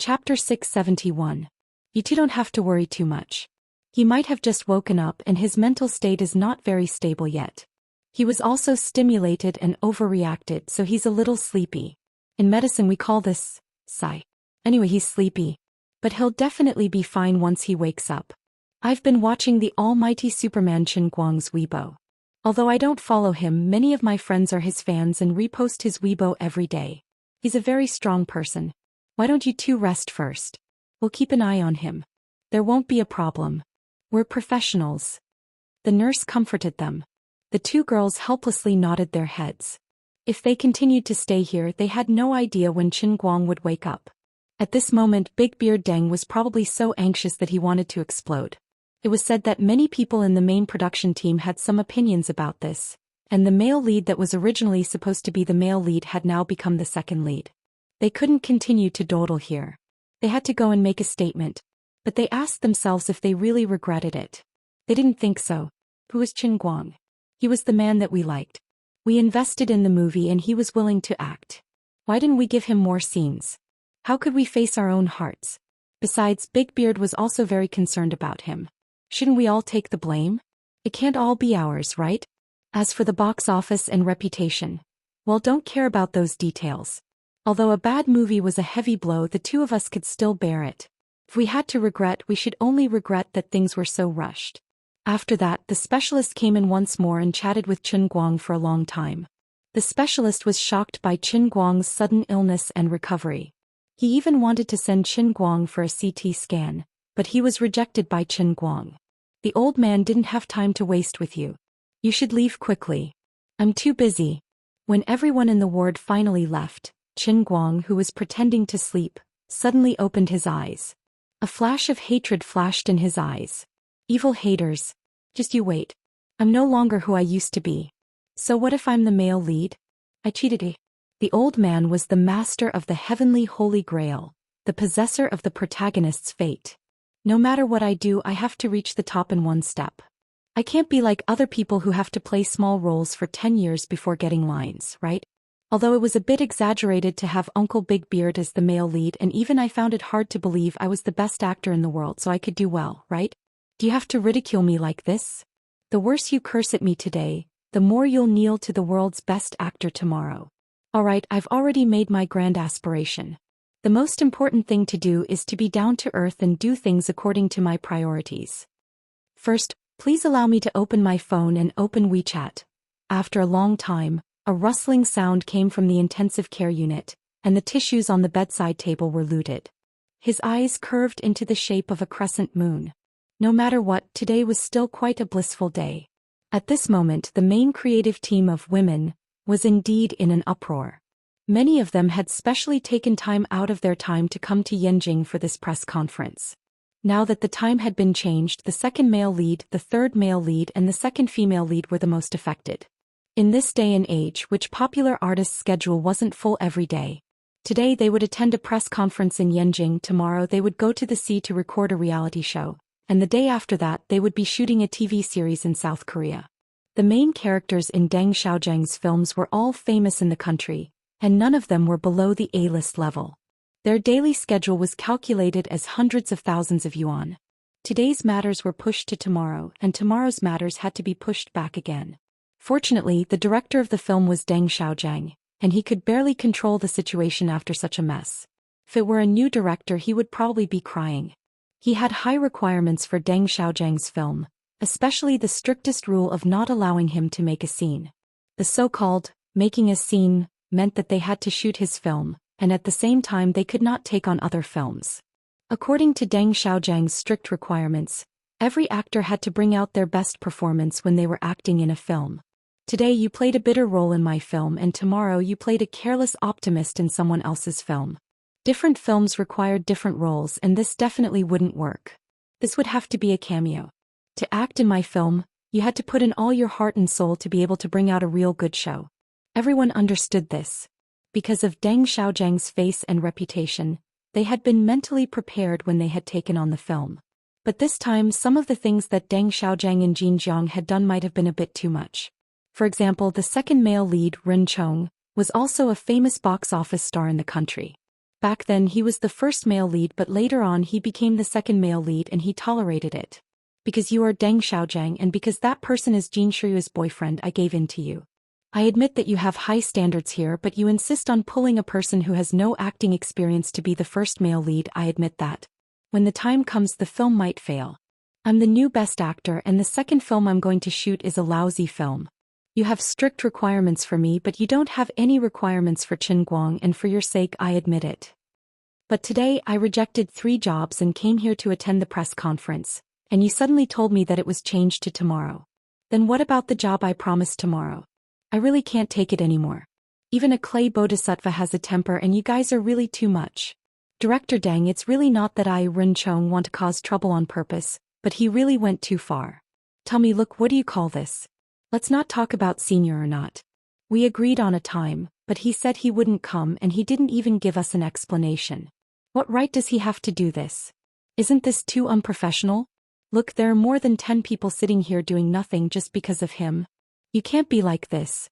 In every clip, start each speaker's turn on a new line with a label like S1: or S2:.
S1: Chapter 671. You two don't have to worry too much. He might have just woken up and his mental state is not very stable yet. He was also stimulated and overreacted, so he's a little sleepy. In medicine we call this sigh. Anyway, he's sleepy. But he'll definitely be fine once he wakes up. I've been watching the almighty Superman Chen Guang's Weibo. Although I don't follow him, many of my friends are his fans and repost his Weibo every day. He's a very strong person. Why don't you two rest first? We'll keep an eye on him. There won't be a problem. We're professionals. The nurse comforted them. The two girls helplessly nodded their heads. If they continued to stay here, they had no idea when Chen Guang would wake up. At this moment, Big Beard Deng was probably so anxious that he wanted to explode. It was said that many people in the main production team had some opinions about this, and the male lead that was originally supposed to be the male lead had now become the second lead. They couldn't continue to dawdle here. They had to go and make a statement, but they asked themselves if they really regretted it. They didn't think so. Who was Chen Guang? He was the man that we liked. We invested in the movie and he was willing to act. Why didn't we give him more scenes? How could we face our own hearts? Besides, Big Beard was also very concerned about him. Shouldn't we all take the blame? It can't all be ours, right? As for the box office and reputation, well, don't care about those details. Although a bad movie was a heavy blow, the two of us could still bear it. If we had to regret, we should only regret that things were so rushed. After that, the specialist came in once more and chatted with Chen Guang for a long time. The specialist was shocked by Chen Guang's sudden illness and recovery. He even wanted to send Chen Guang for a CT scan, but he was rejected by Chen Guang. The old man didn't have time to waste with you. You should leave quickly. I'm too busy. When everyone in the ward finally left, Chen Guang, who was pretending to sleep, suddenly opened his eyes. A flash of hatred flashed in his eyes. Evil haters. Just you wait. I'm no longer who I used to be. So what if I'm the male lead? I cheated. The old man was the master of the heavenly holy grail, the possessor of the protagonist's fate. No matter what I do, I have to reach the top in one step. I can't be like other people who have to play small roles for 10 years before getting lines, right? Although it was a bit exaggerated to have Uncle Big Beard as the male lead, and even I found it hard to believe I was the best actor in the world, so I could do well, right? Do you have to ridicule me like this? The worse you curse at me today, the more you'll kneel to the world's best actor tomorrow. Alright, I've already made my grand aspiration. The most important thing to do is to be down to earth and do things according to my priorities. First, please allow me to open my phone and open WeChat. After a long time, a rustling sound came from the intensive care unit, and the tissues on the bedside table were looted. His eyes curved into the shape of a crescent moon. No matter what, today was still quite a blissful day. At this moment, the main creative team of women was indeed in an uproar. Many of them had specially taken time out of their time to come to Yanjing for this press conference. Now that the time had been changed, the second male lead, the third male lead, and the second female lead were the most affected. In this day and age, which popular artists' schedule wasn't full every day. Today they would attend a press conference in Yanjing, tomorrow they would go to the sea to record a reality show, and the day after that they would be shooting a TV series in South Korea. The main characters in Deng Xiaojiang's films were all famous in the country, and none of them were below the A-list level. Their daily schedule was calculated as hundreds of thousands of yuan. Today's matters were pushed to tomorrow, and tomorrow's matters had to be pushed back again. Fortunately, the director of the film was Deng Xiaojiang, and he could barely control the situation after such a mess. If it were a new director, he would probably be crying. He had high requirements for Deng Xiaojiang's film, especially the strictest rule of not allowing him to make a scene. The so-called making a scene meant that they had to shoot his film, and at the same time they could not take on other films. According to Deng Xiaojiang's strict requirements, every actor had to bring out their best performance when they were acting in a film. Today you played a bitter role in my film, and tomorrow you played a careless optimist in someone else's film. Different films required different roles, and this definitely wouldn't work. This would have to be a cameo. To act in my film, you had to put in all your heart and soul to be able to bring out a real good show. Everyone understood this. Because of Deng Xiaojiang's face and reputation, they had been mentally prepared when they had taken on the film. But this time, some of the things that Deng Xiaojiang and Jin Jiang had done might have been a bit too much. For example, the second male lead, Ren Chong, was also a famous box office star in the country. Back then he was the first male lead, but later on he became the second male lead and he tolerated it. Because you are Deng Xiaojiang and because that person is Jin Shiyue's boyfriend, I gave in to you. I admit that you have high standards here, but you insist on pulling a person who has no acting experience to be the first male lead. I admit that. When the time comes, the film might fail. I'm the new best actor and the second film I'm going to shoot is a lousy film. You have strict requirements for me, but you don't have any requirements for Qin Guang, and for your sake I admit it. But today I rejected 3 jobs and came here to attend the press conference, and you suddenly told me that it was changed to tomorrow. Then what about the job I promised tomorrow? I really can't take it anymore. Even a clay bodhisattva has a temper and you guys are really too much. Director Deng, it's really not that I, Ren Chong, want to cause trouble on purpose, but he really went too far. Tell me, look, what do you call this? Let's not talk about senior or not. We agreed on a time, but he said he wouldn't come and he didn't even give us an explanation. What right does he have to do this? Isn't this too unprofessional? Look, there are more than 10 people sitting here doing nothing just because of him. You can't be like this.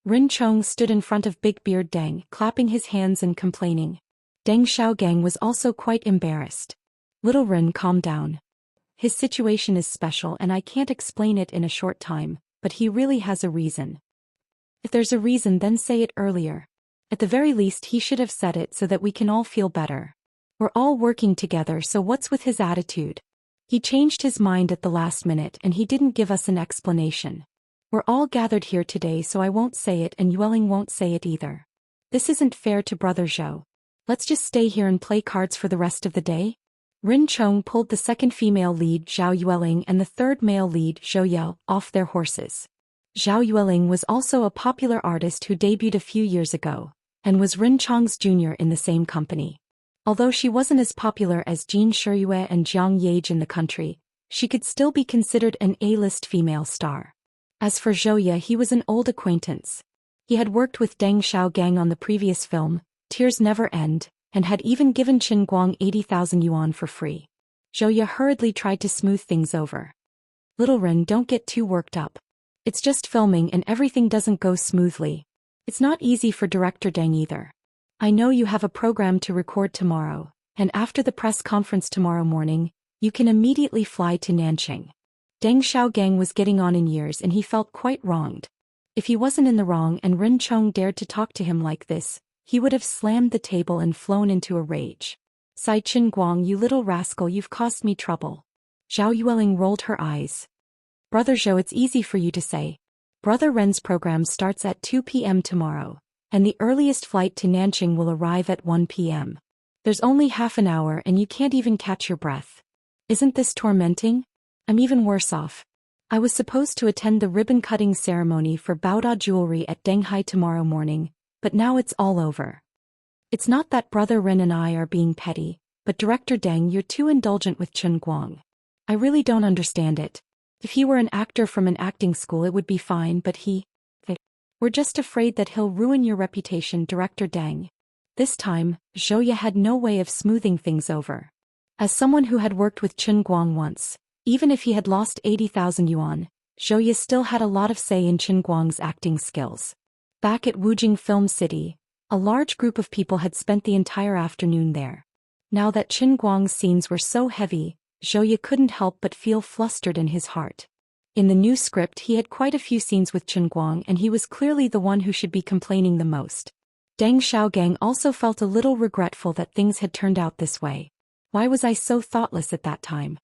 S1: Rin Chong stood in front of Big Beard Deng, clapping his hands and complaining. Deng Xiaogang was also quite embarrassed. Little Rin, calm down. His situation is special and I can't explain it in a short time, but he really has a reason. If there's a reason, then say it earlier. At the very least he should have said it so that we can all feel better. We're all working together, so what's with his attitude? He changed his mind at the last minute and he didn't give us an explanation. We're all gathered here today, so I won't say it and Yueling won't say it either. This isn't fair to Brother Zhou. Let's just stay here and play cards for the rest of the day? Rin Chong pulled the second female lead Zhao Yueling and the third male lead Zhou Yao off their horses. Zhao Yueling was also a popular artist who debuted a few years ago, and was Rin Chong's junior in the same company. Although she wasn't as popular as Jin Shiyue and Jiang Yage in the country, she could still be considered an A-list female star. As for Zhou Ye, he was an old acquaintance. He had worked with Deng Xiaogang on the previous film, Tears Never End, and had even given Qin Guang 80,000 yuan for free. Zhou Ye hurriedly tried to smooth things over. Little Rin, don't get too worked up. It's just filming and everything doesn't go smoothly. It's not easy for Director Deng either. I know you have a program to record tomorrow, and after the press conference tomorrow morning, you can immediately fly to Nanjing. Deng Xiaogang was getting on in years and he felt quite wronged. If he wasn't in the wrong and Rin Chong dared to talk to him like this, he would have slammed the table and flown into a rage. Sai Qin Guang, you little rascal, you've caused me trouble. Zhao Yueling rolled her eyes. Brother Zhou, it's easy for you to say. Brother Ren's program starts at 2 p.m. tomorrow, and the earliest flight to Nanjing will arrive at 1 p.m. There's only half an hour and you can't even catch your breath. Isn't this tormenting? I'm even worse off. I was supposed to attend the ribbon-cutting ceremony for Baoda Jewelry at Denghai tomorrow morning, but now it's all over. It's not that Brother Ren and I are being petty, but Director Deng, you're too indulgent with Qin Guang. I really don't understand it. If he were an actor from an acting school it would be fine, but we're just afraid that he'll ruin your reputation, Director Deng. This time, Zhou Ye had no way of smoothing things over. As someone who had worked with Qin Guang once, even if he had lost 80,000 yuan, Zhou Ye still had a lot of say in Qin Guang's acting skills. Back at Wujing Film City, a large group of people had spent the entire afternoon there. Now that Qin Guang's scenes were so heavy, Zhou Ye couldn't help but feel flustered in his heart. In the new script he had quite a few scenes with Qin Guang and he was clearly the one who should be complaining the most. Deng Xiaogang also felt a little regretful that things had turned out this way. Why was I so thoughtless at that time?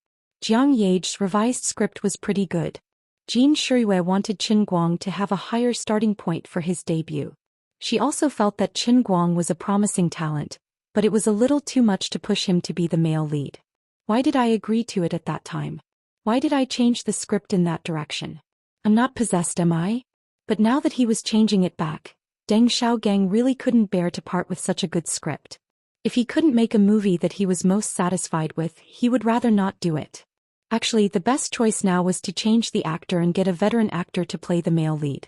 S1: Jiang Yage's revised script was pretty good. Jin Shiyue wanted Qin Guang to have a higher starting point for his debut. She also felt that Qin Guang was a promising talent, but it was a little too much to push him to be the male lead. Why did I agree to it at that time? Why did I change the script in that direction? I'm not possessed, am I? But now that he was changing it back, Deng Xiaogang really couldn't bear to part with such a good script. If he couldn't make a movie that he was most satisfied with, he would rather not do it. Actually, the best choice now was to change the actor and get a veteran actor to play the male lead.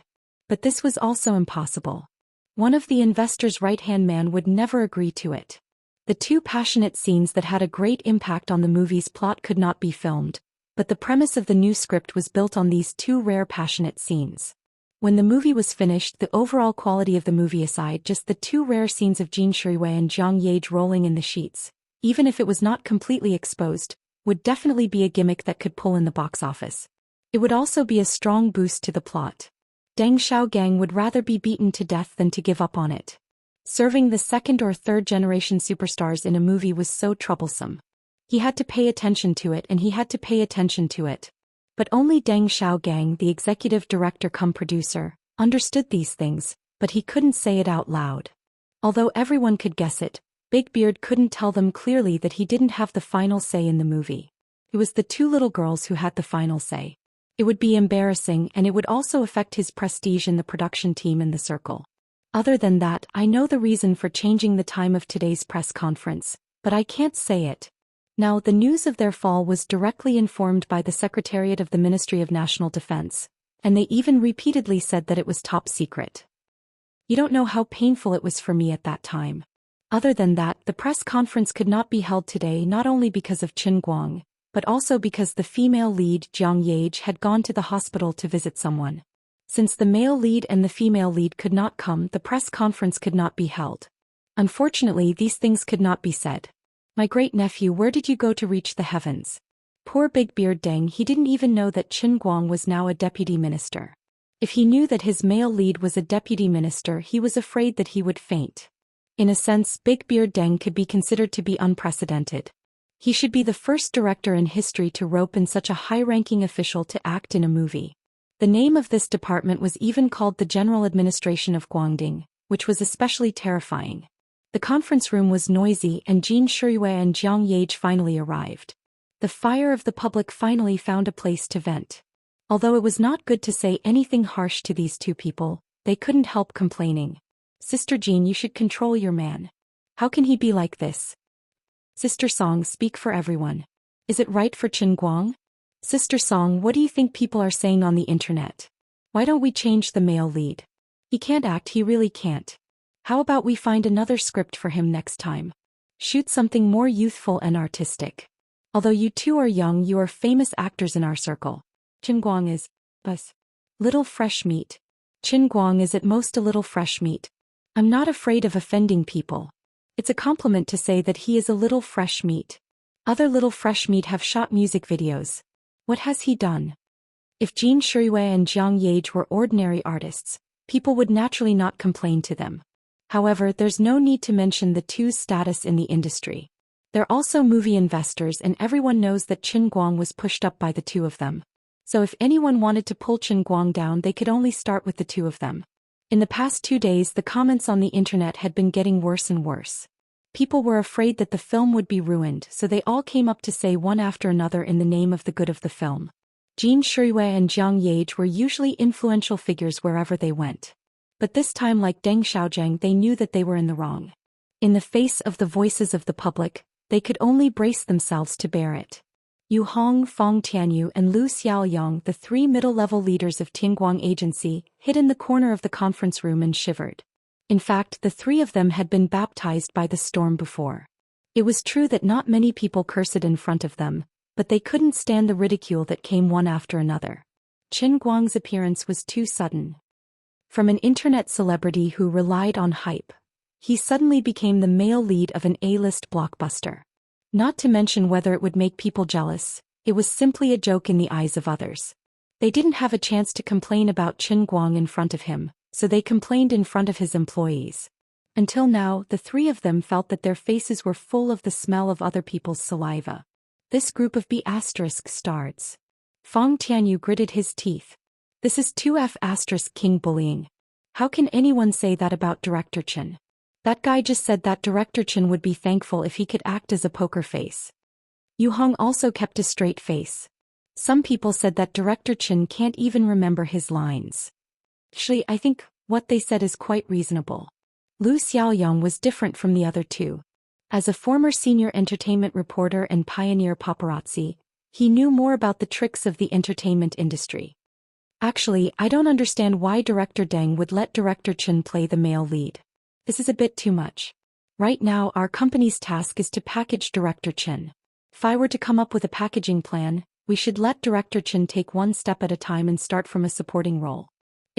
S1: But this was also impossible. One of the investor's right-hand man would never agree to it. The 2 passionate scenes that had a great impact on the movie's plot could not be filmed, but the premise of the new script was built on these 2 rare passionate scenes. When the movie was finished, the overall quality of the movie aside, just the two rare scenes of Jin Shuiwei and Jiang Yage rolling in the sheets, even if it was not completely exposed, would definitely be a gimmick that could pull in the box office. It would also be a strong boost to the plot. Deng Xiaogang would rather be beaten to death than to give up on it. Serving the second or third generation superstars in a movie was so troublesome. He had to pay attention to it and he had to pay attention to it. But only Deng Xiaogang, the executive director cum producer, understood these things, but he couldn't say it out loud. Although everyone could guess it, Big Beard couldn't tell them clearly that he didn't have the final say in the movie. It was the two little girls who had the final say. It would be embarrassing and it would also affect his prestige in the production team and the circle. Other than that, I know the reason for changing the time of today's press conference, but I can't say it. Now, the news of their fall was directly informed by the Secretariat of the Ministry of National Defense, and they even repeatedly said that it was top secret. You don't know how painful it was for me at that time. Other than that, the press conference could not be held today not only because of Qin Guang, but also because the female lead, Jiang Yage, had gone to the hospital to visit someone. Since the male lead and the female lead could not come, the press conference could not be held. Unfortunately, these things could not be said. My great-nephew, where did you go to reach the heavens? Poor Big Beard Deng, he didn't even know that Qin Guang was now a deputy minister. If he knew that his male lead was a deputy minister, he was afraid that he would faint. In a sense, Big Beard Deng could be considered to be unprecedented. He should be the first director in history to rope in such a high-ranking official to act in a movie. The name of this department was even called the General Administration of Guangding, which was especially terrifying. The conference room was noisy and Jin Shuiwei and Jiang Yage finally arrived. The fire of the public finally found a place to vent. Although it was not good to say anything harsh to these two people, they couldn't help complaining. Sister Jean, you should control your man. How can he be like this? Sister Song, speak for everyone. Is it right for Qin Guang? Sister Song, what do you think people are saying on the internet? Why don't we change the male lead? He can't act, he really can't. How about we find another script for him next time? Shoot something more youthful and artistic. Although you two are young, you are famous actors in our circle. Qin Guang is, us, little fresh meat. Qin Guang is at most a little fresh meat. I'm not afraid of offending people. It's a compliment to say that he is a little fresh meat. Other little fresh meat have shot music videos. What has he done? If Jin Shuiwei and Jiang Yage were ordinary artists, people would naturally not complain to them. However, there's no need to mention the two's status in the industry. They're also movie investors and everyone knows that Qin Guang was pushed up by the two of them. So if anyone wanted to pull Qin Guang down, they could only start with the two of them. In the past 2 days, the comments on the internet had been getting worse and worse. People were afraid that the film would be ruined, so they all came up to say one after another in the name of the good of the film. Jin Shuiwei and Jiang Yage were usually influential figures wherever they went. But this time, like Deng Xiaogang, they knew that they were in the wrong. In the face of the voices of the public, they could only brace themselves to bear it. Yu Hong, Fong Tianyu and Lu Xiaoyong, the 3 middle-level leaders of Tianguang Agency, hid in the corner of the conference room and shivered. In fact, the 3 of them had been baptized by the storm before. It was true that not many people cursed in front of them, but they couldn't stand the ridicule that came one after another. Qin Guang's appearance was too sudden. From an internet celebrity who relied on hype, he suddenly became the male lead of an A-list blockbuster. Not to mention whether it would make people jealous, it was simply a joke in the eyes of others. They didn't have a chance to complain about Qin Guang in front of him, so they complained in front of his employees. Until now, the 3 of them felt that their faces were full of the smell of other people's saliva. This group of B***stards. Fong Tianyu gritted his teeth. This is 2F* king bullying. How can anyone say that about Director Qin? That guy just said that Director Qin would be thankful if he could act as a poker face. Yu Hong also kept a straight face. Some people said that Director Qin can't even remember his lines. Actually, I think what they said is quite reasonable. Lu Xiaoyong was different from the other 2. As a former senior entertainment reporter and pioneer paparazzi, he knew more about the tricks of the entertainment industry. Actually, I don't understand why Director Deng would let Director Qin play the male lead. This is a bit too much. Right now, our company's task is to package Director Qin. If I were to come up with a packaging plan, we should let Director Qin take one step at a time and start from a supporting role.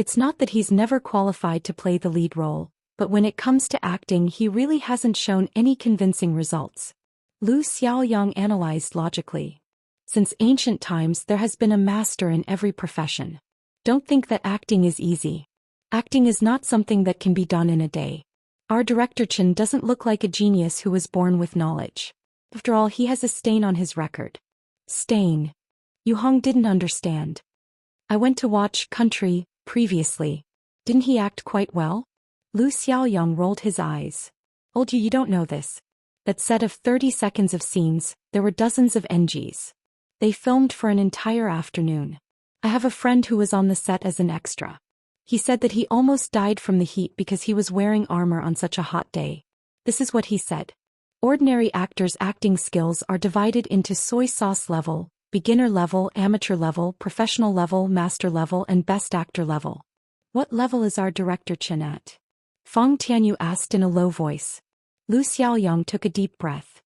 S1: It's not that he's never qualified to play the lead role, but when it comes to acting he really hasn't shown any convincing results. Lu Xiaoyang analyzed logically. Since ancient times there has been a master in every profession. Don't think that acting is easy. Acting is not something that can be done in a day. Our director Chen doesn't look like a genius who was born with knowledge. After all, he has a stain on his record. Stain. Yu Hong didn't understand. I went to watch Country previously. Didn't he act quite well? Lu Xiaoyang rolled his eyes. Old you don't know this. That set of 30 seconds of scenes, there were dozens of NGs. They filmed for an entire afternoon. I have a friend who was on the set as an extra. He said that he almost died from the heat because he was wearing armor on such a hot day. This is what he said. Ordinary actors' acting skills are divided into soy sauce level, beginner level, amateur level, professional level, master level, and best actor level. What level is our director Chen at? Feng Tianyu asked in a low voice. Lu Xiaoyang took a deep breath.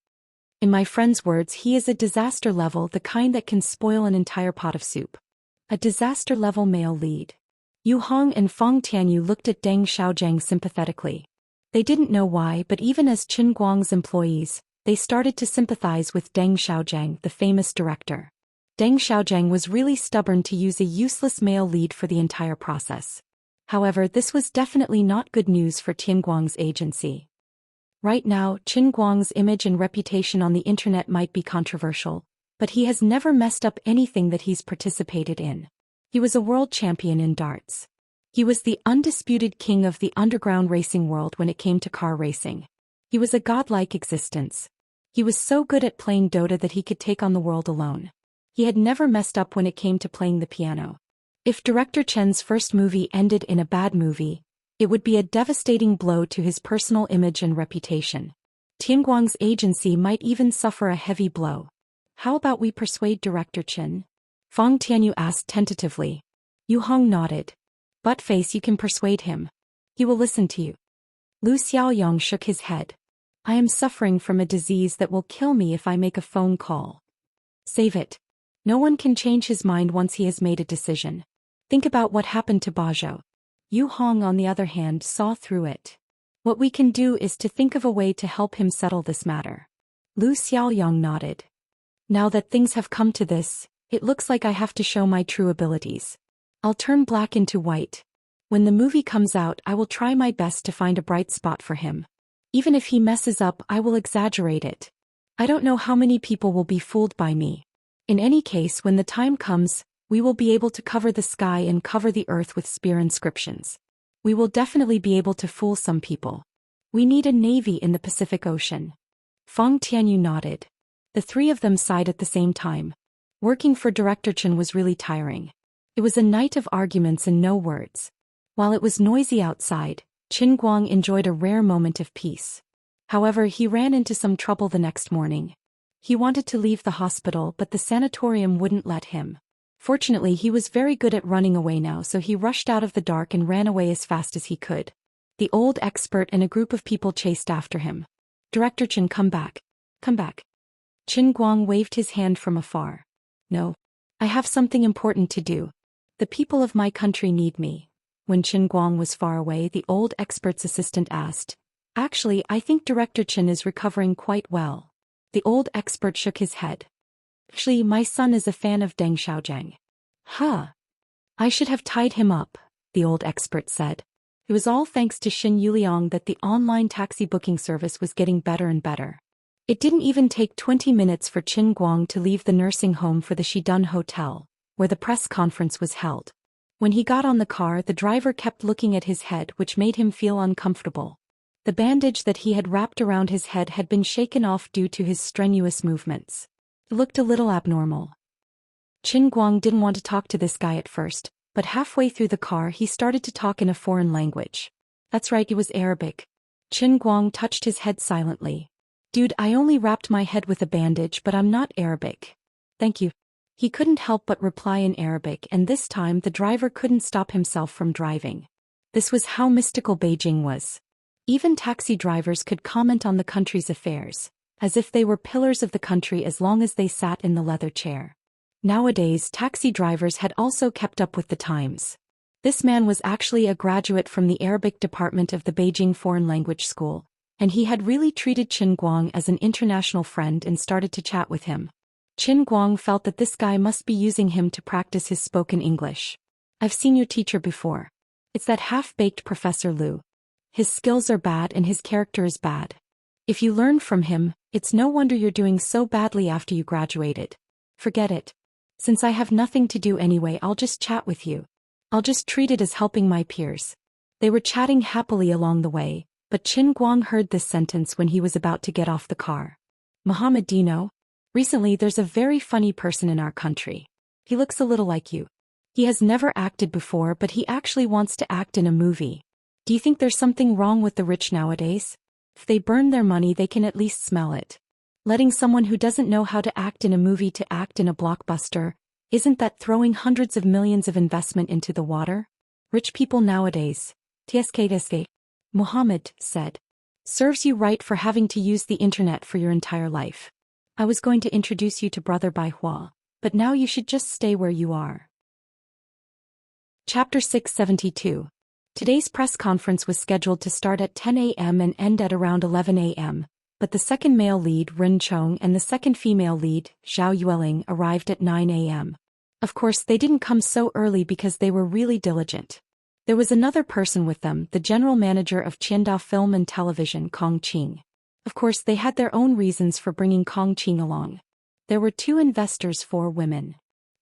S1: In my friend's words, he is a disaster level, the kind that can spoil an entire pot of soup. A disaster level male lead. Yu Hong and Feng Tianyu looked at Deng Xiaojiang sympathetically. They didn't know why, but even as Qin Guang's employees, they started to sympathize with Deng Xiaojiang, the famous director. Deng Xiaojiang was really stubborn to use a useless male lead for the entire process. However, this was definitely not good news for Qin Guang's agency. Right now, Qin Guang's image and reputation on the internet might be controversial, but he has never messed up anything that he's participated in. He was a world champion in darts. He was the undisputed king of the underground racing world when it came to car racing. He was a godlike existence. He was so good at playing Dota that he could take on the world alone. He had never messed up when it came to playing the piano. If director Chen's first movie ended in a bad movie, it would be a devastating blow to his personal image and reputation. Tianguang's agency might even suffer a heavy blow. How about we persuade director Chen? Feng Tianyu asked tentatively. Yu Hong nodded. Buttface, you can persuade him. He will listen to you. Lu Xiaoyang shook his head. I am suffering from a disease that will kill me if I make a phone call. Save it. No one can change his mind once he has made a decision. Think about what happened to Bajou. Yu Hong, on the other hand, saw through it. What we can do is to think of a way to help him settle this matter. Lu Xiaoyang nodded. Now that things have come to this, it looks like I have to show my true abilities. I'll turn black into white. When the movie comes out, I will try my best to find a bright spot for him. Even if he messes up, I will exaggerate it. I don't know how many people will be fooled by me. In any case, when the time comes, we will be able to cover the sky and cover the earth with spear inscriptions. We will definitely be able to fool some people. We need a navy in the Pacific Ocean. Feng Tianyu nodded. The three of them sighed at the same time. Working for Director Chen was really tiring. It was a night of arguments and no words. While it was noisy outside, Qin Guang enjoyed a rare moment of peace. However, he ran into some trouble the next morning. He wanted to leave the hospital, but the sanatorium wouldn't let him. Fortunately, he was very good at running away now, so he rushed out of the dark and ran away as fast as he could. The old expert and a group of people chased after him. Director Chen, come back. Come back. Qin Guang waved his hand from afar. No. I have something important to do. The people of my country need me. When Qin Guang was far away, the old expert's assistant asked. Actually, I think Director Chen is recovering quite well. The old expert shook his head. Actually, my son is a fan of Deng Xiaojiang. Huh. I should have tied him up, the old expert said. It was all thanks to Xin Yuliang that the online taxi booking service was getting better and better. It didn't even take 20 minutes for Qin Guang to leave the nursing home for the Shidun Hotel, where the press conference was held. When he got on the car, the driver kept looking at his head, which made him feel uncomfortable. The bandage that he had wrapped around his head had been shaken off due to his strenuous movements. It looked a little abnormal. Qin Guang didn't want to talk to this guy at first, but halfway through the car he started to talk in a foreign language. That's right, it was Arabic. Qin Guang touched his head silently. Dude, I only wrapped my head with a bandage, but I'm not Arabic. Thank you. He couldn't help but reply in Arabic, and this time the driver couldn't stop himself from driving. This was how mystical Beijing was. Even taxi drivers could comment on the country's affairs, as if they were pillars of the country as long as they sat in the leather chair. Nowadays, taxi drivers had also kept up with the times. This man was actually a graduate from the Arabic department of the Beijing Foreign Language School, and he had really treated Qin Guang as an international friend and started to chat with him. Qin Guang felt that this guy must be using him to practice his spoken English. I've seen your teacher before. It's that half-baked Professor Liu. His skills are bad and his character is bad. If you learn from him, it's no wonder you're doing so badly after you graduated. Forget it. Since I have nothing to do anyway, I'll just chat with you. I'll just treat it as helping my peers. They were chatting happily along the way, but Qin Guang heard this sentence when he was about to get off the car. Muhammad, do you know? Recently there's a very funny person in our country. He looks a little like you. He has never acted before, but he actually wants to act in a movie. Do you think there's something wrong with the rich nowadays? If they burn their money, they can at least smell it. Letting someone who doesn't know how to act in a movie to act in a blockbuster, isn't that throwing hundreds of millions of investment into the water? Rich people nowadays, TSK, Muhammad said. Serves you right for having to use the internet for your entire life. I was going to introduce you to Brother Bai Hua, but now you should just stay where you are. Chapter 672. Today's press conference was scheduled to start at 10 a.m. and end at around 11 a.m., but the second male lead, Ren Chong, and the second female lead, Zhao Yueling, arrived at 9 a.m. Of course, they didn't come so early because they were really diligent. There was another person with them, the general manager of Qianda Film and Television, Kong Qing. Of course, they had their own reasons for bringing Kong Qing along. There were two investors, 4 women.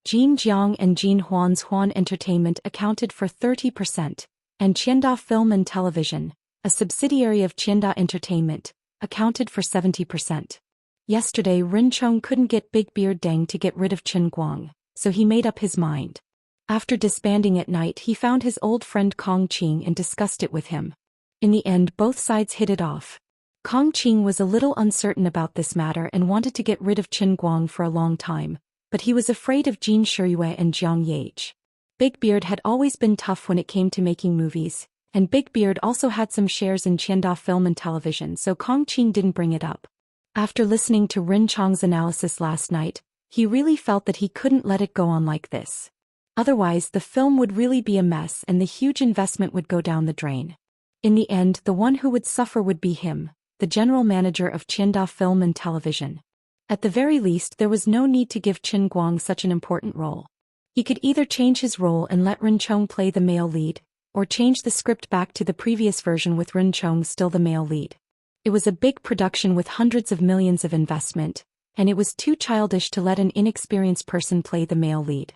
S1: Jin Jiang and Jin Huan's Huan Entertainment accounted for 30%, and Qianda Film and Television, a subsidiary of Qianda Entertainment, accounted for 70%. Yesterday, Ren Chong couldn't get Big Beard Deng to get rid of Qin Guang, so he made up his mind. After disbanding at night, he found his old friend Kong Qing and discussed it with him. In the end, both sides hit it off. Kong Qing was a little uncertain about this matter and wanted to get rid of Qin Guang for a long time, but he was afraid of Jin Shiyue and Jiang Yage. Big Beard had always been tough when it came to making movies, and Big Beard also had some shares in Qianda Film and Television, so Kong Qing didn't bring it up. After listening to Ren Chong's analysis last night, he really felt that he couldn't let it go on like this. Otherwise, the film would really be a mess and the huge investment would go down the drain. In the end, the one who would suffer would be him, the general manager of Qianda Film and Television. At the very least, there was no need to give Qin Guang such an important role. He could either change his role and let Ren Chong play the male lead, or change the script back to the previous version with Ren Chong still the male lead. It was a big production with hundreds of millions of investment, and it was too childish to let an inexperienced person play the male lead.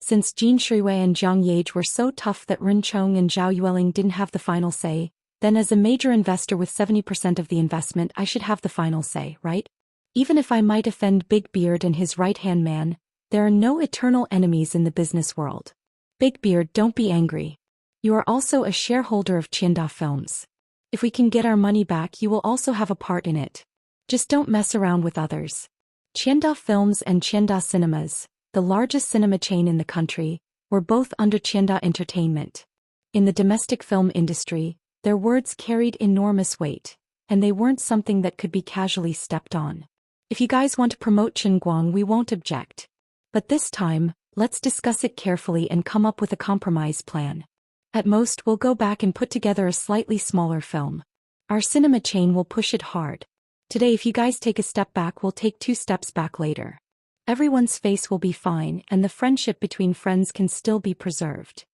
S1: Since Jin Shiyue and Jiang Yage were so tough that Ren Chong and Zhao Yueling didn't have the final say, then as a major investor with 70% of the investment, I should have the final say, right? Even if I might offend Big Beard and his right-hand man, there are no eternal enemies in the business world. Big Beard, don't be angry. You are also a shareholder of Qianda Films. If we can get our money back, you will also have a part in it. Just don't mess around with others. Qianda Films and Qianda Cinemas, the largest cinema chain in the country, were both under Qianda Entertainment. In the domestic film industry, their words carried enormous weight, and they weren't something that could be casually stepped on. If you guys want to promote Qin Guang, we won't object. But this time, let's discuss it carefully and come up with a compromise plan. At most, we'll go back and put together a slightly smaller film. Our cinema chain will push it hard. Today, if you guys take a step back, we'll take 2 steps back later. Everyone's face will be fine, and the friendship between friends can still be preserved.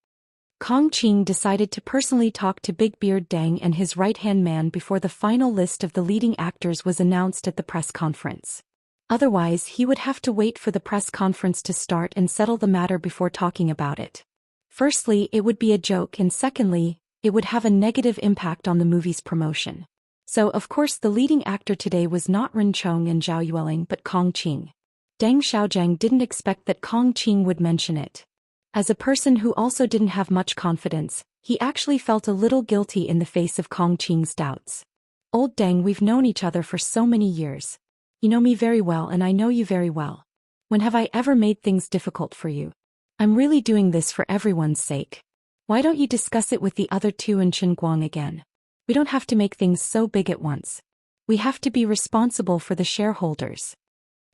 S1: Kong Qing decided to personally talk to Big Beard Deng and his right-hand man before the final list of the leading actors was announced at the press conference. Otherwise, he would have to wait for the press conference to start and settle the matter before talking about it. Firstly, it would be a joke, and secondly, it would have a negative impact on the movie's promotion. So, of course, the leading actor today was not Ren Chong and Zhao Yueling but Kong Qing. Deng Xiaojiang didn't expect that Kong Qing would mention it. As a person who also didn't have much confidence, he actually felt a little guilty in the face of Kong Qing's doubts. Old Deng, we've known each other for so many years. You know me very well and I know you very well. When have I ever made things difficult for you? I'm really doing this for everyone's sake. Why don't you discuss it with the other two and Qin Guang again? We don't have to make things so big at once. We have to be responsible for the shareholders.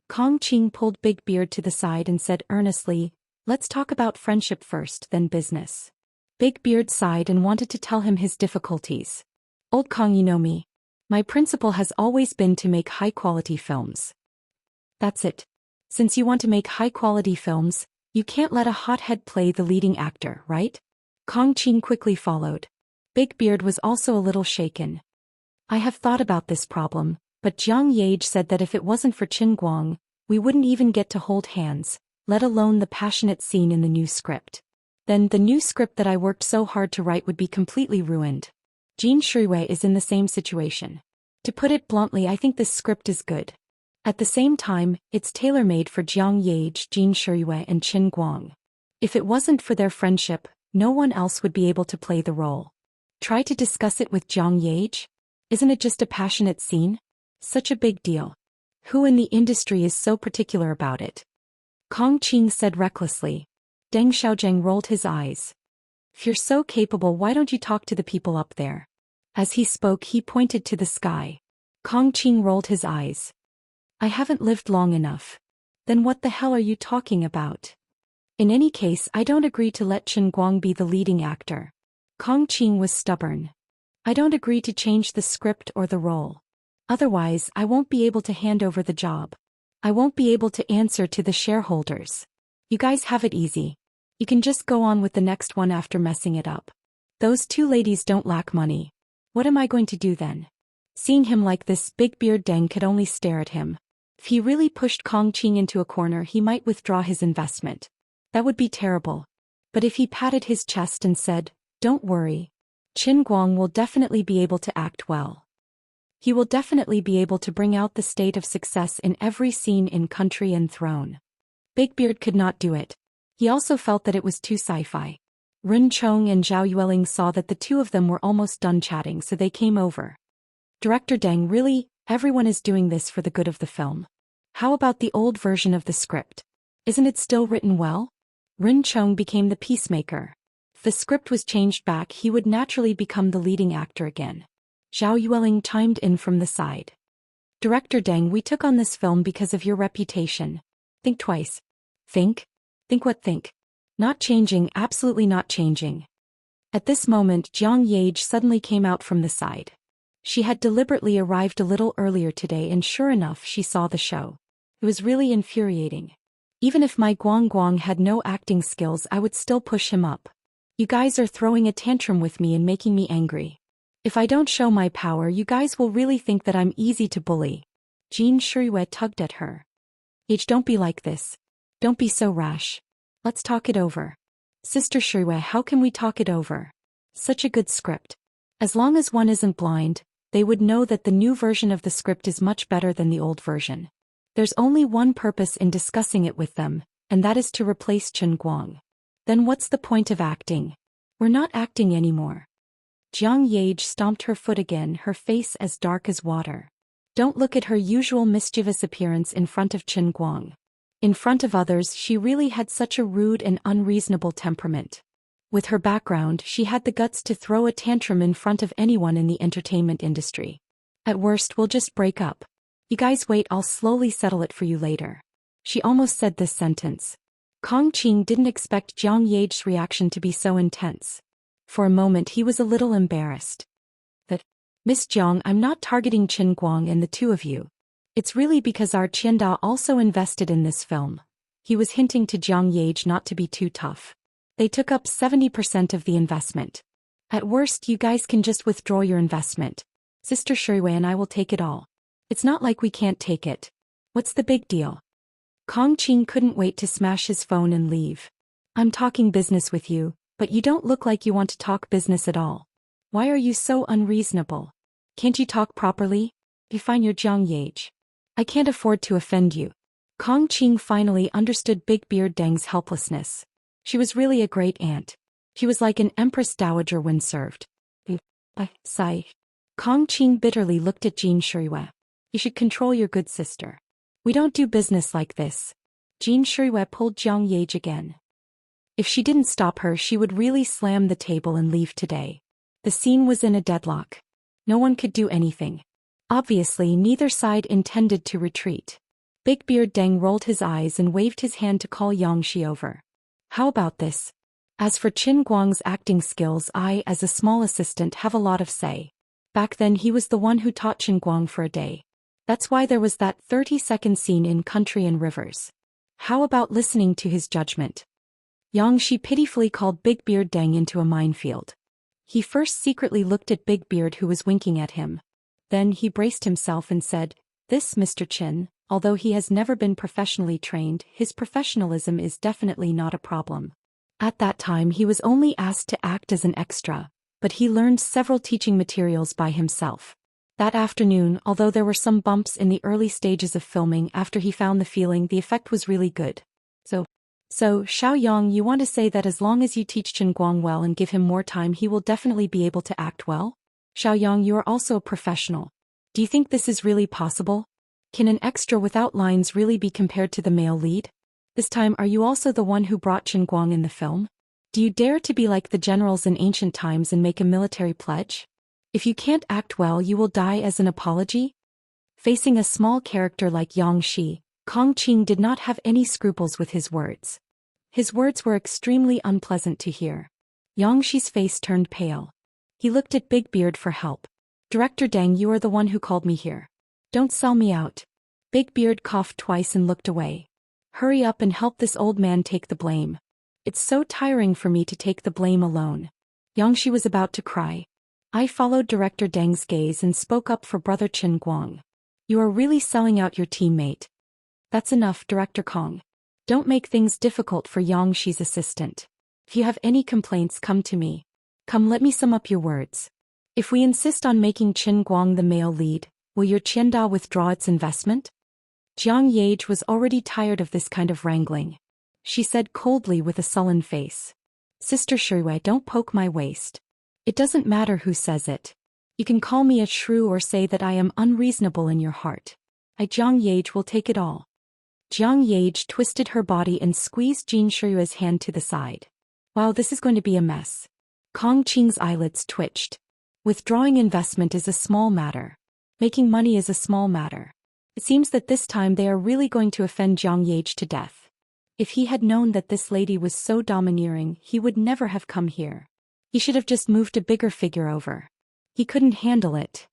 S1: Kong Qing pulled Big Beard to the side and said earnestly, let's talk about friendship first, then business. Big Beard sighed and wanted to tell him his difficulties. Old Kong, you know me. My principle has always been to make high-quality films. That's it. Since you want to make high-quality films, you can't let a hothead play the leading actor, right? Kong Qing quickly followed. Big Beard was also a little shaken. I have thought about this problem, but Jiang Yage said that if it wasn't for Qin Guang, we wouldn't even get to hold hands, let alone the passionate scene in the new script. Then the new script that I worked so hard to write would be completely ruined. Jin Shuiwei is in the same situation. To put it bluntly, I think this script is good. At the same time, it's tailor-made for Jiang Yage, Jin Shuiwei and Qin Guang. If it wasn't for their friendship, no one else would be able to play the role. Try to discuss it with Jiang Yage? Isn't it just a passionate scene? Such a big deal. Who in the industry is so particular about it? Kong Qing said recklessly. Deng Xiaozheng rolled his eyes. If you're so capable, why don't you talk to the people up there? As he spoke, he pointed to the sky. Kong Qing rolled his eyes. I haven't lived long enough. Then what the hell are you talking about? In any case, I don't agree to let Qin Guang be the leading actor. Kong Qing was stubborn. I don't agree to change the script or the role. Otherwise, I won't be able to hand over the job. I won't be able to answer to the shareholders. You guys have it easy. You can just go on with the next one after messing it up. Those two ladies don't lack money. What am I going to do then? Seeing him like this, Big Beard Deng could only stare at him. If he really pushed Kong Qing into a corner, he might withdraw his investment. That would be terrible. But if he patted his chest and said, "Don't worry. Qin Guang will definitely be able to act well. He will definitely be able to bring out the state of success in every scene in Country and Throne." Big Beard could not do it. He also felt that it was too sci-fi. Ren Chong and Zhao Yueling saw that the two of them were almost done chatting, so they came over. Director Deng, really? Everyone is doing this for the good of the film. How about the old version of the script? Isn't it still written well? Ren Chong became the peacemaker. If the script was changed back, he would naturally become the leading actor again. Zhao Yueling chimed in from the side. Director Deng, we took on this film because of your reputation. Think twice. Think? Think what think? Not changing, absolutely not changing. At this moment, Jiang Yage suddenly came out from the side. She had deliberately arrived a little earlier today, and sure enough, she saw the show. It was really infuriating. Even if my Guang Guang had no acting skills, I would still push him up. You guys are throwing a tantrum with me and making me angry. If I don't show my power, you guys will really think that I'm easy to bully. Jin Shuiwei tugged at her. Don't be like this. Don't be so rash. Let's talk it over. Sister Shuiwei, how can we talk it over? Such a good script. As long as one isn't blind, they would know that the new version of the script is much better than the old version. There's only one purpose in discussing it with them, and that is to replace Qin Guang. Then what's the point of acting? We're not acting anymore. Jiang Yage stomped her foot again, her face as dark as water. Don't look at her usual mischievous appearance in front of Qin Guang. In front of others, she really had such a rude and unreasonable temperament. With her background, she had the guts to throw a tantrum in front of anyone in the entertainment industry. At worst, we'll just break up. You guys wait, I'll slowly settle it for you later. She almost said this sentence. Kong Qing didn't expect Jiang Yage's reaction to be so intense. For a moment he was a little embarrassed. That, Miss Jiang, I'm not targeting Qin Guang and the two of you. It's really because our Qianda also invested in this film. He was hinting to Jiang Yage not to be too tough. They took up 70% of the investment. At worst, you guys can just withdraw your investment. Sister Shuiwei and I will take it all. It's not like we can't take it. What's the big deal? Kong Qing couldn't wait to smash his phone and leave. I'm talking business with you, but you don't look like you want to talk business at all. Why are you so unreasonable? Can't you talk properly? Define your Jiang Yage. I can't afford to offend you. Kong Qing finally understood Big Beard Deng's helplessness. She was really a great aunt. She was like an empress dowager when served. Sigh. Kong Qing bitterly looked at Jin Shuiwei. You should control your good sister. We don't do business like this. Jin Shuiwei pulled Jiang Yage again. If she didn't stop her, she would really slam the table and leave today. The scene was in a deadlock. No one could do anything. Obviously, neither side intended to retreat. Big Beard Deng rolled his eyes and waved his hand to call Xianxia over. How about this? As for Qin Guang's acting skills, I, as a small assistant, have a lot of say. Back then he was the one who taught Qin Guang for a day. That's why there was that 30-second scene in Country and Rivers. How about listening to his judgment? Xianxia pitifully called Big Beard Deng into a minefield. He first secretly looked at Big Beard, who was winking at him. Then he braced himself and said, "This Mr. Qin, although he has never been professionally trained, his professionalism is definitely not a problem." At that time he was only asked to act as an extra, but he learned several teaching materials by himself. That afternoon, although there were some bumps in the early stages of filming, after he found the feeling, the effect was really good. So, Xiaoyang, you want to say that as long as you teach Qin Guang well and give him more time, he will definitely be able to act well? Xiaoyang, you are also a professional. Do you think this is really possible? Can an extra without lines really be compared to the male lead? This time, are you also the one who brought Qin Guang in the film? Do you dare to be like the generals in ancient times and make a military pledge? If you can't act well, you will die as an apology? Facing a small character like Xianxia, Kong Qing did not have any scruples with his words. His words were extremely unpleasant to hear. Xianxi's face turned pale. He looked at Big Beard for help. "Director Deng, you are the one who called me here. Don't sell me out." Big Beard coughed twice and looked away. "Hurry up and help this old man take the blame. It's so tiring for me to take the blame alone." Xianxia was about to cry. I followed Director Deng's gaze and spoke up for Brother Qin Guang. "You are really selling out your teammate." "That's enough, Director Kong. Don't make things difficult for Xiangshi's assistant. If you have any complaints, come to me. Come, let me sum up your words. If we insist on making Qin Guang the male lead, will your Qianda withdraw its investment?" Jiang Yage was already tired of this kind of wrangling. She said coldly with a sullen face, "Sister Shui, don't poke my waist. It doesn't matter who says it. You can call me a shrew or say that I am unreasonable in your heart. Jiang Yage will take it all." Jiang Yage twisted her body and squeezed Jin Shui's hand to the side. "Wow, this is going to be a mess." Kong Qing's eyelids twitched. Withdrawing investment is a small matter. Making money is a small matter. It seems that this time they are really going to offend Jiang Yage to death. If he had known that this lady was so domineering, he would never have come here. He should have just moved a bigger figure over. He couldn't handle it.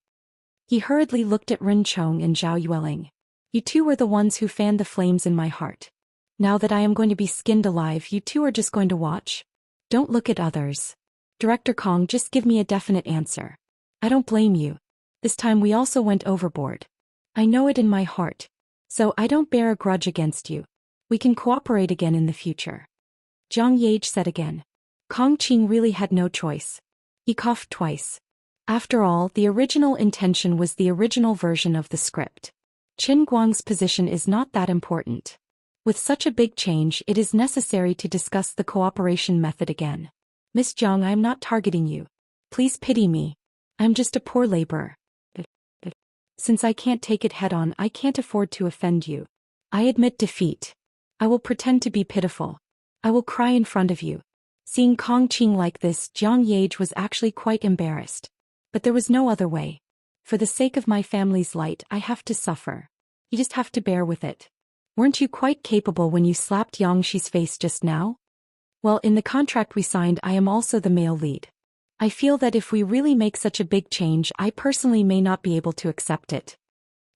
S1: He hurriedly looked at Ren Chong and Zhao Yueling. "You two were the ones who fanned the flames in my heart. Now that I am going to be skinned alive, you two are just going to watch? Don't look at others. Director Kong, just give me a definite answer. I don't blame you. This time we also went overboard. I know it in my heart. So I don't bear a grudge against you. We can cooperate again in the future." Jiang Yage said again. Kong Qing really had no choice. He coughed twice. After all, the original intention was the original version of the script. Qin Guang's position is not that important. With such a big change, it is necessary to discuss the cooperation method again. "Miss Jiang, I am not targeting you. Please pity me. I'm just a poor laborer. Since I can't take it head-on, I can't afford to offend you. I admit defeat. I will pretend to be pitiful. I will cry in front of you." Seeing Kong Qing like this, Jiang Yage was actually quite embarrassed. But there was no other way. "For the sake of my family's light, I have to suffer. You just have to bear with it. Weren't you quite capable when you slapped Yangshi's face just now? Well, in the contract we signed, I am also the male lead. I feel that if we really make such a big change, I personally may not be able to accept it."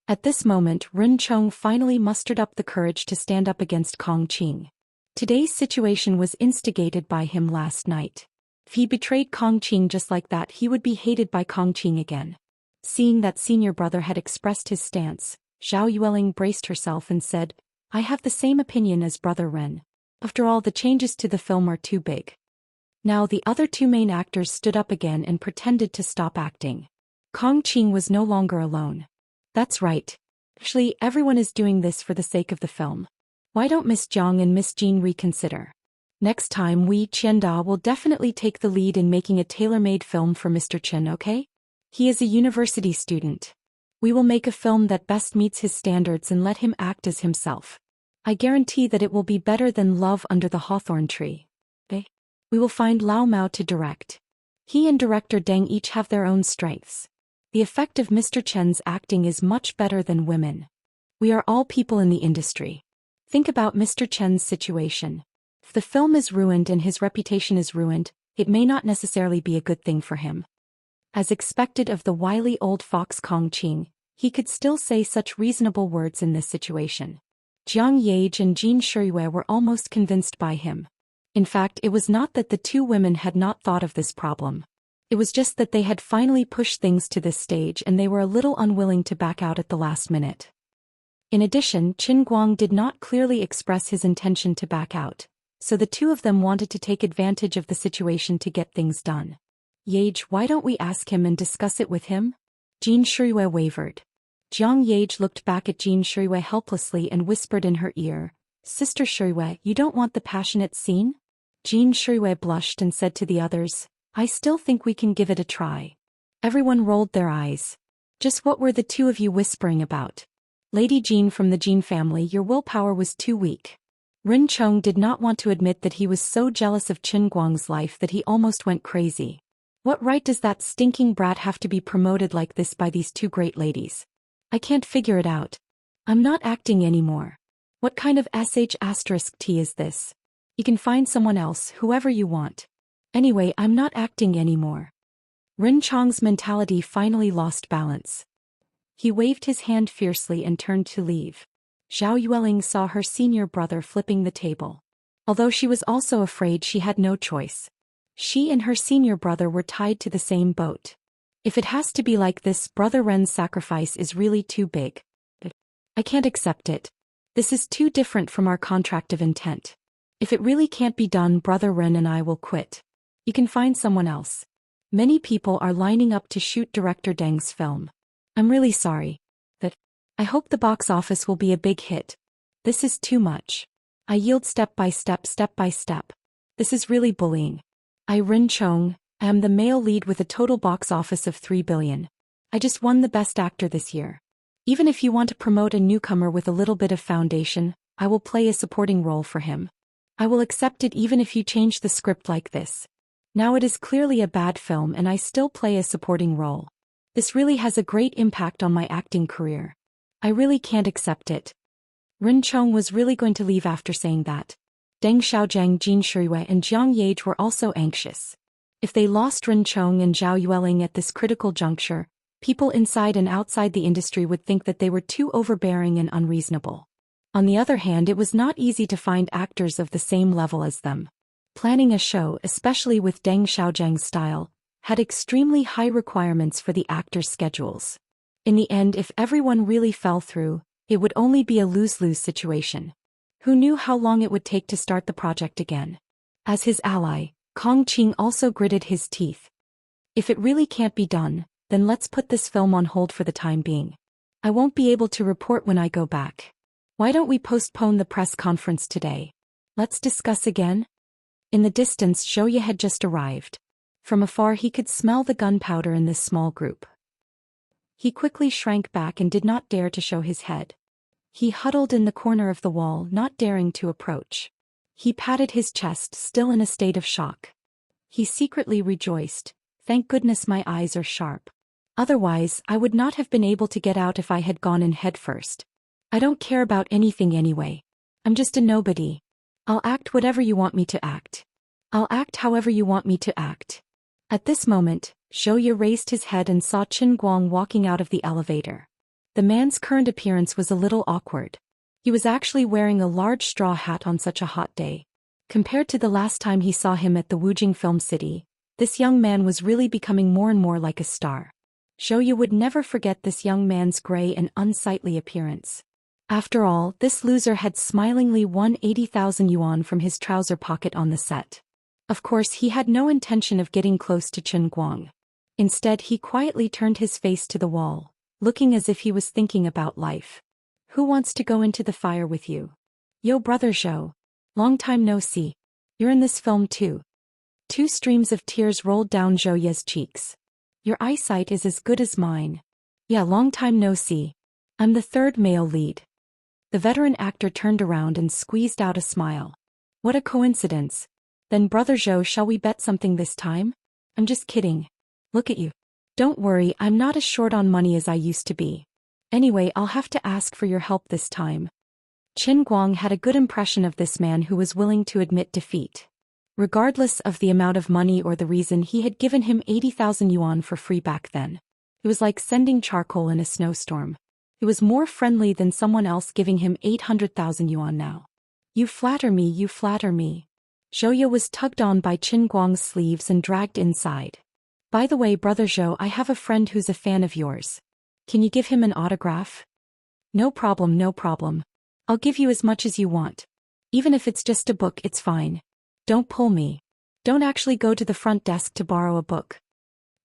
S1: At this moment, Ren Chong finally mustered up the courage to stand up against Kong Qing. Today's situation was instigated by him last night. If he betrayed Kong Qing just like that, he would be hated by Kong Qing again. Seeing that senior brother had expressed his stance, Zhao Yueling braced herself and said, "I have the same opinion as Brother Ren. After all, the changes to the film are too big." Now the other two main actors stood up again and pretended to stop acting. Kong Qing was no longer alone. "That's right. Actually, everyone is doing this for the sake of the film. Why don't Miss Jiang and Miss Jean reconsider? Next time we Qianda will definitely take the lead in making a tailor-made film for Mr. Chen, okay? He is a university student. We will make a film that best meets his standards and let him act as himself. I guarantee that it will be better than Love Under the Hawthorn Tree. Okay? We will find Lao Mao to direct. He and director Deng each have their own strengths. The effect of Mr. Chen's acting is much better than women. We are all people in the industry. Think about Mr. Chen's situation. If the film is ruined and his reputation is ruined, it may not necessarily be a good thing for him. As expected of the wily old fox Kong Qing, he could still say such reasonable words in this situation. Jiang Yage and Jin Shiyue were almost convinced by him. In fact, it was not that the two women had not thought of this problem. It was just that they had finally pushed things to this stage and they were a little unwilling to back out at the last minute. In addition, Qin Guang did not clearly express his intention to back out, so the two of them wanted to take advantage of the situation to get things done. Yage, why don't we ask him and discuss it with him? Jin Shiyue wavered. Jiang Yage looked back at Jin Shiyue helplessly and whispered in her ear, Sister Shiyue, you don't want the passionate scene? Jin Shiyue blushed and said to the others, I still think we can give it a try. Everyone rolled their eyes. Just what were the two of you whispering about? Lady Jin from the Jin family, your willpower was too weak. Rin Chong did not want to admit that he was so jealous of Qin Guang's life that he almost went crazy. What right does that stinking brat have to be promoted like this by these two great ladies? I can't figure it out. I'm not acting anymore. What kind of sh*t is this? You can find someone else, whoever you want. Anyway, I'm not acting anymore. Rin Chong's mentality finally lost balance. He waved his hand fiercely and turned to leave. Zhao Yueling saw her senior brother flipping the table. Although she was also afraid, she had no choice. She and her senior brother were tied to the same boat. If it has to be like this, Brother Ren's sacrifice is really too big. I can't accept it. This is too different from our contract of intent. If it really can't be done, Brother Ren and I will quit. You can find someone else. Many people are lining up to shoot director Deng's film. I'm really sorry. I hope the box office will be a big hit. This is too much. I yield step by step. This is really bullying. I, Rin Chong, am the male lead with a total box office of 3 billion. I just won the Best Actor this year. Even if you want to promote a newcomer with a little bit of foundation, I will play a supporting role for him. I will accept it even if you change the script like this. Now it is clearly a bad film and I still play a supporting role. This really has a great impact on my acting career. I really can't accept it. Rin Chong was really going to leave after saying that. Deng Xiaojiang, Jin Shiyue and Jiang Yage were also anxious. If they lost Rin Chong and Zhao Yueling at this critical juncture, people inside and outside the industry would think that they were too overbearing and unreasonable. On the other hand, it was not easy to find actors of the same level as them. Planning a show, especially with Deng Xiaojiang's style, had extremely high requirements for the actors' schedules. In the end, if everyone really fell through, it would only be a lose-lose situation. Who knew how long it would take to start the project again? As his ally, Kong Qing also gritted his teeth. If it really can't be done, then let's put this film on hold for the time being. I won't be able to report when I go back. Why don't we postpone the press conference today? Let's discuss again? In the distance, Zhou Ye had just arrived. From afar he could smell the gunpowder in this small group. He quickly shrank back and did not dare to show his head. He huddled in the corner of the wall, not daring to approach. He patted his chest, still in a state of shock. He secretly rejoiced, thank goodness my eyes are sharp. Otherwise, I would not have been able to get out if I had gone in head first. I don't care about anything anyway. I'm just a nobody. I'll act whatever you want me to act. I'll act however you want me to act. At this moment, Zhou Ye raised his head and saw Qin Guang walking out of the elevator. The man's current appearance was a little awkward. He was actually wearing a large straw hat on such a hot day. Compared to the last time he saw him at the Wujing Film City, this young man was really becoming more and more like a star. Zhou Ye would never forget this young man's gray and unsightly appearance. After all, this loser had smilingly won 80,000 yuan from his trouser pocket on the set. Of course, he had no intention of getting close to Qin Guang. Instead, he quietly turned his face to the wall, looking as if he was thinking about life. Who wants to go into the fire with you? Yo, brother Zhou. Long time no see. You're in this film too. 2 streams of tears rolled down Zhou Ye's cheeks. Your eyesight is as good as mine. Yeah, long time no see. I'm the 3rd male lead. The veteran actor turned around and squeezed out a smile. What a coincidence. Then brother Zhou, shall we bet something this time? I'm just kidding. Look at you. Don't worry, I'm not as short on money as I used to be. Anyway, I'll have to ask for your help this time. Qin Guang had a good impression of this man who was willing to admit defeat. Regardless of the amount of money or the reason, he had given him 80,000 yuan for free back then. It was like sending charcoal in a snowstorm. It was more friendly than someone else giving him 800,000 yuan now. You flatter me, you flatter me. Zhou was tugged on by Qin Guang's sleeves and dragged inside. By the way, brother Zhou, I have a friend who's a fan of yours. Can you give him an autograph? No problem, no problem. I'll give you as much as you want. Even if it's just a book, it's fine. Don't pull me. Don't actually go to the front desk to borrow a book.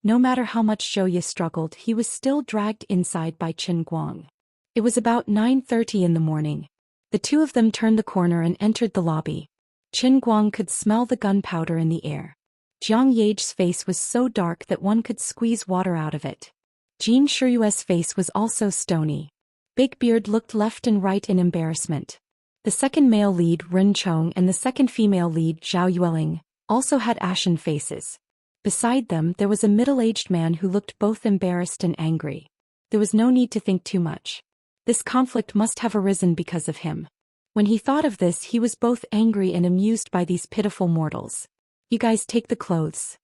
S1: No matter how much Zhou struggled, he was still dragged inside by Qin Guang. It was about 9:30 in the morning. The two of them turned the corner and entered the lobby. Qin Guang could smell the gunpowder in the air. Jiang Ye's face was so dark that one could squeeze water out of it. Jin Shiyue's face was also stony. Big Beard looked left and right in embarrassment. The second male lead, Ren Chong, and the second female lead, Zhao Yueling, also had ashen faces. Beside them, there was a middle-aged man who looked both embarrassed and angry. There was no need to think too much. This conflict must have arisen because of him. When he thought of this, he was both angry and amused by these pitiful mortals. You guys take the clothes.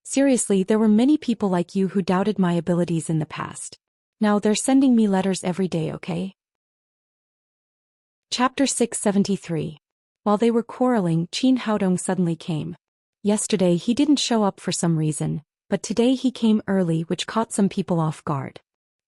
S1: Seriously, there were many people like you who doubted my abilities in the past. Now they're sending me letters every day, okay? Chapter 673. While they were quarreling, Qin Haodong suddenly came. Yesterday he didn't show up for some reason, but today he came early, which caught some people off guard.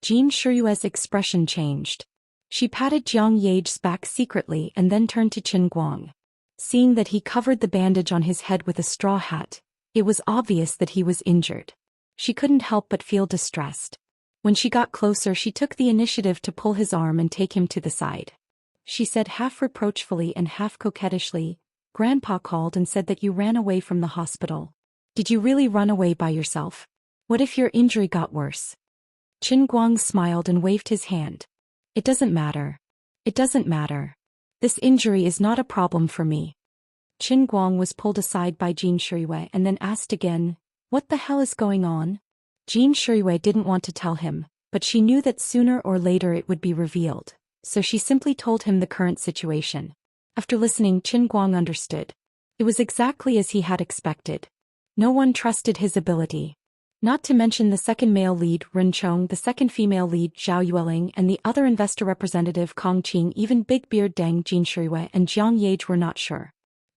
S1: Jin Shiyue's expression changed. She patted Jiang Ye's back secretly and then turned to Qin Guang. Seeing that he covered the bandage on his head with a straw hat, it was obvious that he was injured. She couldn't help but feel distressed. When she got closer, she took the initiative to pull his arm and take him to the side. She said half reproachfully and half coquettishly, "Grandpa called and said that you ran away from the hospital. Did you really run away by yourself? What if your injury got worse?" Qin Guang smiled and waved his hand. "It doesn't matter. It doesn't matter. This injury is not a problem for me." Qin Guang was pulled aside by Jin Shiyue and then asked again, "What the hell is going on?" Jin Shiyue didn't want to tell him, but she knew that sooner or later it would be revealed, so she simply told him the current situation. After listening, Qin Guang understood. It was exactly as he had expected. No one trusted his ability. Not to mention the second male lead, Ren Chong, the second female lead, Zhao Yueling, and the other investor representative, Kong Qing. Even Big Beard Deng, Jin Shiyue, and Jiang Ye were not sure.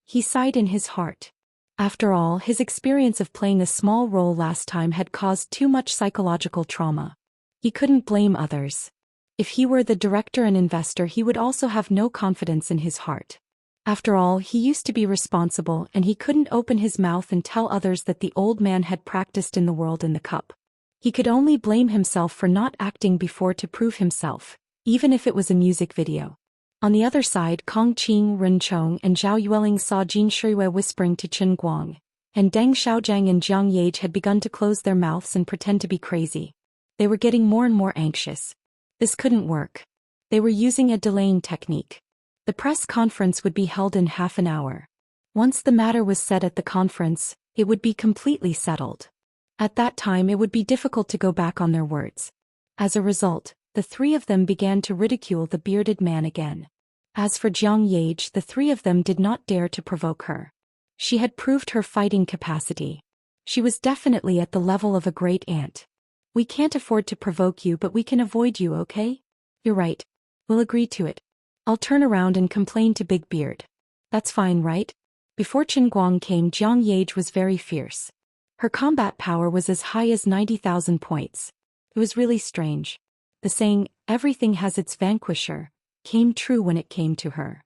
S1: He sighed in his heart. After all, his experience of playing a small role last time had caused too much psychological trauma. He couldn't blame others. If he were the director and investor, he would also have no confidence in his heart. After all, he used to be responsible, and he couldn't open his mouth and tell others that the old man had practiced in the world in the cup. He could only blame himself for not acting before to prove himself, even if it was a music video. On the other side, Kong Qing, Ren Chong, and Zhao Yueling saw Jin Shiyue whispering to Qin Guang, and Deng Xiaojiang and Jiang Ye had begun to close their mouths and pretend to be crazy. They were getting more and more anxious. This couldn't work. They were using a delaying technique. The press conference would be held in half an hour. Once the matter was said at the conference, it would be completely settled. At that time, it would be difficult to go back on their words. As a result, the three of them began to ridicule the bearded man again. As for Jiang Ye, the three of them did not dare to provoke her. She had proved her fighting capacity. She was definitely at the level of a great aunt. "We can't afford to provoke you, but we can avoid you, okay? You're right. We'll agree to it. I'll turn around and complain to Big Beard. That's fine, right?" Before Qin Guang came, Jiang Ye was very fierce. Her combat power was as high as 90,000 points. It was really strange. The saying, "everything has its vanquisher," came true when it came to her.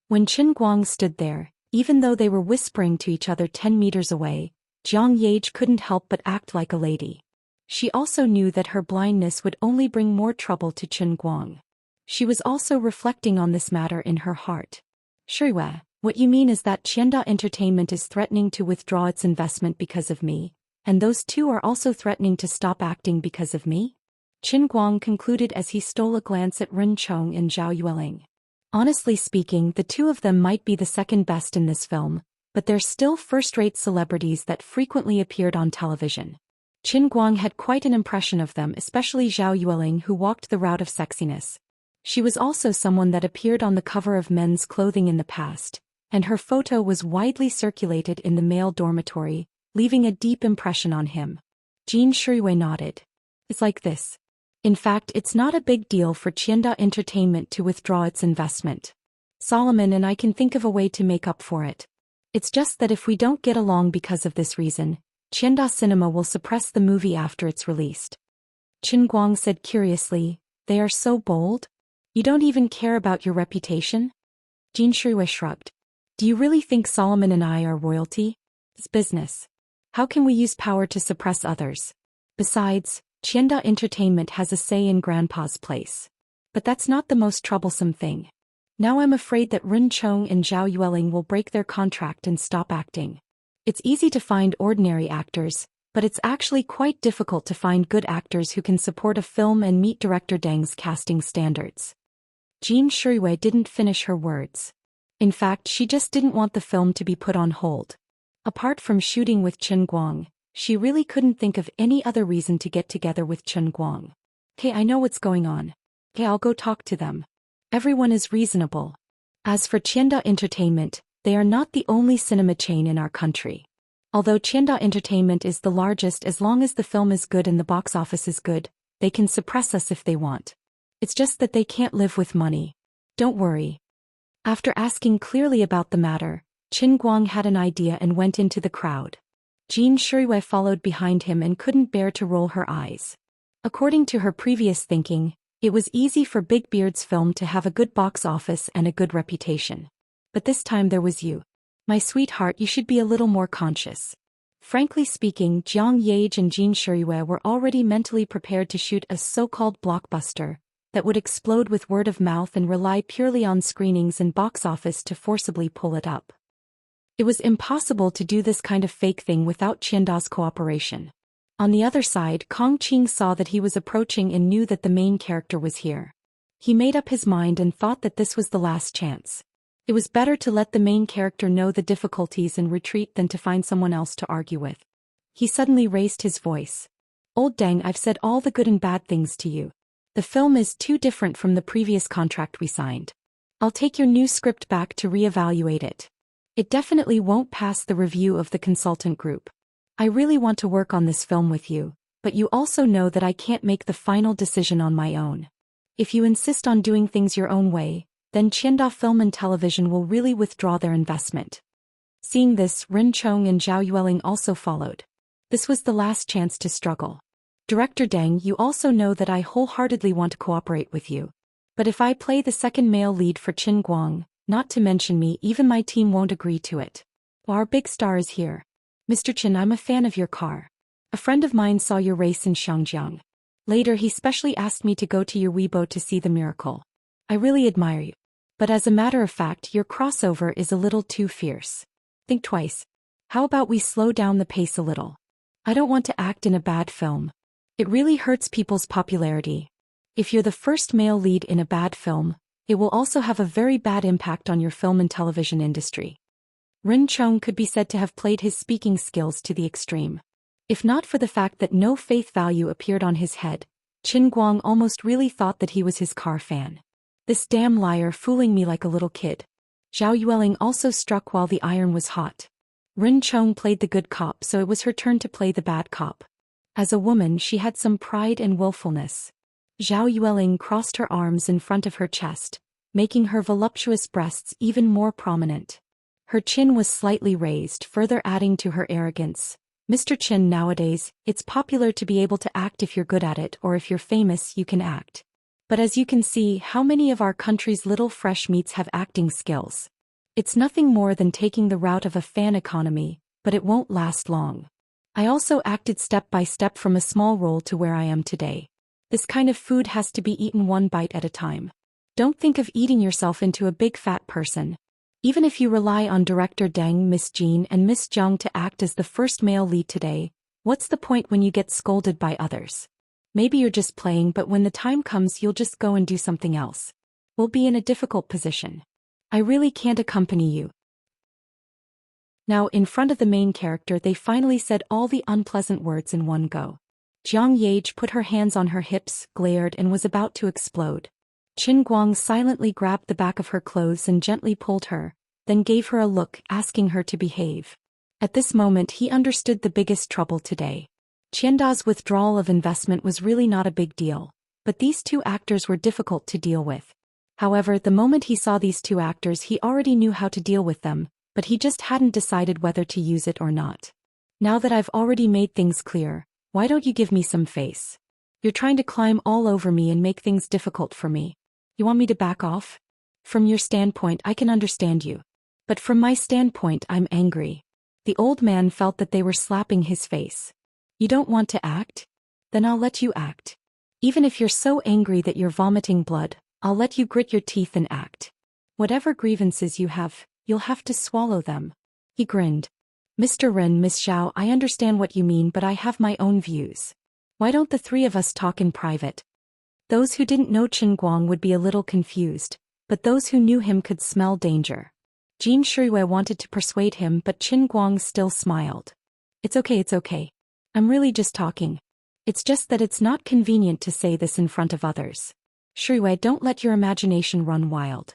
S1: When Qin Guang stood there, even though they were whispering to each other 10 meters away, Jiang Ye couldn't help but act like a lady. She also knew that her blindness would only bring more trouble to Qin Guang. She was also reflecting on this matter in her heart. "Shiyue, what you mean is that Qianda Entertainment is threatening to withdraw its investment because of me, and those two are also threatening to stop acting because of me?" Qin Guang concluded as he stole a glance at Ren Chong and Zhao Yueling. Honestly speaking, the two of them might be the second best in this film, but they're still first-rate celebrities that frequently appeared on television. Qin Guang had quite an impression of them, especially Zhao Yueling, who walked the route of sexiness. She was also someone that appeared on the cover of men's clothing in the past, and her photo was widely circulated in the male dormitory, leaving a deep impression on him. Jin Shuiwei nodded. It's like this. In fact, it's not a big deal for Qianda Entertainment to withdraw its investment. Solomon and I can think of a way to make up for it. It's just that if we don't get along because of this reason, Qianda Cinema will suppress the movie after it's released. Qin Guang said curiously, they are so bold? You don't even care about your reputation? Jin Shuiwei shrugged. Do you really think Solomon and I are royalty? It's business. How can we use power to suppress others? Besides, Qianda Entertainment has a say in Grandpa's place. But that's not the most troublesome thing. Now I'm afraid that Ren Chong and Zhao Yueling will break their contract and stop acting. It's easy to find ordinary actors, but it's actually quite difficult to find good actors who can support a film and meet director Deng's casting standards. Jin Shuiwei didn't finish her words. In fact, she just didn't want the film to be put on hold. Apart from shooting with Chen Guang, she really couldn't think of any other reason to get together with Chen Guang. Okay, I know what's going on. Okay, I'll go talk to them. Everyone is reasonable. As for Qianda Entertainment, they are not the only cinema chain in our country. Although Qianda Entertainment is the largest, as long as the film is good and the box office is good, they can suppress us if they want. It's just that they can't live with money. Don't worry. After asking clearly about the matter, Qin Guang had an idea and went into the crowd. Jin Shuiwei followed behind him and couldn't bear to roll her eyes. According to her previous thinking, it was easy for Big Beard's film to have a good box office and a good reputation. But this time there was you. My sweetheart, you should be a little more conscious. Frankly speaking, Jiang Yage and Jin Shuiwei were already mentally prepared to shoot a so-called blockbuster that would explode with word of mouth and rely purely on screenings and box office to forcibly pull it up. It was impossible to do this kind of fake thing without Qianda's cooperation. On the other side, Kong Qing saw that he was approaching and knew that the main character was here. He made up his mind and thought that this was the last chance. It was better to let the main character know the difficulties and retreat than to find someone else to argue with. He suddenly raised his voice. Old Deng, I've said all the good and bad things to you. The film is too different from the previous contract we signed. I'll take your new script back to reevaluate it. It definitely won't pass the review of the consultant group. I really want to work on this film with you, but you also know that I can't make the final decision on my own. If you insist on doing things your own way, then Qianda Film and Television will really withdraw their investment. Seeing this, Ren Chong and Zhao Yueling also followed. This was the last chance to struggle. Director Deng, you also know that I wholeheartedly want to cooperate with you. But if I play the second male lead for Qin Guang, not to mention me, even my team won't agree to it. Our big star is here. Mr. Qin, I'm a fan of your car. A friend of mine saw your race in Xianxia. Later he specially asked me to go to your Weibo to see the miracle. I really admire you. But as a matter of fact, your crossover is a little too fierce. Think twice. How about we slow down the pace a little? I don't want to act in a bad film. It really hurts people's popularity. If you're the first male lead in a bad film, it will also have a very bad impact on your film and television industry. Ren Chong could be said to have played his speaking skills to the extreme. If not for the fact that no faith value appeared on his head, Qin Guang almost really thought that he was his car fan. This damn liar fooling me like a little kid. Zhao Yueling also struck while the iron was hot. Ren Chong played the good cop, so it was her turn to play the bad cop. As a woman, she had some pride and willfulness. Zhao Yueling crossed her arms in front of her chest, making her voluptuous breasts even more prominent. Her chin was slightly raised, further adding to her arrogance. Mr. Qin, nowadays, it's popular to be able to act if you're good at it, or if you're famous, you can act. But as you can see, how many of our country's little fresh meats have acting skills? It's nothing more than taking the route of a fan economy, but it won't last long. I also acted step by step from a small role to where I am today. This kind of food has to be eaten one bite at a time. Don't think of eating yourself into a big fat person. Even if you rely on director Deng, Miss Jean and Miss Zhang to act as the first male lead today, what's the point when you get scolded by others? Maybe you're just playing, but when the time comes you'll just go and do something else. We'll be in a difficult position. I really can't accompany you. Now, in front of the main character, they finally said all the unpleasant words in one go. Jiang Yage put her hands on her hips, glared, and was about to explode. Qin Guang silently grabbed the back of her clothes and gently pulled her, then gave her a look asking her to behave. At this moment he understood the biggest trouble today. Qianda's withdrawal of investment was really not a big deal, but these two actors were difficult to deal with. However, the moment he saw these two actors he already knew how to deal with them, but he just hadn't decided whether to use it or not. Now that I've already made things clear, why don't you give me some face? You're trying to climb all over me and make things difficult for me. You want me to back off? From your standpoint I can understand you. But from my standpoint I'm angry. The old man felt that they were slapping his face. You don't want to act? Then I'll let you act. Even if you're so angry that you're vomiting blood, I'll let you grit your teeth and act. Whatever grievances you have, you'll have to swallow them. He grinned. Mr. Ren, Miss Zhao, I understand what you mean, but I have my own views. Why don't the three of us talk in private? Those who didn't know Qin Guang would be a little confused, but those who knew him could smell danger. Jin Shuiwei wanted to persuade him, but Qin Guang still smiled. It's okay. I'm really just talking. It's just that it's not convenient to say this in front of others. Shuiwei, don't let your imagination run wild.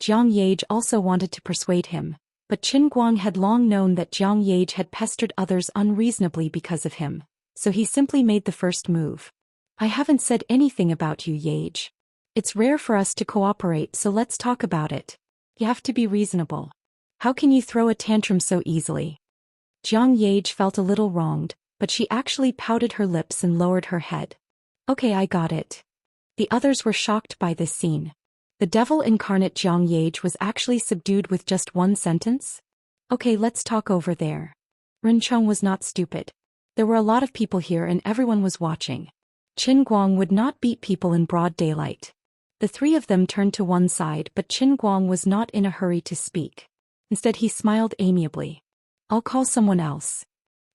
S1: Jiang Yage also wanted to persuade him, but Qin Guang had long known that Jiang Yage had pestered others unreasonably because of him, so he simply made the first move. I haven't said anything about you, Yage. It's rare for us to cooperate, so let's talk about it. You have to be reasonable. How can you throw a tantrum so easily? Jiang Yage felt a little wronged, but she actually pouted her lips and lowered her head. Okay, I got it. The others were shocked by this scene. The devil incarnate Jiang Yage was actually subdued with just one sentence? Okay, let's talk over there. Ren Chong was not stupid. There were a lot of people here and everyone was watching. Qin Guang would not beat people in broad daylight. The three of them turned to one side, but Qin Guang was not in a hurry to speak. Instead he smiled amiably. I'll call someone else.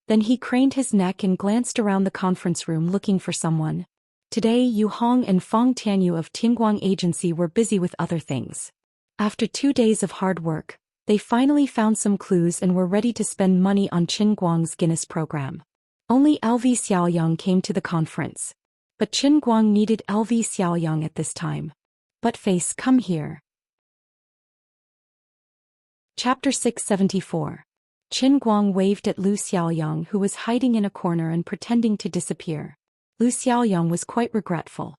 S1: Then he craned his neck and glanced around the conference room looking for someone. Today Yu Hong and Fang Tianyu of Tianguang Agency were busy with other things. After 2 days of hard work, they finally found some clues and were ready to spend money on Qin Guang's Guinness program. Only LV Xiaoyang came to the conference. But Qin Guang needed LV Xiaoyang at this time. Buttface, come here. Chapter 674. Qin Guang waved at Lu Xiaoyang, who was hiding in a corner and pretending to disappear. Lu Xiaoyang was quite regretful.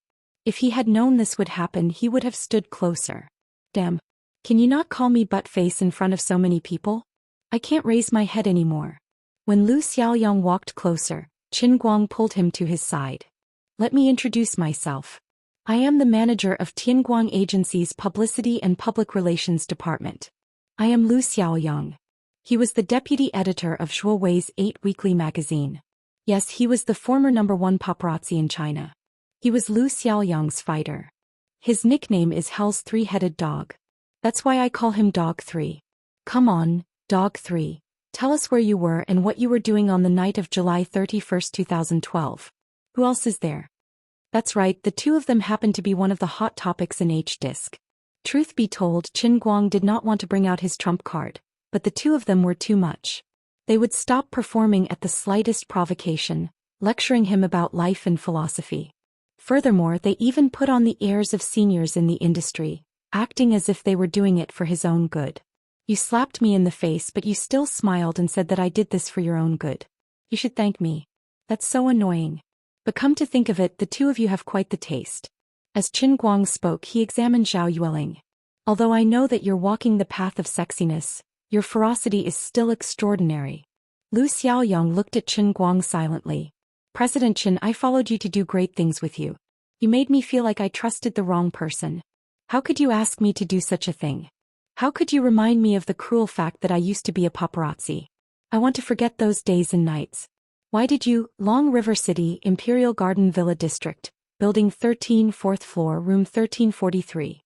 S1: If he had known this would happen he would have stood closer. Damn. Can you not call me Buttface in front of so many people? I can't raise my head anymore. When Lu Xiaoyang walked closer, Qin Guang pulled him to his side. Let me introduce myself. I am the manager of Tianguang Agency's Publicity and Public Relations Department. I am Lu Xiaoyang. He was the deputy editor of Zhuo Wei's 8 weekly magazine. Yes, he was the former #1 paparazzi in China. He was Lu Xiaoyang's fighter. His nickname is Hell's three-headed dog. That's why I call him Dog 3. Come on, Dog 3. Tell us where you were and what you were doing on the night of July 31st, 2012. Who else is there? That's right, the two of them happen to be one of the hot topics in H-Disc. Truth be told, Qin Guang did not want to bring out his trump card, but the two of them were too much. They would stop performing at the slightest provocation, lecturing him about life and philosophy. Furthermore, they even put on the airs of seniors in the industry, acting as if they were doing it for his own good. You slapped me in the face, but you still smiled and said that I did this for your own good. You should thank me. That's so annoying. But come to think of it, the two of you have quite the taste. As Qin Guang spoke, he examined Zhao Yueling. Although I know that you're walking the path of sexiness, your ferocity is still extraordinary. Lu Xiaoyang looked at Qin Guang silently. President Qin, I followed you to do great things with you. You made me feel like I trusted the wrong person. How could you ask me to do such a thing? How could you remind me of the cruel fact that I used to be a paparazzi? I want to forget those days and nights. Why did you, Long River City, Imperial Garden Villa District, Building 13, 4th floor, room 1343.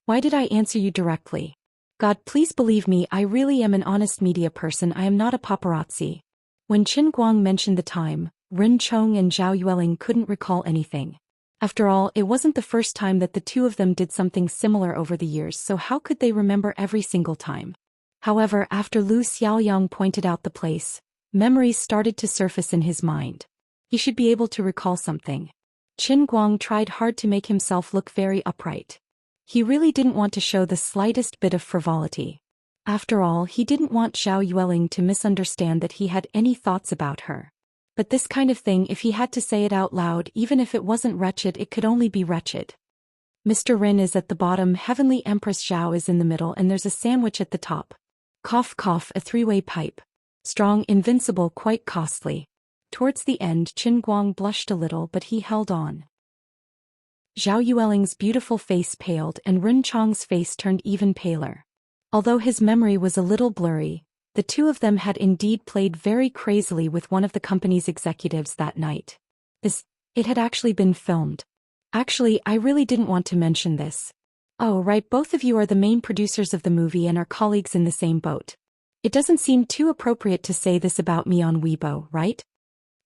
S1: Why did I answer you directly? God, please believe me, I really am an honest media person, I am not a paparazzi. When Qin Guang mentioned the time, Ren Chong and Zhao Yueling couldn't recall anything. After all, it wasn't the first time that the two of them did something similar over the years, so how could they remember every single time? However, after Lu Xiaoyang pointed out the place, memories started to surface in his mind. He should be able to recall something. Qin Guang tried hard to make himself look very upright. He really didn't want to show the slightest bit of frivolity. After all, he didn't want Zhao Yueling to misunderstand that he had any thoughts about her. But this kind of thing, if he had to say it out loud, even if it wasn't wretched, it could only be wretched. Mr. Rin is at the bottom, Heavenly Empress Zhao is in the middle, and there's a sandwich at the top. Cough cough, a three-way pipe. Strong, invincible, quite costly. Towards the end, Qin Guang blushed a little, but he held on. Zhao Yueling's beautiful face paled and Rin Chong's face turned even paler. Although his memory was a little blurry, the two of them had indeed played very crazily with one of the company's executives that night. It had actually been filmed. Actually, I really didn't want to mention this. Oh right, both of you are the main producers of the movie and are colleagues in the same boat. It doesn't seem too appropriate to say this about me on Weibo, right?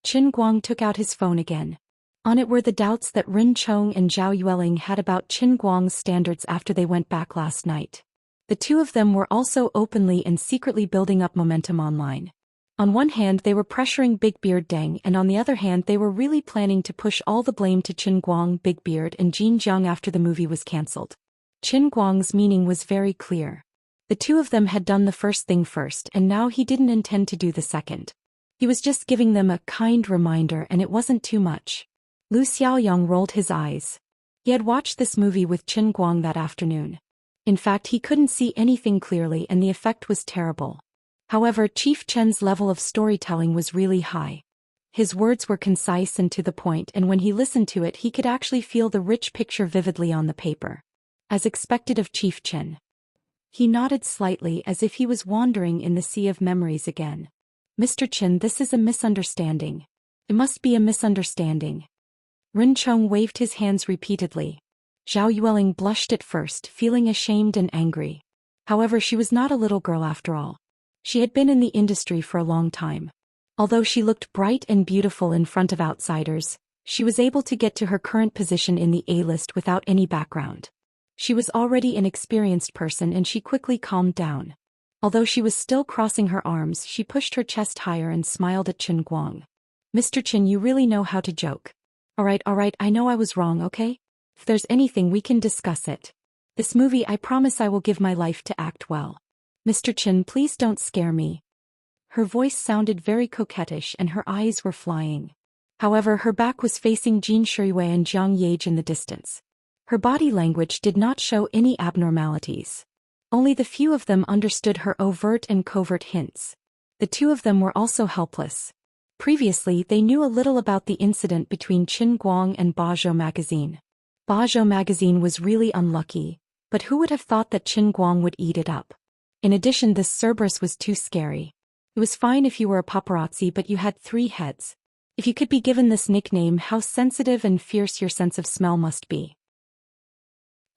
S1: Qin Guang took out his phone again. On it were the doubts that Rin Chong and Zhao Yueling had about Qin Guang's standards after they went back last night. The two of them were also openly and secretly building up momentum online. On one hand they were pressuring Big Beard Deng, and on the other hand they were really planning to push all the blame to Qin Guang, Big Beard and Jin Jiang after the movie was cancelled. Qin Guang's meaning was very clear. The two of them had done the first thing first, and now he didn't intend to do the second. He was just giving them a kind reminder, and it wasn't too much. Lu Xiaoyang rolled his eyes. He had watched this movie with Qin Guang that afternoon. In fact, he couldn't see anything clearly and the effect was terrible. However, Chief Chen's level of storytelling was really high. His words were concise and to the point, and when he listened to it he could actually feel the rich picture vividly on the paper. As expected of Chief Chen. He nodded slightly as if he was wandering in the sea of memories again. Mr. Chen, this is a misunderstanding. It must be a misunderstanding. Rin Chong waved his hands repeatedly. Zhao Yueling blushed at first, feeling ashamed and angry. However, she was not a little girl after all. She had been in the industry for a long time. Although she looked bright and beautiful in front of outsiders, she was able to get to her current position in the A-list without any background. She was already an experienced person and she quickly calmed down. Although she was still crossing her arms, she pushed her chest higher and smiled at Qin Guang. Mr. Qin, you really know how to joke. Alright, I know I was wrong, okay? If there's anything we can discuss it. This movie, I promise I will give my life to act well. Mr. Qin, please don't scare me. Her voice sounded very coquettish and her eyes were flying. However, her back was facing Jin Shuiwei and Jiang Yage in the distance. Her body language did not show any abnormalities. Only the few of them understood her overt and covert hints. The two of them were also helpless. Previously, they knew a little about the incident between Qin Guang and Bazhou magazine. Bazhou magazine was really unlucky, but who would have thought that Qin Guang would eat it up? In addition, this Cerberus was too scary. It was fine if you were a paparazzi, but you had 3 heads. If you could be given this nickname, how sensitive and fierce your sense of smell must be.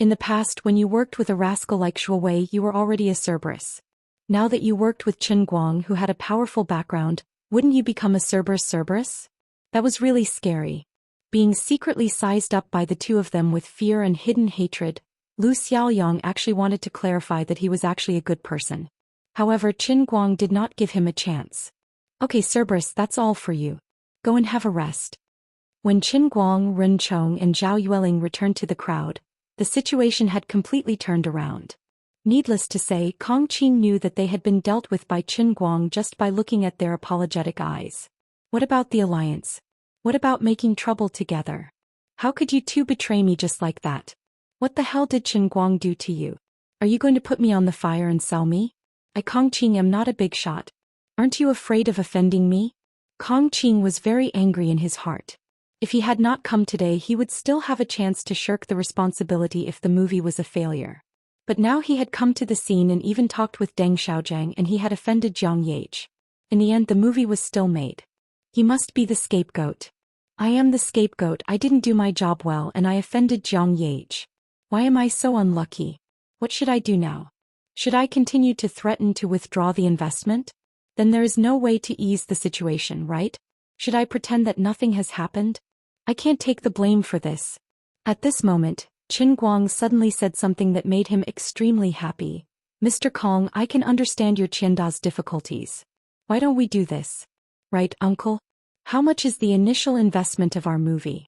S1: In the past, when you worked with a rascal like Shuo Wei, you were already a Cerberus. Now that you worked with Qin Guang, who had a powerful background, wouldn't you become a Cerberus? That was really scary. Being secretly sized up by the two of them with fear and hidden hatred, Lu Xiaoyang actually wanted to clarify that he was actually a good person. However, Qin Guang did not give him a chance. Okay, Cerberus, that's all for you. Go and have a rest. When Qin Guang, Rin Chong and Zhao Yueling returned to the crowd, the situation had completely turned around. Needless to say, Kong Qing knew that they had been dealt with by Qin Guang just by looking at their apologetic eyes. What about the alliance? What about making trouble together? How could you two betray me just like that? What the hell did Qin Guang do to you? Are you going to put me on the fire and sell me? I, Kong Qing, am not a big shot. Aren't you afraid of offending me? Kong Qing was very angry in his heart. If he had not come today, he would still have a chance to shirk the responsibility if the movie was a failure. But now he had come to the scene and even talked with Deng Xiaojiang, and he had offended Jiang Yage. In the end, the movie was still made. He must be the scapegoat. I am the scapegoat. I didn't do my job well and I offended Jiang Yage. Why am I so unlucky? What should I do now? Should I continue to threaten to withdraw the investment? Then there is no way to ease the situation, right? Should I pretend that nothing has happened? I can't take the blame for this. At this moment, Qin Guang suddenly said something that made him extremely happy. Mr. Kong, I can understand your Qianda's difficulties. Why don't we do this? Right, uncle? How much is the initial investment of our movie?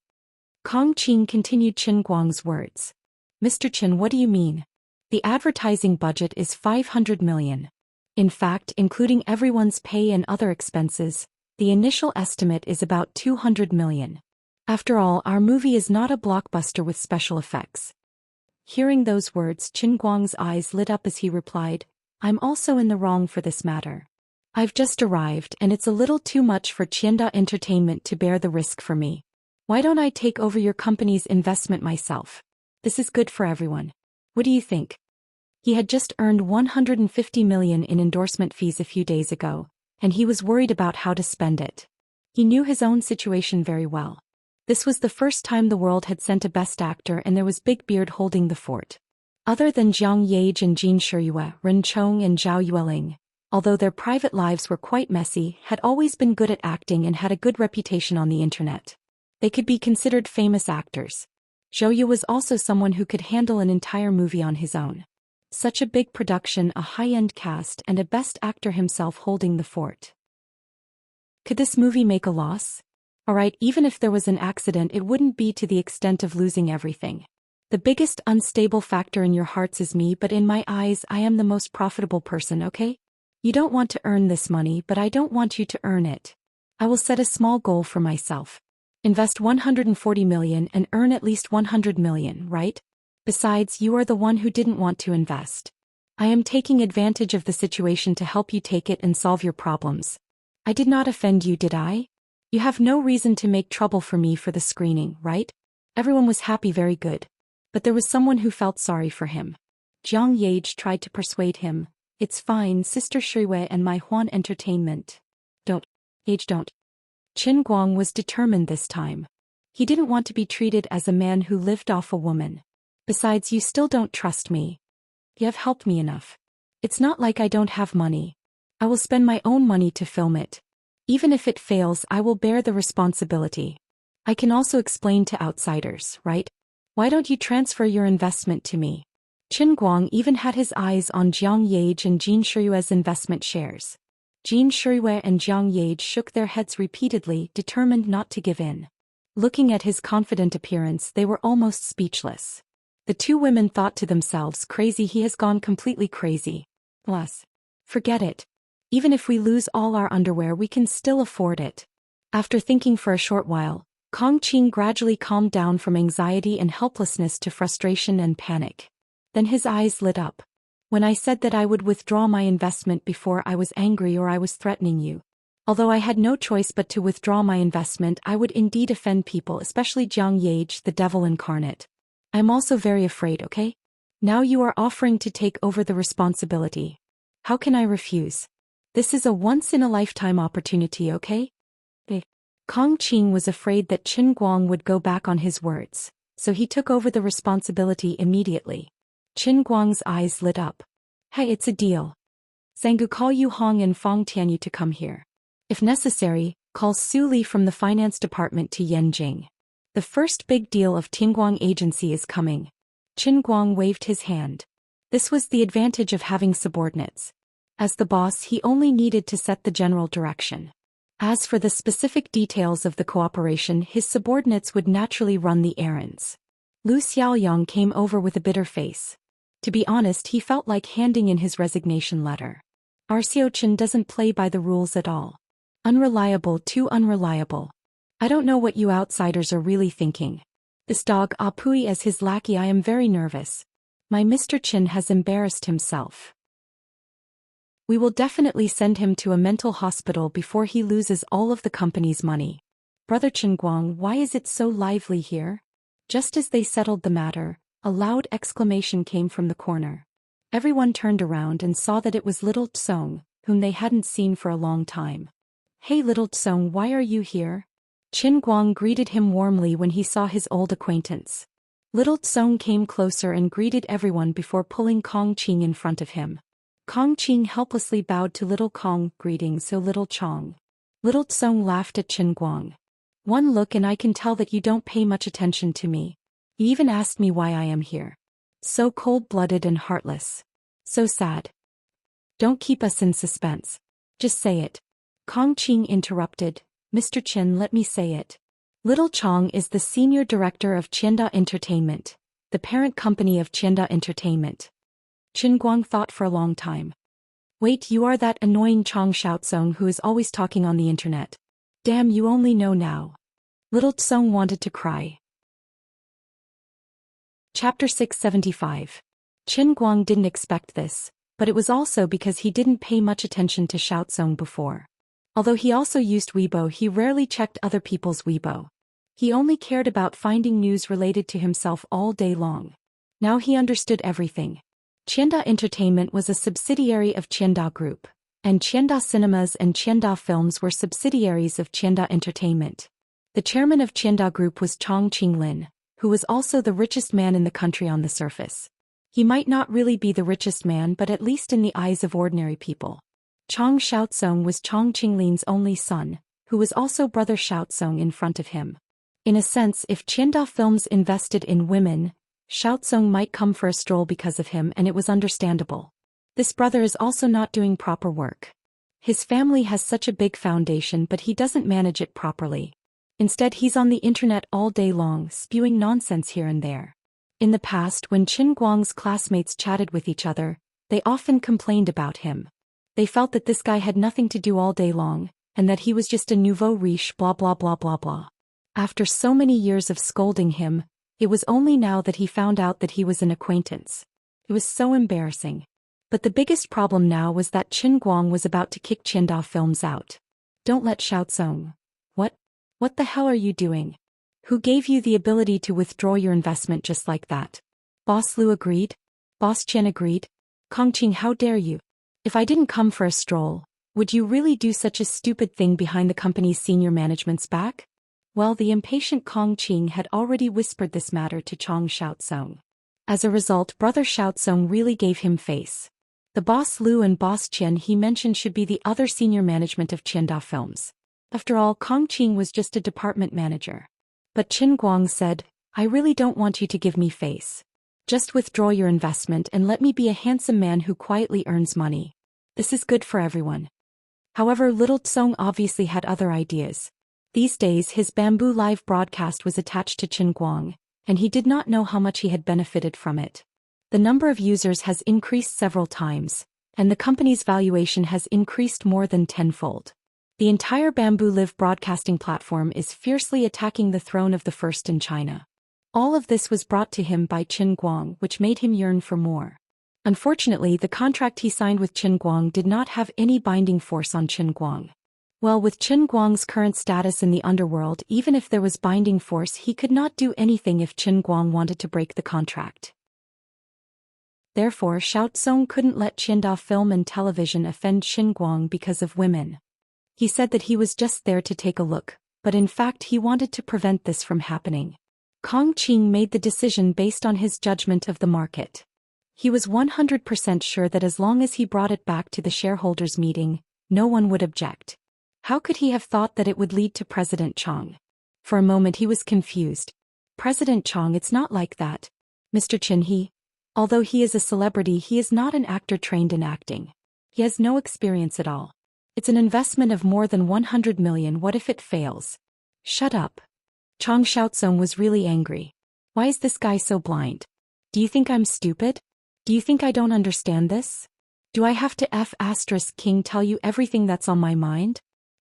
S1: Kong Qing continued Qin Guang's words. Mr. Qin, what do you mean? The advertising budget is 500 million. In fact, including everyone's pay and other expenses, the initial estimate is about 200 million. After all, our movie is not a blockbuster with special effects. Hearing those words, Qin Guang's eyes lit up as he replied, I'm also in the wrong for this matter. I've just arrived and it's a little too much for Qianda Entertainment to bear the risk for me. Why don't I take over your company's investment myself? This is good for everyone. What do you think? He had just earned 150 million in endorsement fees a few days ago, and he was worried about how to spend it. He knew his own situation very well. This was the first time the world had sent a best actor and there was Big Beard holding the fort. Other than Jiang Yage and Jin Shiyue, Ren Chong and Zhao Yueling, although their private lives were quite messy, had always been good at acting and had a good reputation on the internet. They could be considered famous actors. Zhou Yu was also someone who could handle an entire movie on his own. Such a big production, a high-end cast and a best actor himself holding the fort. Could this movie make a loss? Alright, even if there was an accident it wouldn't be to the extent of losing everything. The biggest unstable factor in your hearts is me, but in my eyes I am the most profitable person, okay? You don't want to earn this money, but I don't want you to earn it. I will set a small goal for myself. Invest 140 million and earn at least 100 million, right? Besides, you are the one who didn't want to invest. I am taking advantage of the situation to help you take it and solve your problems. I did not offend you, did I? You have no reason to make trouble for me for the screening, right? Everyone was happy, very good. But there was someone who felt sorry for him. Jiang Yage tried to persuade him. It's fine, Sister Shiyue and my Huan Entertainment. Don't. Qin Guang was determined this time. He didn't want to be treated as a man who lived off a woman. Besides, you still don't trust me. You have helped me enough. It's not like I don't have money. I will spend my own money to film it. Even if it fails, I will bear the responsibility. I can also explain to outsiders, right? Why don't you transfer your investment to me? Qin Guang even had his eyes on Jiang Yage and Jin Shiyue's investment shares. Jin Shiyue and Jiang Yage shook their heads repeatedly, determined not to give in. Looking at his confident appearance, they were almost speechless. The two women thought to themselves, crazy, he has gone completely crazy. Plus, forget it. Even if we lose all our underwear we can still afford it. After thinking for a short while, Kong Qing gradually calmed down from anxiety and helplessness to frustration and panic. Then his eyes lit up. When I said that I would withdraw my investment before, I was angry or I was threatening you. Although I had no choice but to withdraw my investment, I would indeed offend people, especially Jiang Yage, the devil incarnate. I am also very afraid, okay? Now you are offering to take over the responsibility. How can I refuse? This is a once-in-a-lifetime opportunity, okay? Kong Qing was afraid that Qin Guang would go back on his words, so he took over the responsibility immediately. Qin Guang's eyes lit up. Hey, it's a deal. Zhanggu, call Yu Hong and Fong Tianyu to come here. If necessary, call Su Li from the finance department to Yanjing. The first big deal of Tingguang Agency is coming. Qin Guang waved his hand. This was the advantage of having subordinates. As the boss, he only needed to set the general direction. As for the specific details of the cooperation, his subordinates would naturally run the errands. Lu Xiaoyang came over with a bitter face. To be honest, he felt like handing in his resignation letter. Our Xiaochen doesn't play by the rules at all. Unreliable, too unreliable. I don't know what you outsiders are really thinking. This dog Apui as his lackey, I am very nervous. My Mr. Qin has embarrassed himself. We will definitely send him to a mental hospital before he loses all of the company's money. Brother Qin Guang, why is it so lively here? Just as they settled the matter, a loud exclamation came from the corner. Everyone turned around and saw that it was little Tsong, whom they hadn't seen for a long time. Hey little Tsong, why are you here? Qin Guang greeted him warmly when he saw his old acquaintance. Little Tsong came closer and greeted everyone before pulling Kong Qing in front of him. Kong Qing helplessly bowed to little Kong, greeting so little Chong. Little Tsong laughed at Qin Guang. One look and I can tell that you don't pay much attention to me. You even asked me why I am here. So cold-blooded and heartless. So sad. Don't keep us in suspense. Just say it. Kong Qing interrupted. Mr. Qin, let me say it. Little Chong is the senior director of Qianda Entertainment, the parent company of Qianda Entertainment. Qin Guang thought for a long time. Wait, you are that annoying Chong Xiaozong who is always talking on the internet. Damn, you only know now. Little Tsong wanted to cry. Chapter 675. Qin Guang didn't expect this, but it was also because he didn't pay much attention to Xiaozong before. Although he also used Weibo, he rarely checked other people's Weibo. He only cared about finding news related to himself all day long. Now he understood everything. Qianda Entertainment was a subsidiary of Qianda Group, and Qianda Cinemas and Qianda Films were subsidiaries of Qianda Entertainment. The chairman of Qianda Group was Chong Qinglin, who was also the richest man in the country on the surface. He might not really be the richest man, but at least in the eyes of ordinary people. Chong Xiaozong was Chong Qinglin's only son, who was also brother Xiaozong in front of him. In a sense, if Qianda Films invested in women, Xiaozong might come for a stroll because of him, and it was understandable. This brother is also not doing proper work. His family has such a big foundation, but he doesn't manage it properly. Instead, he's on the internet all day long, spewing nonsense here and there. In the past, when Qin Guang's classmates chatted with each other, they often complained about him. They felt that this guy had nothing to do all day long, and that he was just a nouveau riche blah blah blah blah blah. After so many years of scolding him, it was only now that he found out that he was an acquaintance. It was so embarrassing. But the biggest problem now was that Qin Guang was about to kick Qianda Films out. Don't let Xiaozong. What the hell are you doing? Who gave you the ability to withdraw your investment just like that? Boss Lu agreed? Boss Qian agreed? Kongqing, how dare you? If I didn't come for a stroll, would you really do such a stupid thing behind the company's senior management's back? Well, the impatient Kongqing had already whispered this matter to Chong Xiaozong. As a result, brother Xiaozong really gave him face. The boss Lu and boss Qian he mentioned should be the other senior management of Qianda Films. After all, Kongqing was just a department manager. But Qin Guang said, I really don't want you to give me face. Just withdraw your investment and let me be a handsome man who quietly earns money. This is good for everyone. However, Little Tsong obviously had other ideas. These days his Bamboo Live broadcast was attached to Qin Guang, and he did not know how much he had benefited from it. The number of users has increased several times, and the company's valuation has increased more than tenfold. The entire Bamboo Live broadcasting platform is fiercely attacking the throne of the first in China. All of this was brought to him by Qin Guang, which made him yearn for more. Unfortunately, the contract he signed with Qin Guang did not have any binding force on Qin Guang. Well, with Qin Guang's current status in the underworld, even if there was binding force, he could not do anything if Qin Guang wanted to break the contract. Therefore, Xiaozong couldn't let Qianda Film and Television offend Qin Guang because of women. He said that he was just there to take a look, but in fact he wanted to prevent this from happening. Kongqing made the decision based on his judgment of the market. He was 100% sure that as long as he brought it back to the shareholders' meeting, no one would object. How could he have thought that it would lead to President Chong? For a moment he was confused. President Chong, it's not like that. Mr. Qin, although he is a celebrity, he is not an actor trained in acting. He has no experience at all. It's an investment of more than 100 million. What if it fails? Shut up. Chong Xiaozong was really angry. Why is this guy so blind? Do you think I'm stupid? Do you think I don't understand this? Do I have to King tell you everything that's on my mind?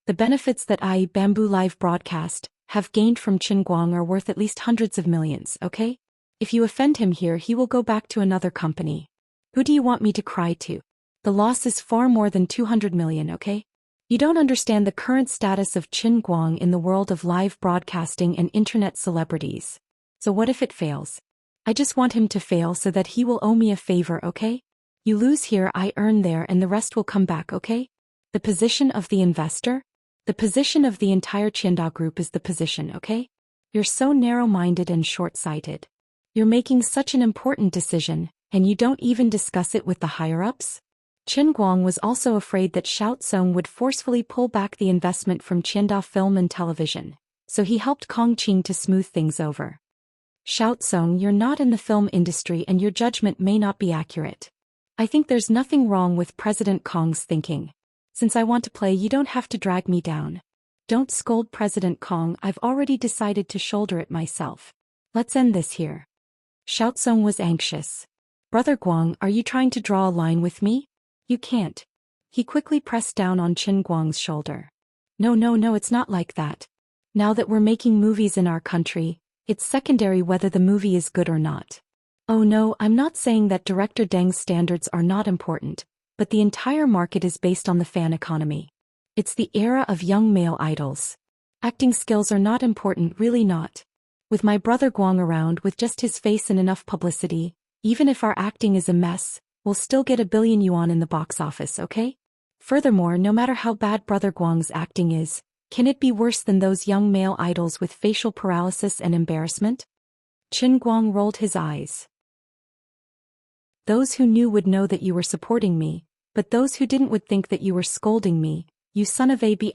S1: The benefits that I, Bamboo Live broadcast, have gained from Qin Guang are worth at least hundreds of millions, okay? If you offend him here, he will go back to another company. Who do you want me to cry to? The loss is far more than 200 million, okay? You don't understand the current status of Qin Guang in the world of live broadcasting and internet celebrities. So what if it fails? I just want him to fail so that he will owe me a favor, okay? You lose here, I earn there, and the rest will come back, okay? The position of the investor? The position of the entire Qianda Group is the position, okay? You're so narrow-minded and short-sighted. You're making such an important decision, and you don't even discuss it with the higher-ups? Qin Guang was also afraid that Xiaozong would forcefully pull back the investment from Qianda Film and Television, so he helped Kongqing to smooth things over. Xiaozong, you're not in the film industry and your judgment may not be accurate. I think there's nothing wrong with President Kong's thinking. Since I want to play, you don't have to drag me down. Don't scold President Kong, I've already decided to shoulder it myself. Let's end this here. Xiaozong was anxious. Brother Guang, are you trying to draw a line with me? You can't. He quickly pressed down on Qin Guang's shoulder. No, it's not like that. Now that we're making movies in our country, it's secondary whether the movie is good or not. Oh no, I'm not saying that director Deng's standards are not important, but the entire market is based on the fan economy. It's the era of young male idols. Acting skills are not important, really not. With my brother Guang around with just his face and enough publicity, even if our acting is a mess, we'll still get 1 billion yuan in the box office, okay? Furthermore, no matter how bad brother Guang's acting is, can it be worse than those young male idols with facial paralysis and embarrassment? Qin Guang rolled his eyes. Those who knew would know that you were supporting me, but those who didn't would think that you were scolding me, you son of a b****.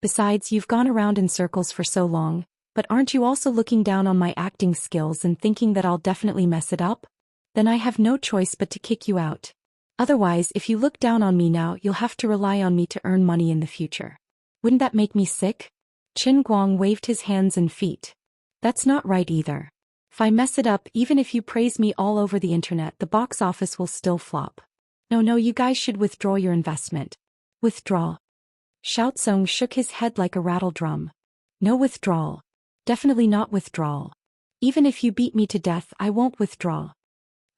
S1: Besides, you've gone around in circles for so long, but aren't you also looking down on my acting skills and thinking that I'll definitely mess it up? Then I have no choice but to kick you out. Otherwise, if you look down on me now, you'll have to rely on me to earn money in the future. Wouldn't that make me sick? Qin Guang waved his hands and feet. That's not right either. If I mess it up, even if you praise me all over the internet, the box office will still flop. No, you guys should withdraw your investment. Withdraw. Xiaozong shook his head like a rattle drum. No withdrawal. Definitely not withdrawal. Even if you beat me to death, I won't withdraw.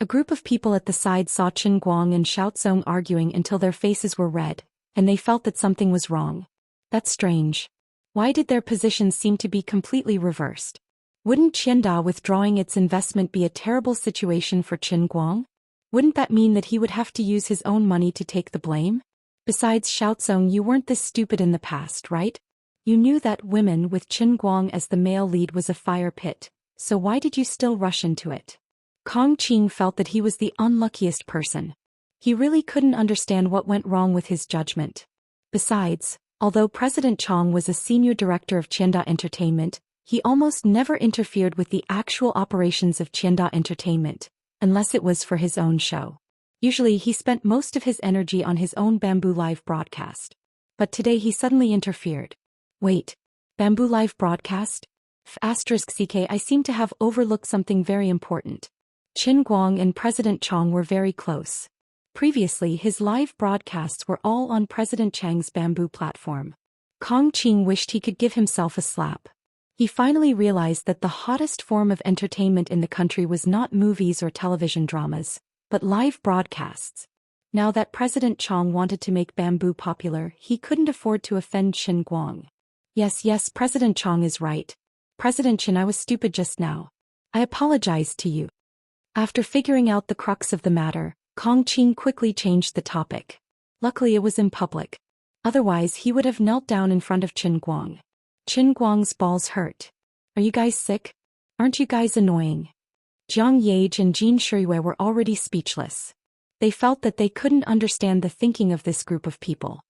S1: A group of people at the side saw Qin Guang and Xiaozong arguing until their faces were red, and they felt that something was wrong. That's strange. Why did their positions seem to be completely reversed? Wouldn't Qianda withdrawing its investment be a terrible situation for Qin Guang? Wouldn't that mean that he would have to use his own money to take the blame? Besides, Xiaozong, you weren't this stupid in the past, right? You knew that Women with Qin Guang as the male lead was a fire pit, so why did you still rush into it? Kong Qing felt that he was the unluckiest person. He really couldn't understand what went wrong with his judgment. Besides, although President Chong was a senior director of Qianda Entertainment, he almost never interfered with the actual operations of Qianda Entertainment, unless it was for his own show. Usually he spent most of his energy on his own Bamboo Live broadcast. But today he suddenly interfered. Wait, Bamboo Live broadcast? *CK, I seem to have overlooked something very important. Qin Guang and President Chong were very close. Previously, his live broadcasts were all on President Chang's Bamboo platform. Kong Qing wished he could give himself a slap. He finally realized that the hottest form of entertainment in the country was not movies or television dramas, but live broadcasts. Now that President Chong wanted to make Bamboo popular, he couldn't afford to offend Qin Guang. Yes, President Chong is right. President Qin, I was stupid just now. I apologize to you. After figuring out the crux of the matter, Kong Qing quickly changed the topic. Luckily it was in public. Otherwise he would have knelt down in front of Qin Guang. Qin Guang's balls hurt. Are you guys sick? Aren't you guys annoying? Jiang Yage and Jin Shuriwei were already speechless. They felt that they couldn't understand the thinking of this group of people.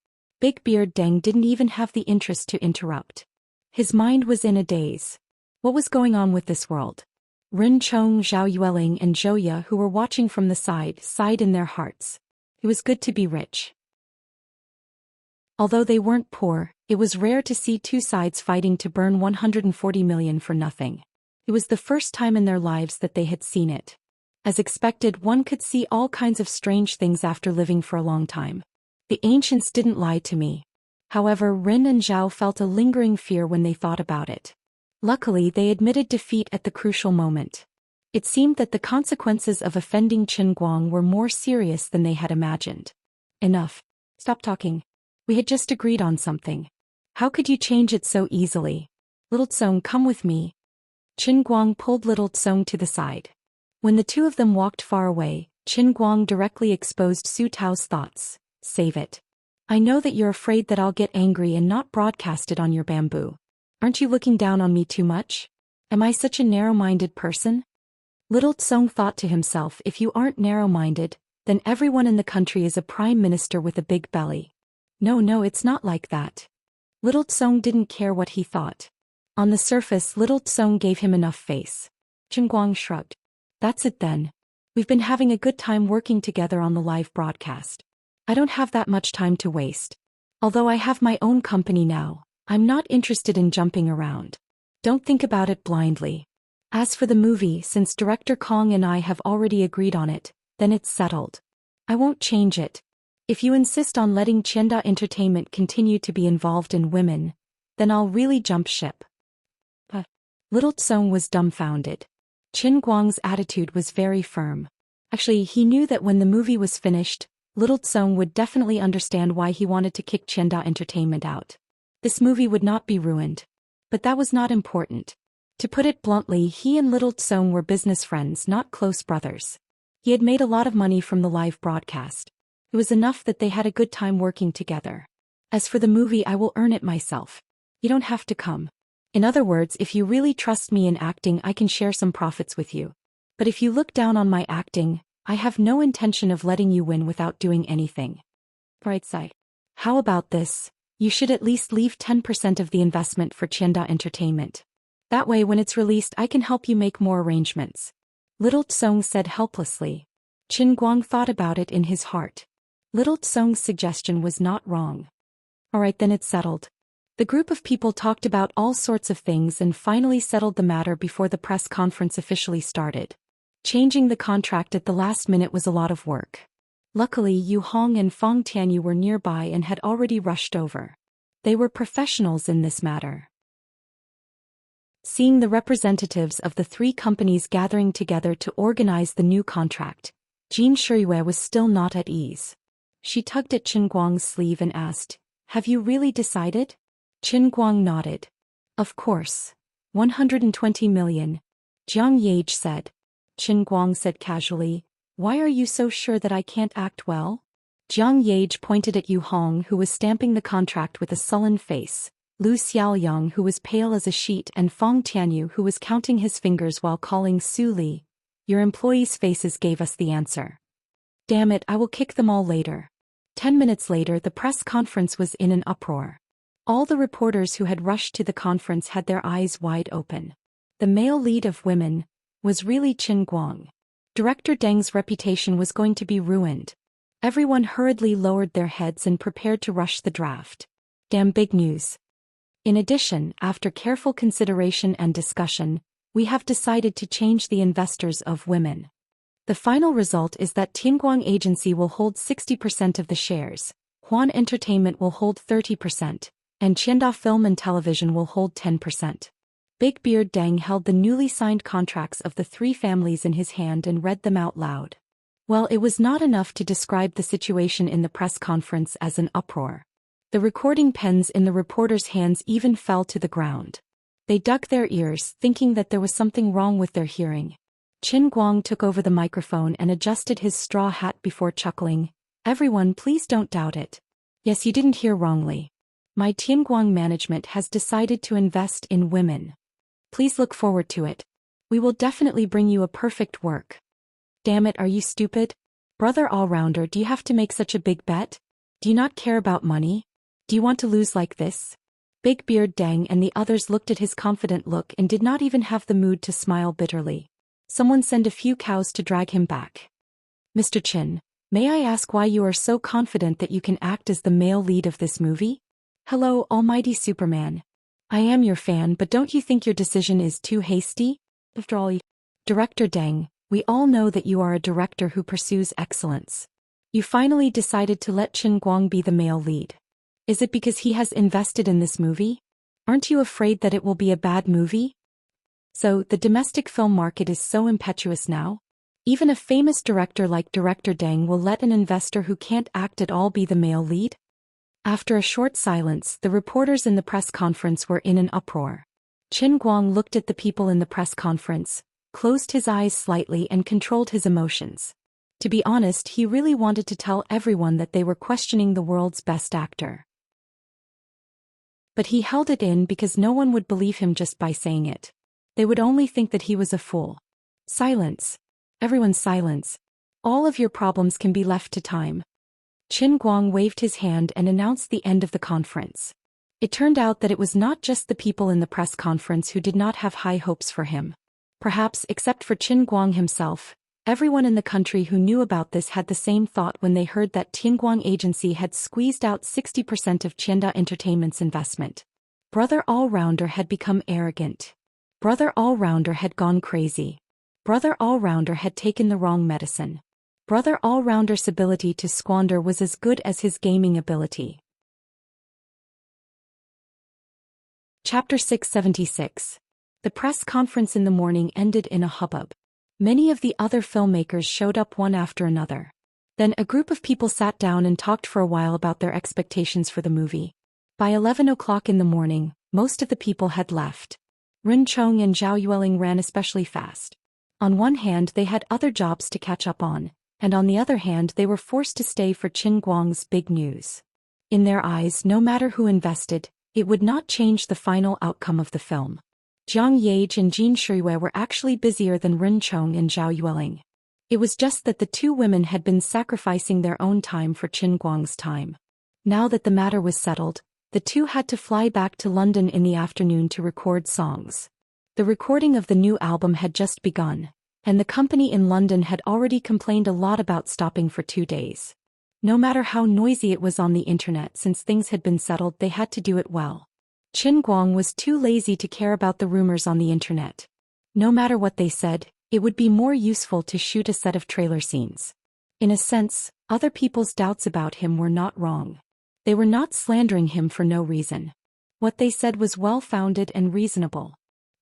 S1: Big Beard Deng didn't even have the interest to interrupt. His mind was in a daze. What was going on with this world? Rin Chong, Zhao Yueling and Zhou Ye, who were watching from the side, sighed in their hearts. It was good to be rich. Although they weren't poor, it was rare to see two sides fighting to burn 140 million for nothing. It was the first time in their lives that they had seen it. As expected, one could see all kinds of strange things after living for a long time. The ancients didn't lie to me. However, Rin and Zhao felt a lingering fear when they thought about it. Luckily, they admitted defeat at the crucial moment. It seemed that the consequences of offending Qin Guang were more serious than they had imagined. Enough. Stop talking. We had just agreed on something. How could you change it so easily? Little Tsong, come with me. Qin Guang pulled Little Tsong to the side. When the two of them walked far away, Qin Guang directly exposed Su Tao's thoughts. Save it. I know that you're afraid that I'll get angry and not broadcast it on your Bamboo. Aren't you looking down on me too much? Am I such a narrow-minded person? Little Tsong thought to himself, if you aren't narrow-minded, then everyone in the country is a prime minister with a big belly. No, it's not like that. Little Tsong didn't care what he thought. On the surface, Little Tsong gave him enough face. Qin Guang shrugged. That's it then. We've been having a good time working together on the live broadcast. I don't have that much time to waste. Although I have my own company now, I'm not interested in jumping around. Don't think about it blindly. As for the movie, since Director Kong and I have already agreed on it, then it's settled. I won't change it. If you insist on letting Xianda Entertainment continue to be involved in women, then I'll really jump ship. Little Tsong was dumbfounded. Qin Guang's attitude was very firm. Actually, he knew that when the movie was finished, Little Tsong would definitely understand why he wanted to kick Xianda Entertainment out. This movie would not be ruined. But that was not important. To put it bluntly, he and Little Tsong were business friends, not close brothers. He had made a lot of money from the live broadcast. It was enough that they had a good time working together. As for the movie, I will earn it myself. You don't have to come. In other words, if you really trust me in acting, I can share some profits with you. But if you look down on my acting, I have no intention of letting you win without doing anything. Bright side. How about this? You should at least leave 10% of the investment for Xianda Entertainment. That way when it's released I can help you make more arrangements. Little Tsong said helplessly. Qin Guang thought about it in his heart. Little Tsong's suggestion was not wrong. Alright, then it's settled. The group of people talked about all sorts of things and finally settled the matter before the press conference officially started. Changing the contract at the last minute was a lot of work. Luckily, Yu Hong and Fong Tianyu were nearby and had already rushed over. They were professionals in this matter. Seeing the representatives of the three companies gathering together to organize the new contract, Jean Shiyue was still not at ease. She tugged at Qin Guang's sleeve and asked, "Have you really decided?" Qin Guang nodded. "Of course. 120 million. Jiang Yage said. Qin Guang said casually, "Why are you so sure that I can't act well?" Jiang Yage pointed at Yu Hong, who was stamping the contract with a sullen face, Lu Xiaoyang, who was pale as a sheet, and Fong Tianyu, who was counting his fingers while calling Su Li. "Your employees' faces gave us the answer. Damn it, I will kick them all later." 10 minutes later, the press conference was in an uproar. All the reporters who had rushed to the conference had their eyes wide open. The male lead of women was really Qin Guang. Director Deng's reputation was going to be ruined. Everyone hurriedly lowered their heads and prepared to rush the draft. Damn big news. In addition, after careful consideration and discussion, we have decided to change the investors of women. The final result is that Tianguang Agency will hold 60% of the shares, Huan Entertainment will hold 30%, and Qianda Film and Television will hold 10%. Big Beard Deng held the newly signed contracts of the three families in his hand and read them out loud. Well, it was not enough to describe the situation in the press conference as an uproar. The recording pens in the reporters' hands even fell to the ground. They dug their ears, thinking that there was something wrong with their hearing. Qin Guang took over the microphone and adjusted his straw hat before chuckling. "Everyone, please don't doubt it. Yes, you didn't hear wrongly. My Tianguang management has decided to invest in women. Please look forward to it. We will definitely bring you a perfect work." Damn it, are you stupid? Brother all-rounder, do you have to make such a big bet? Do you not care about money? Do you want to lose like this? Big Beard Deng and the others looked at his confident look and did not even have the mood to smile bitterly. Someone send a few cows to drag him back. "Mr. Qin, may I ask why you are so confident that you can act as the male lead of this movie?" "Hello, almighty Superman. I am your fan, but don't you think your decision is too hasty?" After all, Director Deng, we all know that you are a director who pursues excellence. You finally decided to let Qin Guang be the male lead. Is it because he has invested in this movie? Aren't you afraid that it will be a bad movie? So, the domestic film market is so impetuous now? Even a famous director like Director Deng will let an investor who can't act at all be the male lead? After a short silence, the reporters in the press conference were in an uproar. Qin Guang looked at the people in the press conference, closed his eyes slightly and controlled his emotions. To be honest, he really wanted to tell everyone that they were questioning the world's best actor. But he held it in because no one would believe him just by saying it. They would only think that he was a fool. Silence. Everyone silence. All of your problems can be left to time. Qin Guang waved his hand and announced the end of the conference. It turned out that it was not just the people in the press conference who did not have high hopes for him. Perhaps, except for Qin Guang himself, everyone in the country who knew about this had the same thought when they heard that Tianguang Agency had squeezed out 60% of Qianda Entertainment's investment. Brother All-Rounder had become arrogant. Brother All-Rounder had gone crazy. Brother All-Rounder had taken the wrong medicine. Brother All-Rounder's ability to squander was as good as his gaming ability. Chapter 676. The press conference in the morning ended in a hubbub. Many of the other filmmakers showed up one after another. Then a group of people sat down and talked for a while about their expectations for the movie. By 11 o'clock in the morning, most of the people had left. Ren Chong and Zhao Yueling ran especially fast. On one hand, they had other jobs to catch up on, and on the other hand, they were forced to stay for Qin Guang's big news. In their eyes, no matter who invested, it would not change the final outcome of the film. Jiang Yage and Jin Shuiwei were actually busier than Ren Chong and Zhao Yueling. It was just that the two women had been sacrificing their own time for Qin Guang's time. Now that the matter was settled, the two had to fly back to London in the afternoon to record songs. The recording of the new album had just begun, and the company in London had already complained a lot about stopping for 2 days. No matter how noisy it was on the internet, since things had been settled, they had to do it well. Qin Guang was too lazy to care about the rumors on the internet. No matter what they said, it would be more useful to shoot a set of trailer scenes. In a sense, other people's doubts about him were not wrong. They were not slandering him for no reason. What they said was well-founded and reasonable.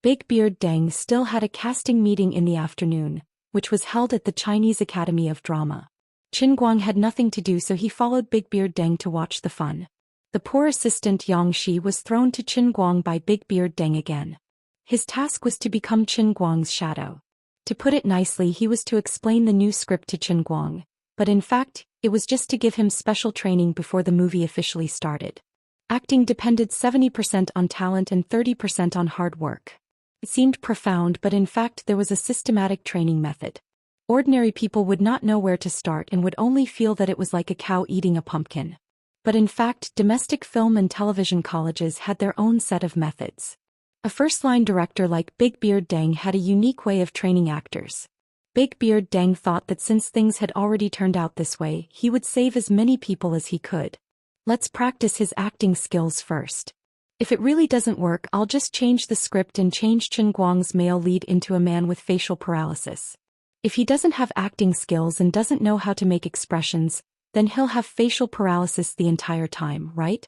S1: Big Beard Deng still had a casting meeting in the afternoon, which was held at the Chinese Academy of Drama. Qin Guang had nothing to do, so he followed Big Beard Deng to watch the fun. The poor assistant Yang Shi was thrown to Qin Guang by Big Beard Deng again. His task was to become Qin Guang's shadow. To put it nicely, he was to explain the new script to Qin Guang, but in fact, it was just to give him special training before the movie officially started. Acting depended 70% on talent and 30% on hard work. It seemed profound, but in fact there was a systematic training method. Ordinary people would not know where to start and would only feel that it was like a cow eating a pumpkin. But in fact, domestic film and television colleges had their own set of methods. A first-line director like Big Beard Deng had a unique way of training actors. Big Beard Deng thought that since things had already turned out this way, he would save as many people as he could. Let's practice his acting skills first. If it really doesn't work, I'll just change the script and change Qin Guang's male lead into a man with facial paralysis. If he doesn't have acting skills and doesn't know how to make expressions, then he'll have facial paralysis the entire time, right?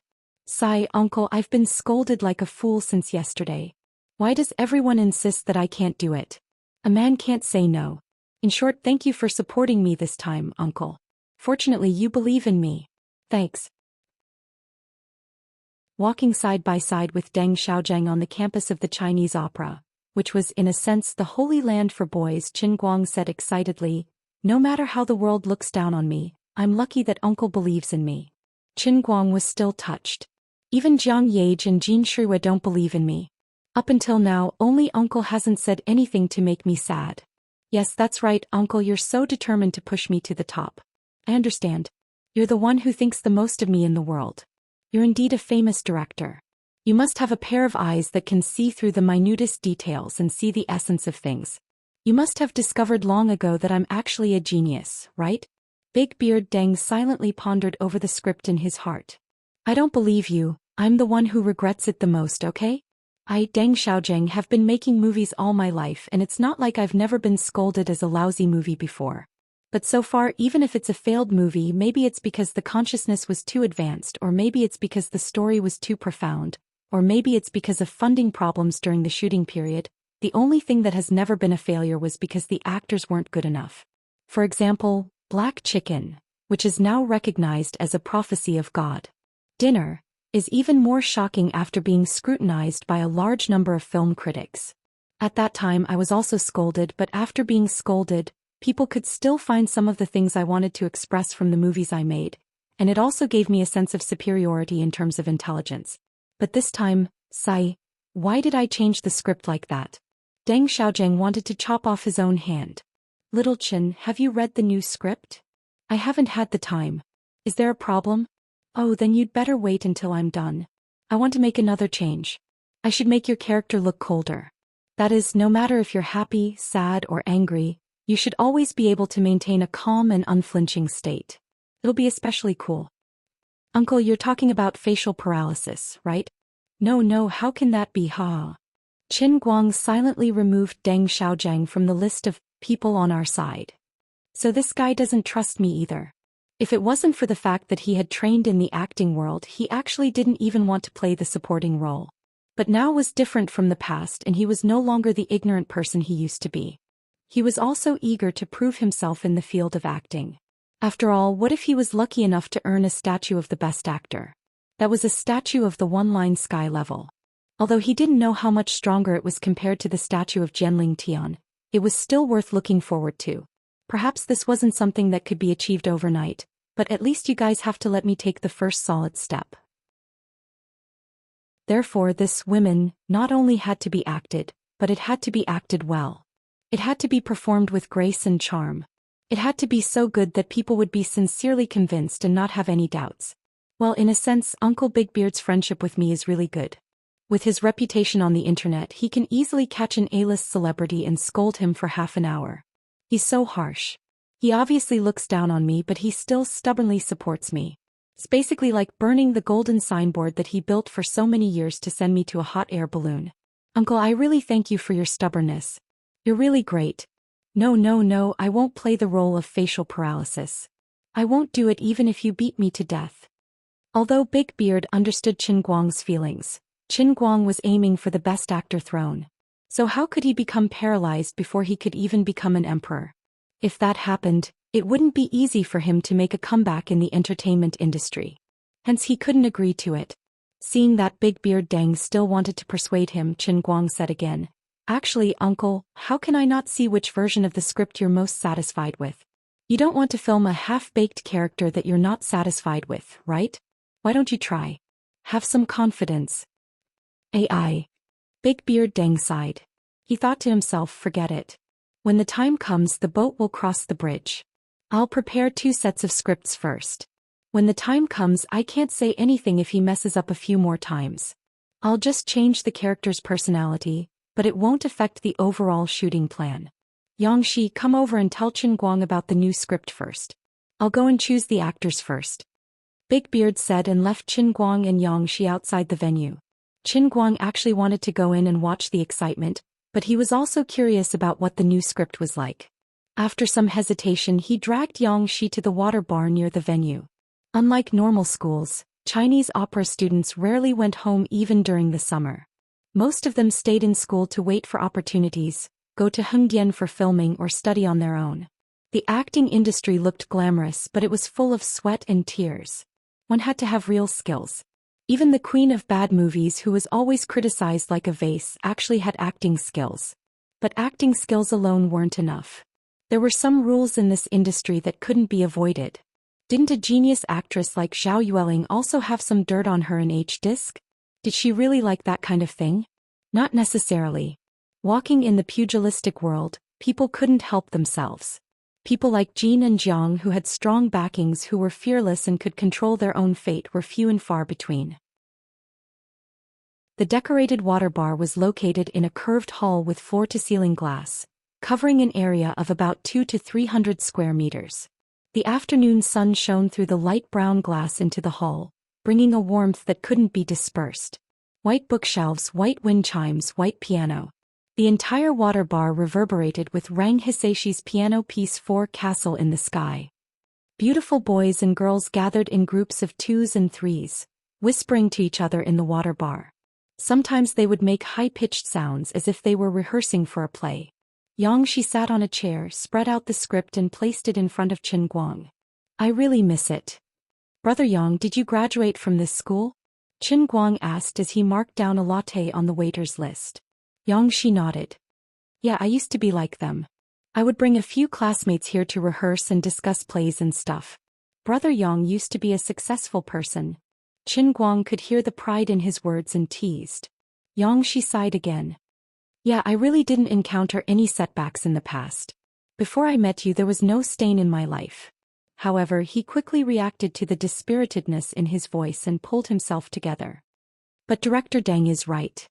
S1: Sigh, uncle, I've been scolded like a fool since yesterday. Why does everyone insist that I can't do it? A man can't say no. In short, thank you for supporting me this time, uncle. Fortunately, you believe in me. Thanks. Walking side by side with Deng Xiaozheng on the campus of the Chinese Opera, which was in a sense the holy land for boys, Qin Guang said excitedly, "No matter how the world looks down on me, I'm lucky that uncle believes in me." Qin Guang was still touched. Even Jiang Yage and Jin Shuiwei don't believe in me. Up until now, only uncle hasn't said anything to make me sad. Yes, that's right, uncle, you're so determined to push me to the top. I understand. You're the one who thinks the most of me in the world. You're indeed a famous director. You must have a pair of eyes that can see through the minutest details and see the essence of things. You must have discovered long ago that I'm actually a genius, right? Big Beard Deng silently pondered over the script in his heart. I don't believe you, I'm the one who regrets it the most, okay? I, Deng Xiaozheng, have been making movies all my life, and it's not like I've never been scolded as a lousy movie before. But so far, even if it's a failed movie, maybe it's because the consciousness was too advanced, or maybe it's because the story was too profound, or maybe it's because of funding problems during the shooting period. The only thing that has never been a failure was because the actors weren't good enough. For example, Black Chicken, which is now recognized as a prophecy of God. Dinner is even more shocking after being scrutinized by a large number of film critics. At that time I was also scolded, but after being scolded, people could still find some of the things I wanted to express from the movies I made, and it also gave me a sense of superiority in terms of intelligence. But this time, sigh, why did I change the script like that? Deng Xiaozheng wanted to chop off his own hand. Little Qin, have you read the new script? I haven't had the time. Is there a problem? Oh, then you'd better wait until I'm done. I want to make another change. I should make your character look colder. That is, no matter if you're happy, sad, or angry, you should always be able to maintain a calm and unflinching state. It'll be especially cool. Uncle, you're talking about facial paralysis, right? No, how can that be, ha? Qin Guang silently removed Deng Xiaojiang from the list of people on our side. So this guy doesn't trust me either. If it wasn't for the fact that he had trained in the acting world, he actually didn't even want to play the supporting role. But now was different from the past, and he was no longer the ignorant person he used to be. He was also eager to prove himself in the field of acting. After all, what if he was lucky enough to earn a statue of the best actor? That was a statue of the one-line sky level. Although he didn't know how much stronger it was compared to the statue of Jianling Tian, it was still worth looking forward to. Perhaps this wasn't something that could be achieved overnight, but at least you guys have to let me take the first solid step. Therefore, this women not only had to be acted, but it had to be acted well. It had to be performed with grace and charm. It had to be so good that people would be sincerely convinced and not have any doubts. Well, in a sense, Uncle Bigbeard's friendship with me is really good. With his reputation on the internet, he can easily catch an A-list celebrity and scold him for half an hour. He's so harsh. He obviously looks down on me, but he still stubbornly supports me. It's basically like burning the golden signboard that he built for so many years to send me to a hot air balloon. Uncle, I really thank you for your stubbornness. You're really great. No, I won't play the role of facial paralysis. I won't do it even if you beat me to death. Although Big Beard understood Qin Guang's feelings, Qin Guang was aiming for the best actor throne. So how could he become paralyzed before he could even become an emperor? If that happened, it wouldn't be easy for him to make a comeback in the entertainment industry. Hence he couldn't agree to it. Seeing that Big Beard Deng still wanted to persuade him, Qin Guang said again, "Actually, uncle, how can I not see which version of the script you're most satisfied with? You don't want to film a half-baked character that you're not satisfied with, right? Why don't you try? Have some confidence." AI. Big Beard Deng sighed. He thought to himself, forget it. When the time comes, the boat will cross the bridge. I'll prepare 2 sets of scripts first. When the time comes, I can't say anything if he messes up a few more times. I'll just change the character's personality, but it won't affect the overall shooting plan. Xianxia, come over and tell Qin Guang about the new script first. I'll go and choose the actors first. Big Beard said and left Qin Guang and Xianxia outside the venue. Qin Guang actually wanted to go in and watch the excitement, but he was also curious about what the new script was like. After some hesitation, he dragged Xianxia to the water bar near the venue. Unlike normal schools, Chinese opera students rarely went home even during the summer. Most of them stayed in school to wait for opportunities, go to Hengdian for filming or study on their own. The acting industry looked glamorous, but it was full of sweat and tears. One had to have real skills. Even the queen of bad movies, who was always criticized like a vase, actually had acting skills. But acting skills alone weren't enough. There were some rules in this industry that couldn't be avoided. Didn't a genius actress like Zhao Yueling also have some dirt on her in H-Disc? Did she really like that kind of thing? Not necessarily. Walking in the pugilistic world, people couldn't help themselves. People like Jin and Jiang, who had strong backings, who were fearless and could control their own fate, were few and far between. The decorated water bar was located in a curved hall with floor-to-ceiling glass, covering an area of about 200 to 300 square meters. The afternoon sun shone through the light brown glass into the hall, bringing a warmth that couldn't be dispersed. White bookshelves, white wind chimes, white piano. The entire water bar reverberated with Rang Hisaishi's piano piece 4 Castle in the Sky. Beautiful boys and girls gathered in groups of 2s and 3s, whispering to each other in the water bar. Sometimes they would make high-pitched sounds as if they were rehearsing for a play. Xianxia sat on a chair, spread out the script and placed it in front of Qin Guang. "I really miss it. Brother Yang, did you graduate from this school?" Qin Guang asked as he marked down a latte on the waiter's list. Xianxia nodded. "Yeah, I used to be like them. I would bring a few classmates here to rehearse and discuss plays and stuff. Brother Yang used to be a successful person." Qin Guang could hear the pride in his words and teased. Xianxia sighed again. "Yeah, I really didn't encounter any setbacks in the past. Before I met you, there was no stain in my life." However, he quickly reacted to the dispiritedness in his voice and pulled himself together. "But Director Deng is right.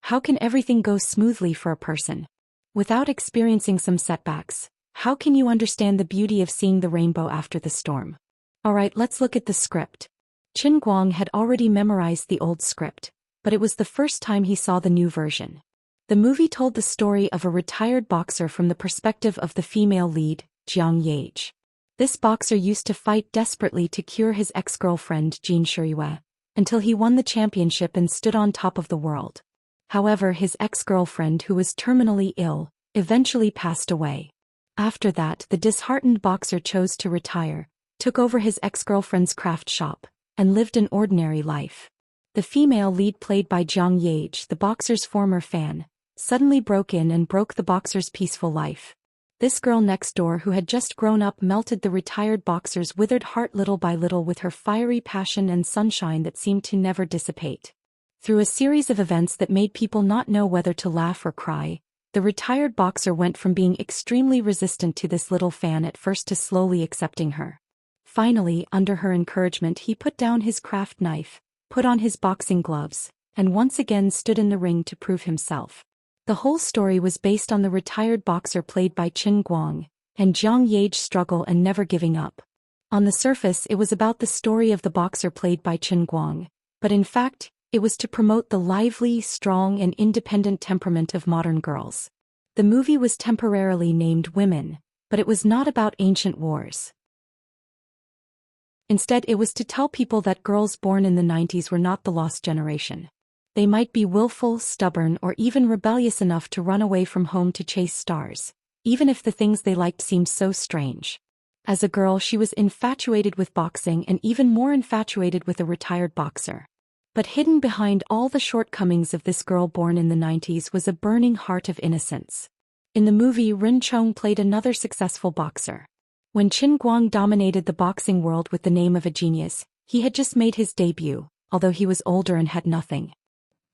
S1: How can everything go smoothly for a person? Without experiencing some setbacks, how can you understand the beauty of seeing the rainbow after the storm? Alright, let's look at the script." Qin Guang had already memorized the old script, but it was the first time he saw the new version. The movie told the story of a retired boxer from the perspective of the female lead, Jiang Yage. This boxer used to fight desperately to cure his ex-girlfriend Xianxia, until he won the championship and stood on top of the world. However, his ex-girlfriend, who was terminally ill, eventually passed away. After that, the disheartened boxer chose to retire, took over his ex-girlfriend's craft shop, and lived an ordinary life. The female lead, played by Jiang Yage, the boxer's former fan, suddenly broke in and broke the boxer's peaceful life. This girl next door, who had just grown up, melted the retired boxer's withered heart little by little with her fiery passion and sunshine that seemed to never dissipate. Through a series of events that made people not know whether to laugh or cry, the retired boxer went from being extremely resistant to this little fan at first to slowly accepting her. Finally, under her encouragement, he put down his craft knife, put on his boxing gloves, and once again stood in the ring to prove himself. The whole story was based on the retired boxer played by Qin Guang, and Jiang Yage's struggle and never giving up. On the surface, it was about the story of the boxer played by Qin Guang, but in fact, it was to promote the lively, strong, and independent temperament of modern girls. The movie was temporarily named Women, but it was not about ancient wars. Instead, it was to tell people that girls born in the 90s were not the lost generation. They might be willful, stubborn, or even rebellious enough to run away from home to chase stars, even if the things they liked seemed so strange. As a girl, she was infatuated with boxing and even more infatuated with a retired boxer. But hidden behind all the shortcomings of this girl born in the 90s was a burning heart of innocence. In the movie, Ren Chong played another successful boxer. When Qin Guang dominated the boxing world with the name of a genius, he had just made his debut, although he was older and had nothing.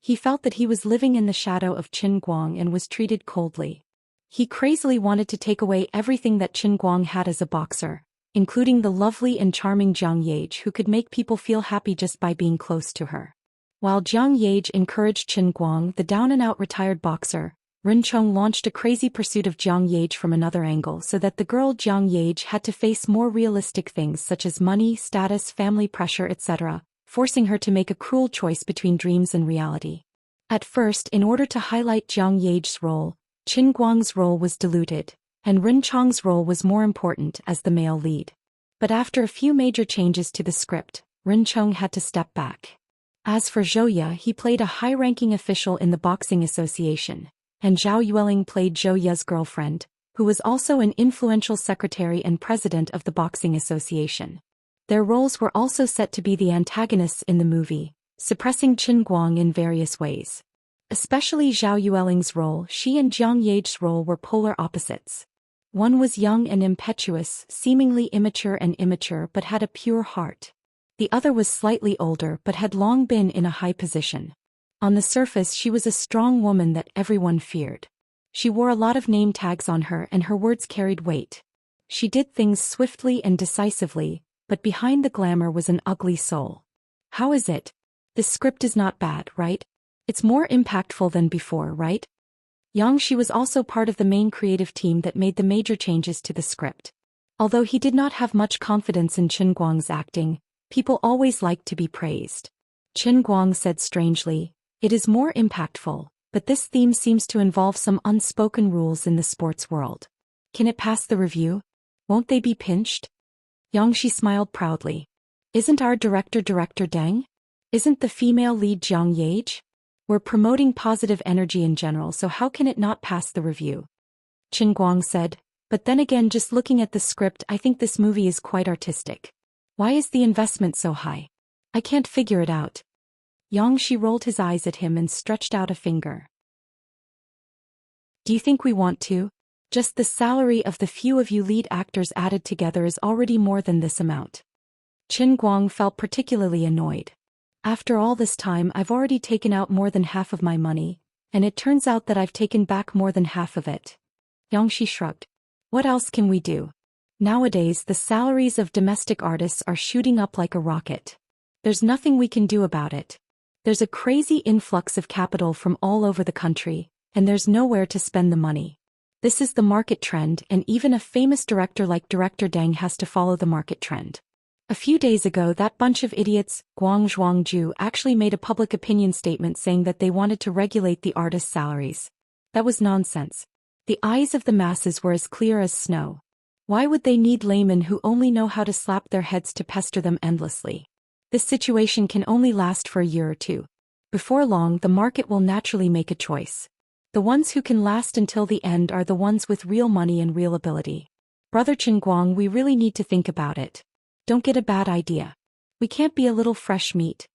S1: He felt that he was living in the shadow of Qin Guang and was treated coldly. He crazily wanted to take away everything that Qin Guang had as a boxer, including the lovely and charming Jiang Yage, who could make people feel happy just by being close to her. While Jiang Yage encouraged Qin Guang, the down-and-out retired boxer, Ren Chong launched a crazy pursuit of Jiang Yage from another angle, so that the girl Jiang Yage had to face more realistic things such as money, status, family pressure, etc., forcing her to make a cruel choice between dreams and reality. At first, in order to highlight Jiang Yage's role, Qin Guang's role was diluted, and Ren Chong's role was more important as the male lead. But after a few major changes to the script, Ren Chong had to step back. As for Zhou Xian, he played a high-ranking official in the Boxing Association, and Zhao Yueling played Zhou Xian's girlfriend, who was also an influential secretary and president of the Boxing Association. Their roles were also set to be the antagonists in the movie, suppressing Qin Guang in various ways. Especially Zhao Yueling's role, she and Jiang Yage's role were polar opposites. One was young and impetuous, seemingly immature but had a pure heart. The other was slightly older but had long been in a high position. On the surface, she was a strong woman that everyone feared. She wore a lot of name tags on her and her words carried weight. She did things swiftly and decisively, but behind the glamour was an ugly soul. How is it? This script is not bad, right? It's more impactful than before, right? Xianxia was also part of the main creative team that made the major changes to the script. Although he did not have much confidence in Qin Guang's acting, people always liked to be praised. Qin Guang said strangely, "It is more impactful, but this theme seems to involve some unspoken rules in the sports world. Can it pass the review? Won't they be pinched?" Xianxia smiled proudly. "Isn't our director Deng? Isn't the female lead Jiang Yage? We're promoting positive energy in general, so how can it not pass the review?" Qin Guang said, "But then again, just looking at the script, I think this movie is quite artistic. Why is the investment so high? I can't figure it out." Xianxia rolled his eyes at him and stretched out a finger. "Do you think we want to? Just the salary of the few of you lead actors added together is already more than this amount." Qin Guang felt particularly annoyed. "After all this time, I've already taken out more than half of my money, and it turns out that I've taken back more than half of it." Xianxia shrugged. "What else can we do? Nowadays, the salaries of domestic artists are shooting up like a rocket. There's nothing we can do about it. There's a crazy influx of capital from all over the country, and there's nowhere to spend the money. This is the market trend, and even a famous director like Director Deng has to follow the market trend. A few days ago that bunch of idiots, Guang Zhuangju, actually made a public opinion statement saying that they wanted to regulate the artists' salaries. That was nonsense. The eyes of the masses were as clear as snow. Why would they need laymen who only know how to slap their heads to pester them endlessly? This situation can only last for a year or two. Before long, the market will naturally make a choice. The ones who can last until the end are the ones with real money and real ability. Brother Chen Guang, we really need to think about it. Don't get a bad idea. We can't be a little fresh meat.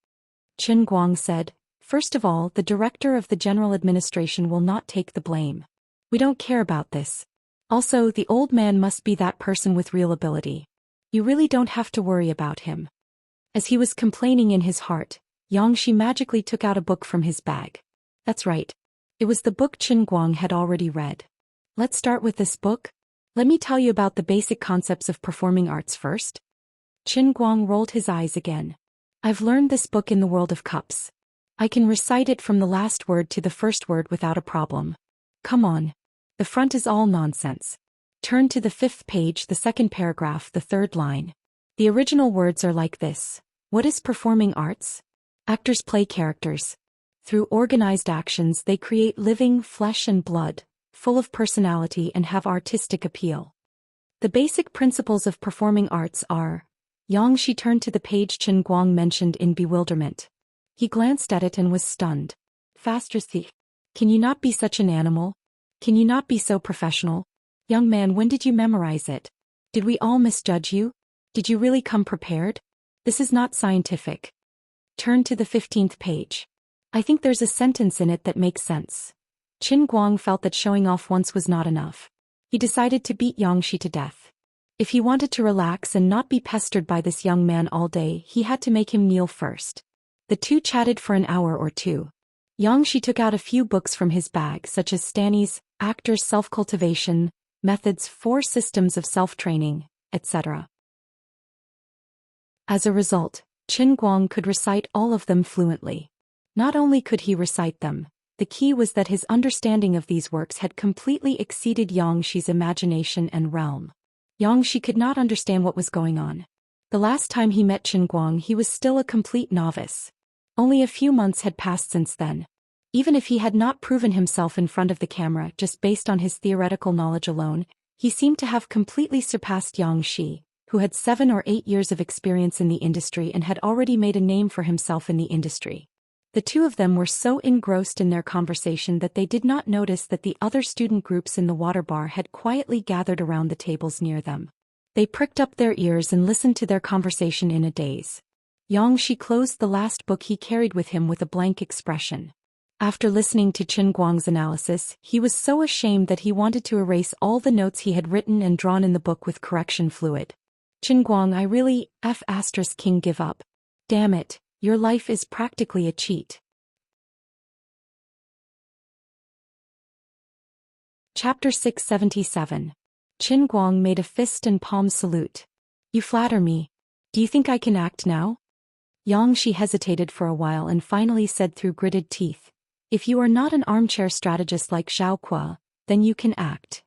S1: Chen Guang said, first of all, the director of the general administration will not take the blame. We don't care about this. Also, the old man must be that person with real ability. You really don't have to worry about him. As he was complaining in his heart, Xianxia magically took out a book from his bag. That's right. It was the book Chen Guang had already read. Let's start with this book. Let me tell you about the basic concepts of performing arts first. Chen Guang rolled his eyes again. I've learned this book in the world of cups. I can recite it from the last word to the first word without a problem. Come on. The front is all nonsense. Turn to the 5th page, the 2nd paragraph, the 3rd line. The original words are like this. What is performing arts? Actors play characters. Through organized actions they create living flesh and blood, full of personality and have artistic appeal. The basic principles of performing arts are. Xianxia turned to the page Chen Guang mentioned in bewilderment. He glanced at it and was stunned. Faster, thief. Can you not be such an animal? Can you not be so professional? Young man, when did you memorize it? Did we all misjudge you? Did you really come prepared? This is not scientific. Turn to the 15th page. I think there's a sentence in it that makes sense. Chen Guang felt that showing off once was not enough. He decided to beat Xianxia to death. If he wanted to relax and not be pestered by this young man all day, he had to make him kneel first. The two chatted for an hour or two. Xianxia took out a few books from his bag such as Stanley's Actors' Self-Cultivation, Methods, 4 Systems of Self-Training, etc. As a result, Chen Guang could recite all of them fluently. Not only could he recite them, the key was that his understanding of these works had completely exceeded Xianxia's imagination and realm. Xianxia could not understand what was going on. The last time he met Chen Guang he was still a complete novice. Only a few months had passed since then. Even if he had not proven himself in front of the camera just based on his theoretical knowledge alone, he seemed to have completely surpassed Xianxia, who had 7 or 8 years of experience in the industry and had already made a name for himself in the industry. The two of them were so engrossed in their conversation that they did not notice that the other student groups in the water bar had quietly gathered around the tables near them. They pricked up their ears and listened to their conversation in a daze. Xianxia closed the last book he carried with him with a blank expression. After listening to Chen Guang's analysis, he was so ashamed that he wanted to erase all the notes he had written and drawn in the book with correction fluid. Chen Guang, I really King give up. Damn it. Your life is practically a cheat. Chapter 677. Chen Guang made a fist and palm salute. You flatter me. Do you think I can act now? Xianxia hesitated for a while and finally said through gritted teeth. If you are not an armchair strategist like Zhao Kuo, then you can act.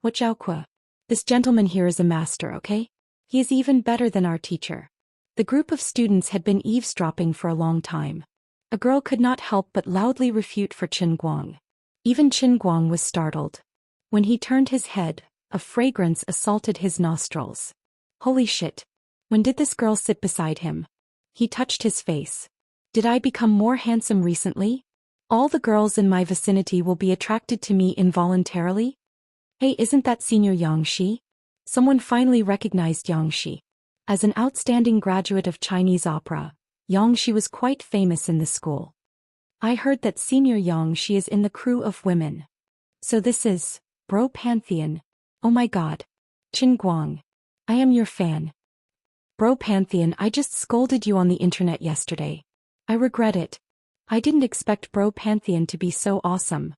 S1: What Zhao Kuo? This gentleman here is a master, okay? He is even better than our teacher. The group of students had been eavesdropping for a long time. A girl could not help but loudly refute for Chen Guang. Even Chen Guang was startled. When he turned his head, a fragrance assaulted his nostrils. Holy shit. When did this girl sit beside him? He touched his face. Did I become more handsome recently? All the girls in my vicinity will be attracted to me involuntarily? Hey, isn't that Senior Xianxia? Someone finally recognized Xianxia. As an outstanding graduate of Chinese opera, Xianxia was quite famous in the school. I heard that Senior Xianxia is in the crew of women. So this is Bro Pantheon. Oh my god. Chen Guang. I am your fan. Bro Pantheon, I just scolded you on the internet yesterday. I regret it. I didn't expect Bro Pantheon to be so awesome.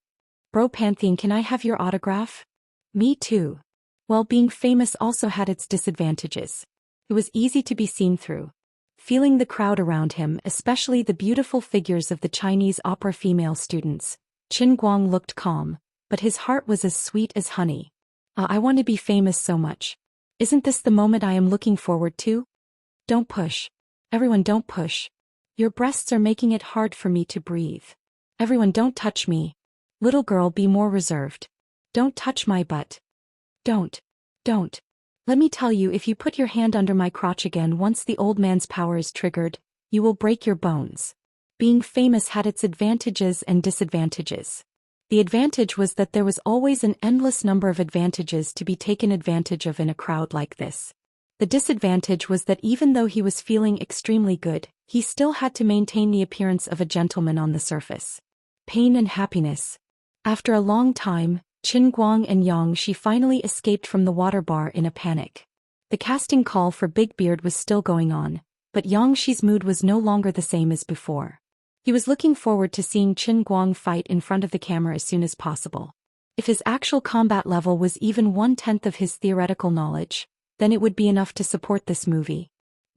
S1: Bro Pantheon, can I have your autograph? Me too. Well, being famous also had its disadvantages. It was easy to be seen through. Feeling the crowd around him, especially the beautiful figures of the Chinese opera female students, Chen Guang looked calm, but his heart was as sweet as honey. I want to be famous so much. Isn't this the moment I am looking forward to? Don't push. Everyone don't push. Your breasts are making it hard for me to breathe. Everyone don't touch me. Little girl, be more reserved. Don't touch my butt. Don't. Don't. Let me tell you, if you put your hand under my crotch again once the old man's power is triggered, you will break your bones. Being famous had its advantages and disadvantages. The advantage was that there was always an endless number of advantages to be taken advantage of in a crowd like this. The disadvantage was that even though he was feeling extremely good, he still had to maintain the appearance of a gentleman on the surface. Pain and happiness. After a long time, Qin Guang and Xianxia finally escaped from the water bar in a panic. The casting call for Big Beard was still going on, but Xianxi's mood was no longer the same as before. He was looking forward to seeing Qin Guang fight in front of the camera as soon as possible. If his actual combat level was even 1/10 of his theoretical knowledge, then it would be enough to support this movie.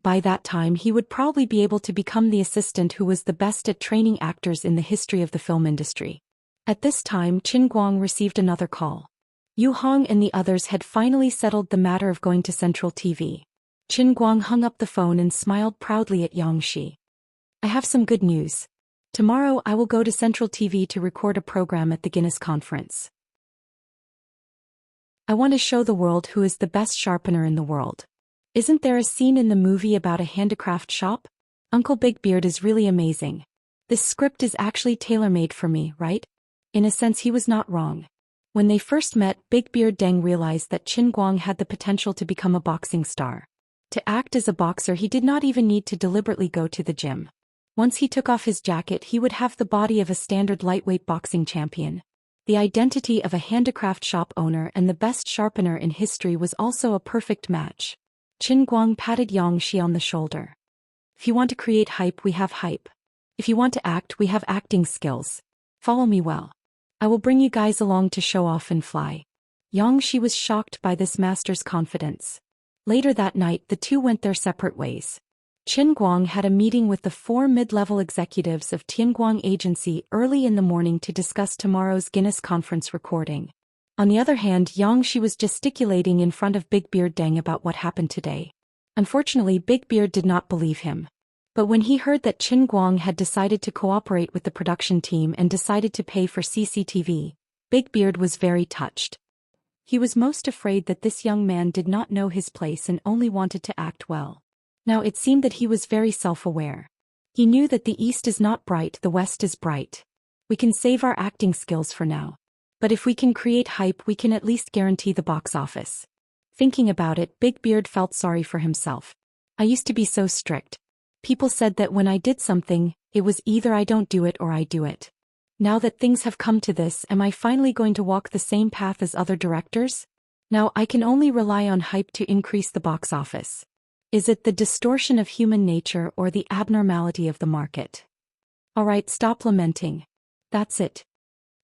S1: By that time he would probably be able to become the assistant who was the best at training actors in the history of the film industry. At this time Qin Guang received another call. Yu Hong and the others had finally settled the matter of going to Central TV. Qin Guang hung up the phone and smiled proudly at Xianxia. I have some good news. Tomorrow I will go to Central TV to record a program at the Guinness Conference. I want to show the world who is the best sharpener in the world. Isn't there a scene in the movie about a handicraft shop? Uncle Big Beard is really amazing. This script is actually tailor-made for me, right? In a sense he was not wrong. When they first met, Big Beard Deng realized that Qin Guang had the potential to become a boxing star. To act as a boxer he did not even need to deliberately go to the gym. Once he took off his jacket he would have the body of a standard lightweight boxing champion. The identity of a handicraft shop owner and the best sharpener in history was also a perfect match. Qin Guang patted Xianxia on the shoulder. If you want to create hype, we have hype. If you want to act, we have acting skills. Follow me well. I will bring you guys along to show off and fly. Xianxia was shocked by this master's confidence. Later that night the two went their separate ways. Qin Guang had a meeting with the 4 mid-level executives of Tianguang Agency early in the morning to discuss tomorrow's Guinness Conference recording. On the other hand, Xianxia was gesticulating in front of Big Beard Deng about what happened today. Unfortunately, Big Beard did not believe him. But when he heard that Qin Guang had decided to cooperate with the production team and decided to pay for CCTV, Big Beard was very touched. He was most afraid that this young man did not know his place and only wanted to act well. Now it seemed that he was very self-aware. He knew that the East is not bright, the West is bright. We can save our acting skills for now. But if we can create hype, we can at least guarantee the box office. Thinking about it, Big Beard felt sorry for himself. I used to be so strict. People said that when I did something, it was either I don't do it or I do it. Now that things have come to this, am I finally going to walk the same path as other directors? Now I can only rely on hype to increase the box office. Is it the distortion of human nature or the abnormality of the market? Alright, stop lamenting. That's it.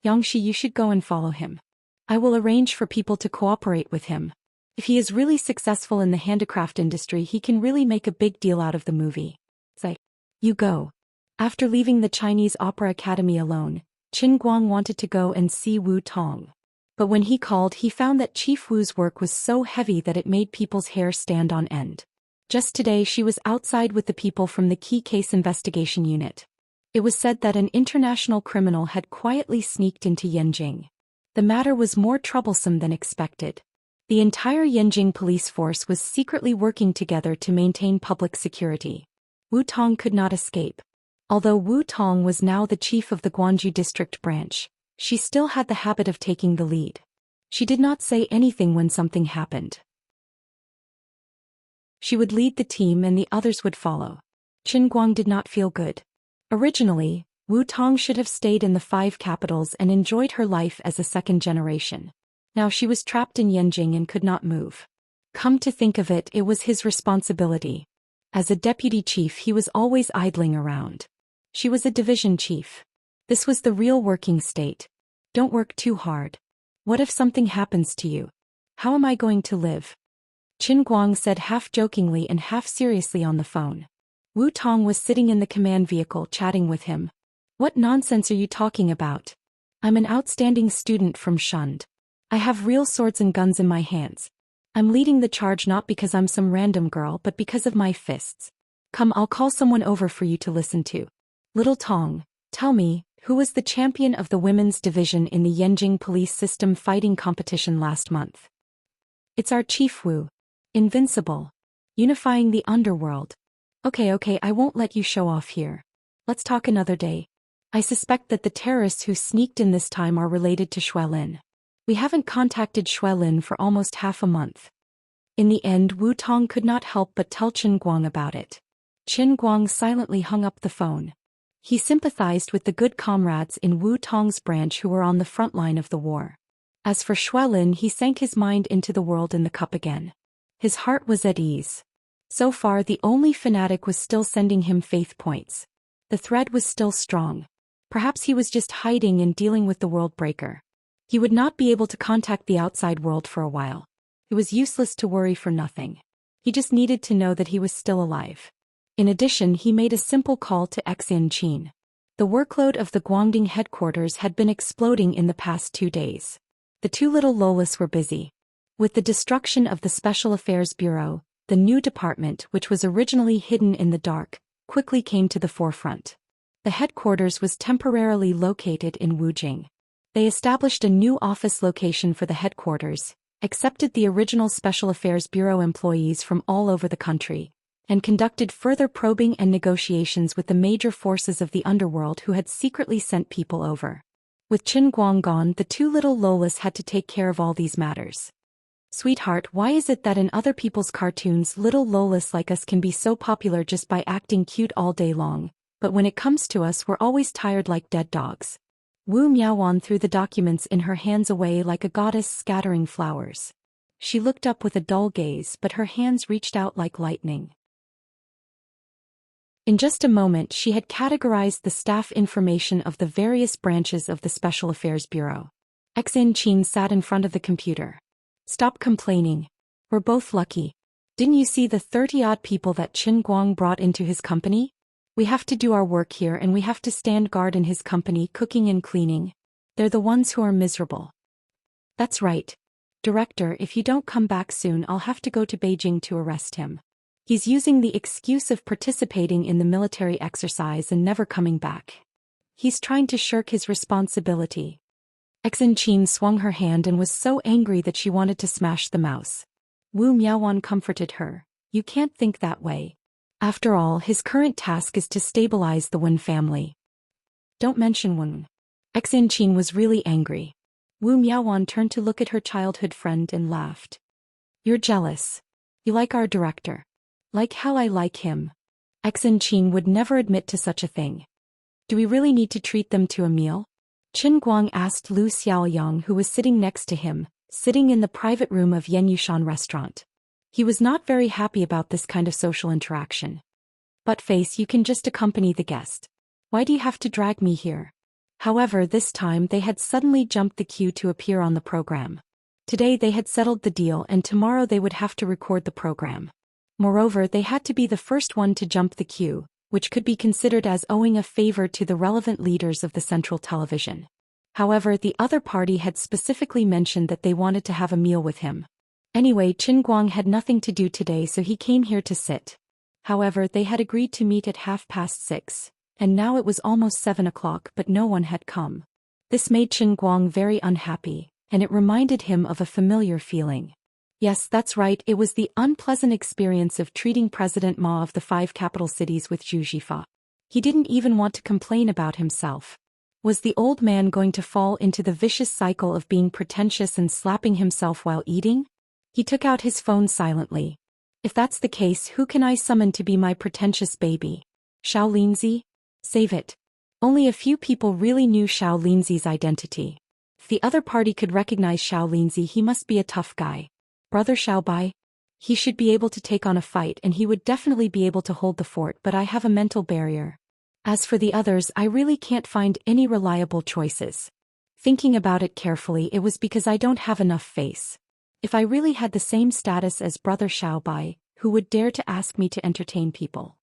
S1: Xianxia, you should go and follow him. I will arrange for people to cooperate with him. If he is really successful in the handicraft industry, he can really make a big deal out of the movie. Say, you go. After leaving the Chinese Opera Academy alone, Qin Guang wanted to go and see Wu Tong. But when he called, he found that Chief Wu's work was so heavy that it made people's hair stand on end. Just today she was outside with the people from the Key Case Investigation Unit. It was said that an international criminal had quietly sneaked into Yanjing. The matter was more troublesome than expected. The entire Yanjing police force was secretly working together to maintain public security. Wu Tong could not escape. Although Wu Tong was now the chief of the Guangzhou district branch, she still had the habit of taking the lead. She did not say anything when something happened. She would lead the team and the others would follow. Qin Guang did not feel good. Originally, Wu Tong should have stayed in the 5 capitals and enjoyed her life as a second generation. Now she was trapped in Yanjing and could not move. Come to think of it, it was his responsibility. As a deputy chief he was always idling around. She was a division chief. This was the real working state. Don't work too hard. What if something happens to you? How am I going to live? Qin Guang said half jokingly and half seriously on the phone. Wu Tong was sitting in the command vehicle chatting with him. What nonsense are you talking about? I'm an outstanding student from Shund. I have real swords and guns in my hands. I'm leading the charge not because I'm some random girl but because of my fists. Come, I'll call someone over for you to listen to. Little Tong, tell me, who was the champion of the women's division in the Yanjing police system fighting competition last month? It's our Chief Wu. Invincible. Unifying the underworld. Okay, I won't let you show off here. Let's talk another day. I suspect that the terrorists who sneaked in this time are related to Xuelin. We haven't contacted Xuelin for almost half a month. In the end, Wu Tong could not help but tell Qin Guang about it. Qin Guang silently hung up the phone. He sympathized with the good comrades in Wu Tong's branch who were on the front line of the war. As for Xuelin, he sank his mind into the world in the cup again. His heart was at ease. So far, the only fanatic was still sending him faith points. The thread was still strong. Perhaps he was just hiding and dealing with the world breaker. He would not be able to contact the outside world for a while. It was useless to worry for nothing. He just needed to know that he was still alive. In addition, he made a simple call to Xianxia. The workload of the Guangdong headquarters had been exploding in the past 2 days. The two little Lolas were busy. With the destruction of the Special Affairs Bureau, the new department, which was originally hidden in the dark, quickly came to the forefront. The headquarters was temporarily located in Wujing. They established a new office location for the headquarters, accepted the original Special Affairs Bureau employees from all over the country, and conducted further probing and negotiations with the major forces of the underworld who had secretly sent people over. With Qin Guang gone, the two little Lolas had to take care of all these matters. Sweetheart, why is it that in other people's cartoons little Lolas like us can be so popular just by acting cute all day long, but when it comes to us we're always tired like dead dogs? Wu Miaowan threw the documents in her hands away like a goddess scattering flowers. She looked up with a dull gaze, but her hands reached out like lightning. In just a moment she had categorized the staff information of the various branches of the Special Affairs Bureau. Xianxia sat in front of the computer. Stop complaining. We're both lucky. Didn't you see the 30-odd people that Qin Guang brought into his company? We have to do our work here and we have to stand guard in his company cooking and cleaning. They're the ones who are miserable. That's right. Director, if you don't come back soon I'll have to go to Beijing to arrest him. He's using the excuse of participating in the military exercise and never coming back. He's trying to shirk his responsibility. Xianxia swung her hand and was so angry that she wanted to smash the mouse. Wu Miaowan comforted her. You can't think that way. After all, his current task is to stabilize the Wen family. Don't mention Wen. Xianxia was really angry. Wu Miaowan turned to look at her childhood friend and laughed. You're jealous. You like our director. Like how I like him. Xianxia would never admit to such a thing. Do we really need to treat them to a meal? Qin Guang asked Lu Xiaoyang, who was sitting next to him, sitting in the private room of Yan Yushan restaurant. He was not very happy about this kind of social interaction. Buttface, you can just accompany the guest. Why do you have to drag me here? However, this time they had suddenly jumped the queue to appear on the program. Today they had settled the deal and tomorrow they would have to record the program. Moreover, they had to be the first one to jump the queue, which could be considered as owing a favor to the relevant leaders of the central television. However, the other party had specifically mentioned that they wanted to have a meal with him. Anyway, Qin Guang had nothing to do today so he came here to sit. However, they had agreed to meet at 6:30, and now it was almost 7 o'clock but no one had come. This made Qin Guang very unhappy, and it reminded him of a familiar feeling. Yes, that's right, it was the unpleasant experience of treating President Ma of the 5 capital cities with Zhu Xian. He didn't even want to complain about himself. Was the old man going to fall into the vicious cycle of being pretentious and slapping himself while eating? He took out his phone silently. If that's the case, who can I summon to be my pretentious baby? Xiao Linzi? Save it. Only a few people really knew Xiao Linzi's identity. If the other party could recognize Xiao Linzi, he must be a tough guy. Brother Xiaobai? He should be able to take on a fight and he would definitely be able to hold the fort, but I have a mental barrier. As for the others, I really can't find any reliable choices. Thinking about it carefully, it was because I don't have enough face. If I really had the same status as Brother Xiaobai, who would dare to ask me to entertain people?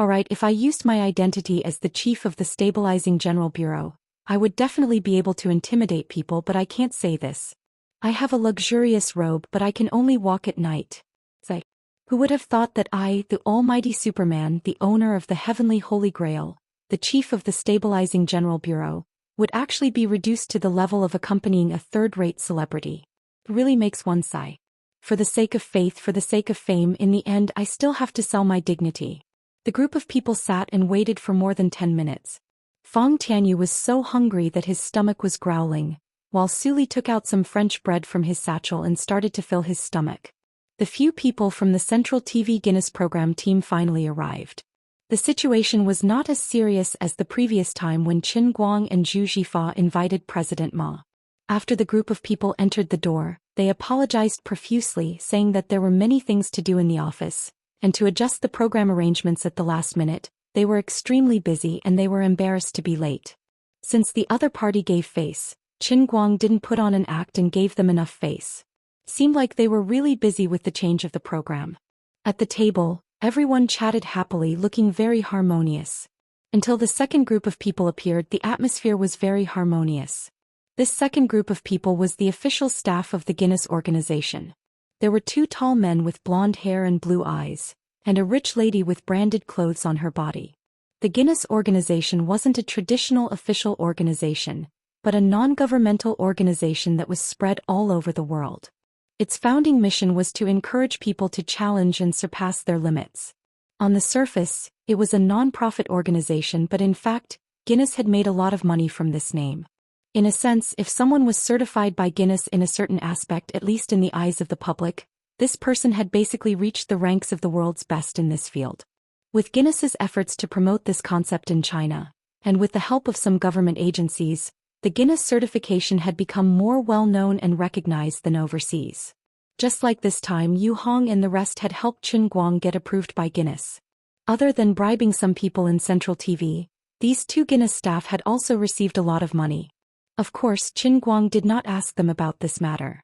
S1: Alright, if I used my identity as the chief of the Stabilizing General Bureau, I would definitely be able to intimidate people, but I can't say this. I have a luxurious robe, but I can only walk at night. Say, who would have thought that I, the almighty Superman, the owner of the heavenly Holy Grail, the chief of the stabilizing General Bureau, would actually be reduced to the level of accompanying a third-rate celebrity? It really makes one sigh. For the sake of faith, for the sake of fame, in the end I still have to sell my dignity. The group of people sat and waited for more than 10 minutes. Feng Tianyu was so hungry that his stomach was growling, while Suli took out some French bread from his satchel and started to fill his stomach. The few people from the Central TV Guinness program team finally arrived. The situation was not as serious as the previous time when Qin Guang and Zhu Xian invited President Ma. After the group of people entered the door, they apologized profusely, saying that there were many things to do in the office, and to adjust the program arrangements at the last minute, they were extremely busy and they were embarrassed to be late. Since the other party gave face, Qin Guang didn't put on an act and gave them enough face. Seemed like they were really busy with the change of the program. At the table, everyone chatted happily, looking very harmonious. Until the second group of people appeared, the atmosphere was very harmonious. This second group of people was the official staff of the Guinness organization. There were 2 tall men with blonde hair and blue eyes, and a rich lady with branded clothes on her body. The Guinness organization wasn't a traditional official organization, but a non-governmental organization that was spread all over the world. Its founding mission was to encourage people to challenge and surpass their limits. On the surface, it was a non-profit organization, but in fact, Guinness had made a lot of money from this name. In a sense, if someone was certified by Guinness in a certain aspect, at least in the eyes of the public, this person had basically reached the ranks of the world's best in this field. With Guinness's efforts to promote this concept in China, and with the help of some government agencies, the Guinness certification had become more well-known and recognized than overseas. Just like this time, Yu Hong and the rest had helped Qin Guang get approved by Guinness. Other than bribing some people in Central TV, these 2 Guinness staff had also received a lot of money. Of course, Qin Guang did not ask them about this matter.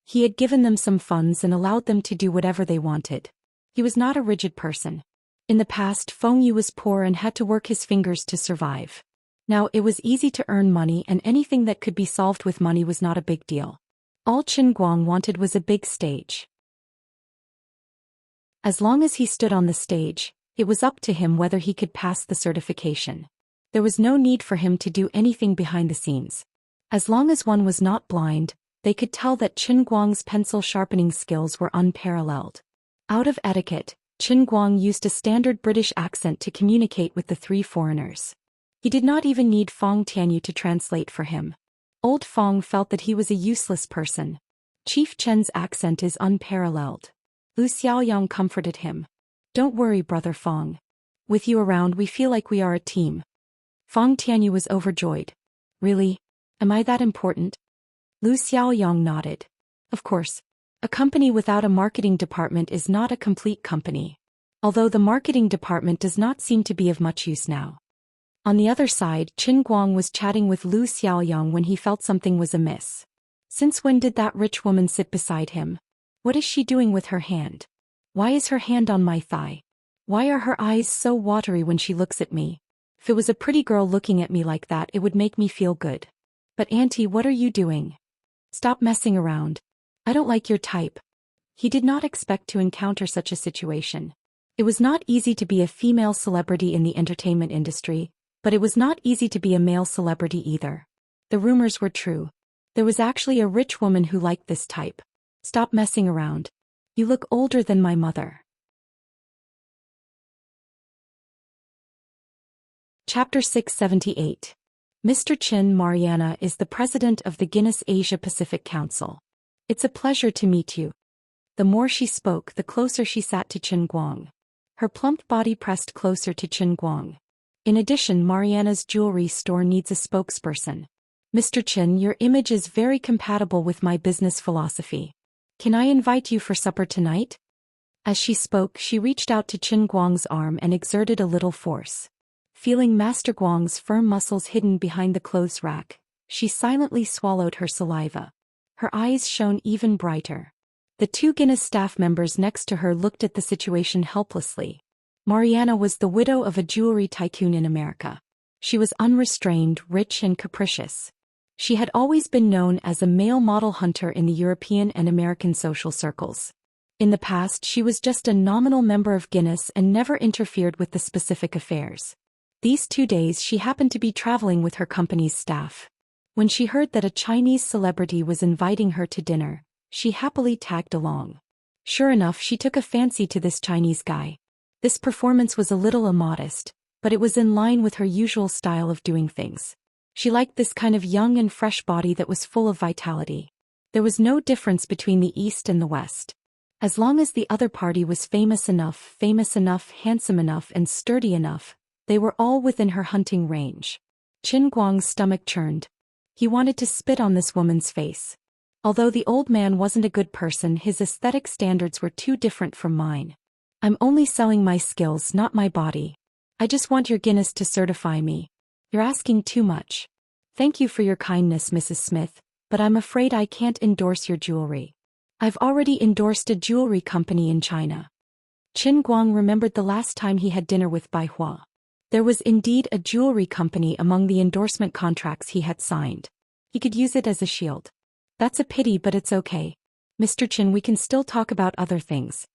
S1: He had given them some funds and allowed them to do whatever they wanted. He was not a rigid person. In the past, Feng Yu was poor and had to work his fingers to survive. Now it was easy to earn money, and anything that could be solved with money was not a big deal. All Qin Guang wanted was a big stage. As long as he stood on the stage, it was up to him whether he could pass the certification. There was no need for him to do anything behind the scenes. As long as one was not blind, they could tell that Qin Guang's pencil sharpening skills were unparalleled. Out of etiquette, Qin Guang used a standard British accent to communicate with the 3 foreigners. He did not even need Feng Tianyu to translate for him. Old Feng felt that he was a useless person. Chief Chen's accent is unparalleled. Lu Xiaoyang comforted him. Don't worry, brother Feng. With you around, we feel like we are a team. Feng Tianyu was overjoyed. Really? Am I that important? Lu Xiaoyang nodded. Of course. A company without a marketing department is not a complete company. Although the marketing department does not seem to be of much use now. On the other side, Qin Guang was chatting with Lu Xiaoyang when he felt something was amiss. Since when did that rich woman sit beside him? What is she doing with her hand? Why is her hand on my thigh? Why are her eyes so watery when she looks at me? If it was a pretty girl looking at me like that, it would make me feel good. But auntie, what are you doing? Stop messing around. I don't like your type. He did not expect to encounter such a situation. It was not easy to be a female celebrity in the entertainment industry, but it was not easy to be a male celebrity either. The rumors were true. There was actually a rich woman who liked this type. Stop messing around. You look older than my mother. Chapter 678. Mr. Chin Mariana is the president of the Guinness Asia Pacific Council. It's a pleasure to meet you. The more she spoke, the closer she sat to Qin Guang. Her plump body pressed closer to Qin Guang. In addition, Mariana's jewelry store needs a spokesperson. Mr. Chin, your image is very compatible with my business philosophy. Can I invite you for supper tonight? As she spoke, she reached out to Qin Guang's arm and exerted a little force. Feeling Master Guang's firm muscles hidden behind the clothes rack, she silently swallowed her saliva. Her eyes shone even brighter. The 2 Guinness staff members next to her looked at the situation helplessly. Mariana was the widow of a jewelry tycoon in America. She was unrestrained, rich and capricious. She had always been known as a male model hunter in the European and American social circles. In the past, she was just a nominal member of Guinness and never interfered with the specific affairs. These 2 days she happened to be traveling with her company's staff. When she heard that a Chinese celebrity was inviting her to dinner, she happily tagged along. Sure enough, she took a fancy to this Chinese guy. This performance was a little immodest, but it was in line with her usual style of doing things. She liked this kind of young and fresh body that was full of vitality. There was no difference between the East and the West. As long as the other party was famous enough, handsome enough, and sturdy enough, they were all within her hunting range. Qin Guang's stomach churned. He wanted to spit on this woman's face. Although the old man wasn't a good person, his aesthetic standards were too different from mine. I'm only selling my skills, not my body. I just want your Guinness to certify me. You're asking too much. Thank you for your kindness, Mrs. Smith, but I'm afraid I can't endorse your jewelry. I've already endorsed a jewelry company in China. Qin Guang remembered the last time he had dinner with Bai Hua. There was indeed a jewelry company among the endorsement contracts he had signed. He could use it as a shield. That's a pity, but it's okay. Mr. Qin, we can still talk about other things.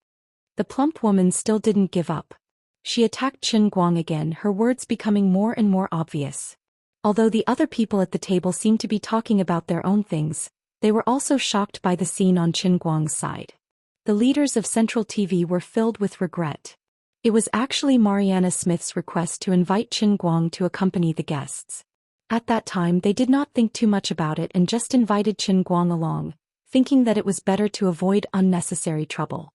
S1: The plump woman still didn't give up. She attacked Qin Guang again, her words becoming more and more obvious. Although the other people at the table seemed to be talking about their own things, they were also shocked by the scene on Qin Guang's side. The leaders of Central TV were filled with regret. It was actually Mariana Smith's request to invite Qin Guang to accompany the guests. At that time they did not think too much about it and just invited Qin Guang along, thinking that it was better to avoid unnecessary trouble.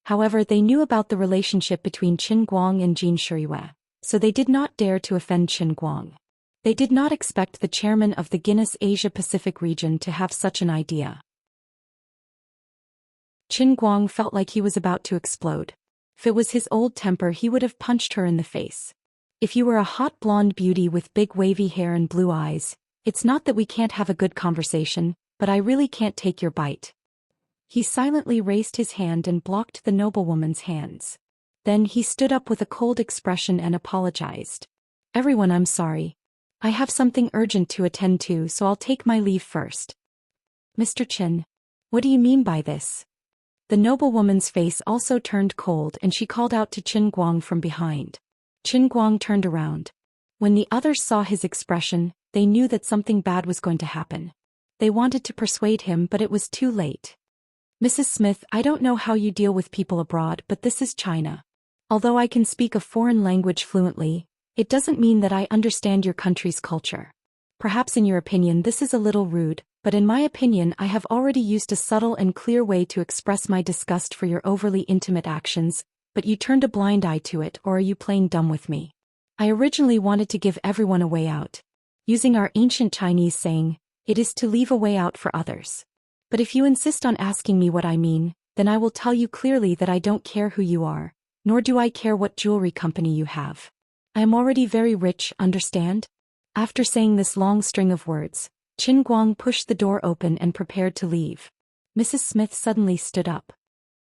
S1: However, they knew about the relationship between Qin Guang and Jin Shiyue, so they did not dare to offend Qin Guang. They did not expect the chairman of the Guinness Asia-Pacific region to have such an idea. Qin Guang felt like he was about to explode. If it was his old temper, he would have punched her in the face. If you were a hot blonde beauty with big wavy hair and blue eyes, it's not that we can't have a good conversation, but I really can't take your bite. He silently raised his hand and blocked the noblewoman's hands. Then he stood up with a cold expression and apologized. Everyone, I'm sorry. I have something urgent to attend to, so I'll take my leave first. Mr. Qin, what do you mean by this? The noblewoman's face also turned cold and she called out to Qin Guang from behind. Qin Guang turned around. When the others saw his expression, they knew that something bad was going to happen. They wanted to persuade him, but it was too late. Mrs. Smith, I don't know how you deal with people abroad, but this is China. Although I can speak a foreign language fluently, it doesn't mean that I understand your country's culture. Perhaps in your opinion this is a little rude, but in my opinion I have already used a subtle and clear way to express my disgust for your overly intimate actions, but you turned a blind eye to it, or are you playing dumb with me? I originally wanted to give everyone a way out. Using our ancient Chinese saying, it is to leave a way out for others. But if you insist on asking me what I mean, then I will tell you clearly that I don't care who you are, nor do I care what jewelry company you have. I am already very rich, understand? After saying this long string of words, Qin Guang pushed the door open and prepared to leave. Mrs. Smith suddenly stood up.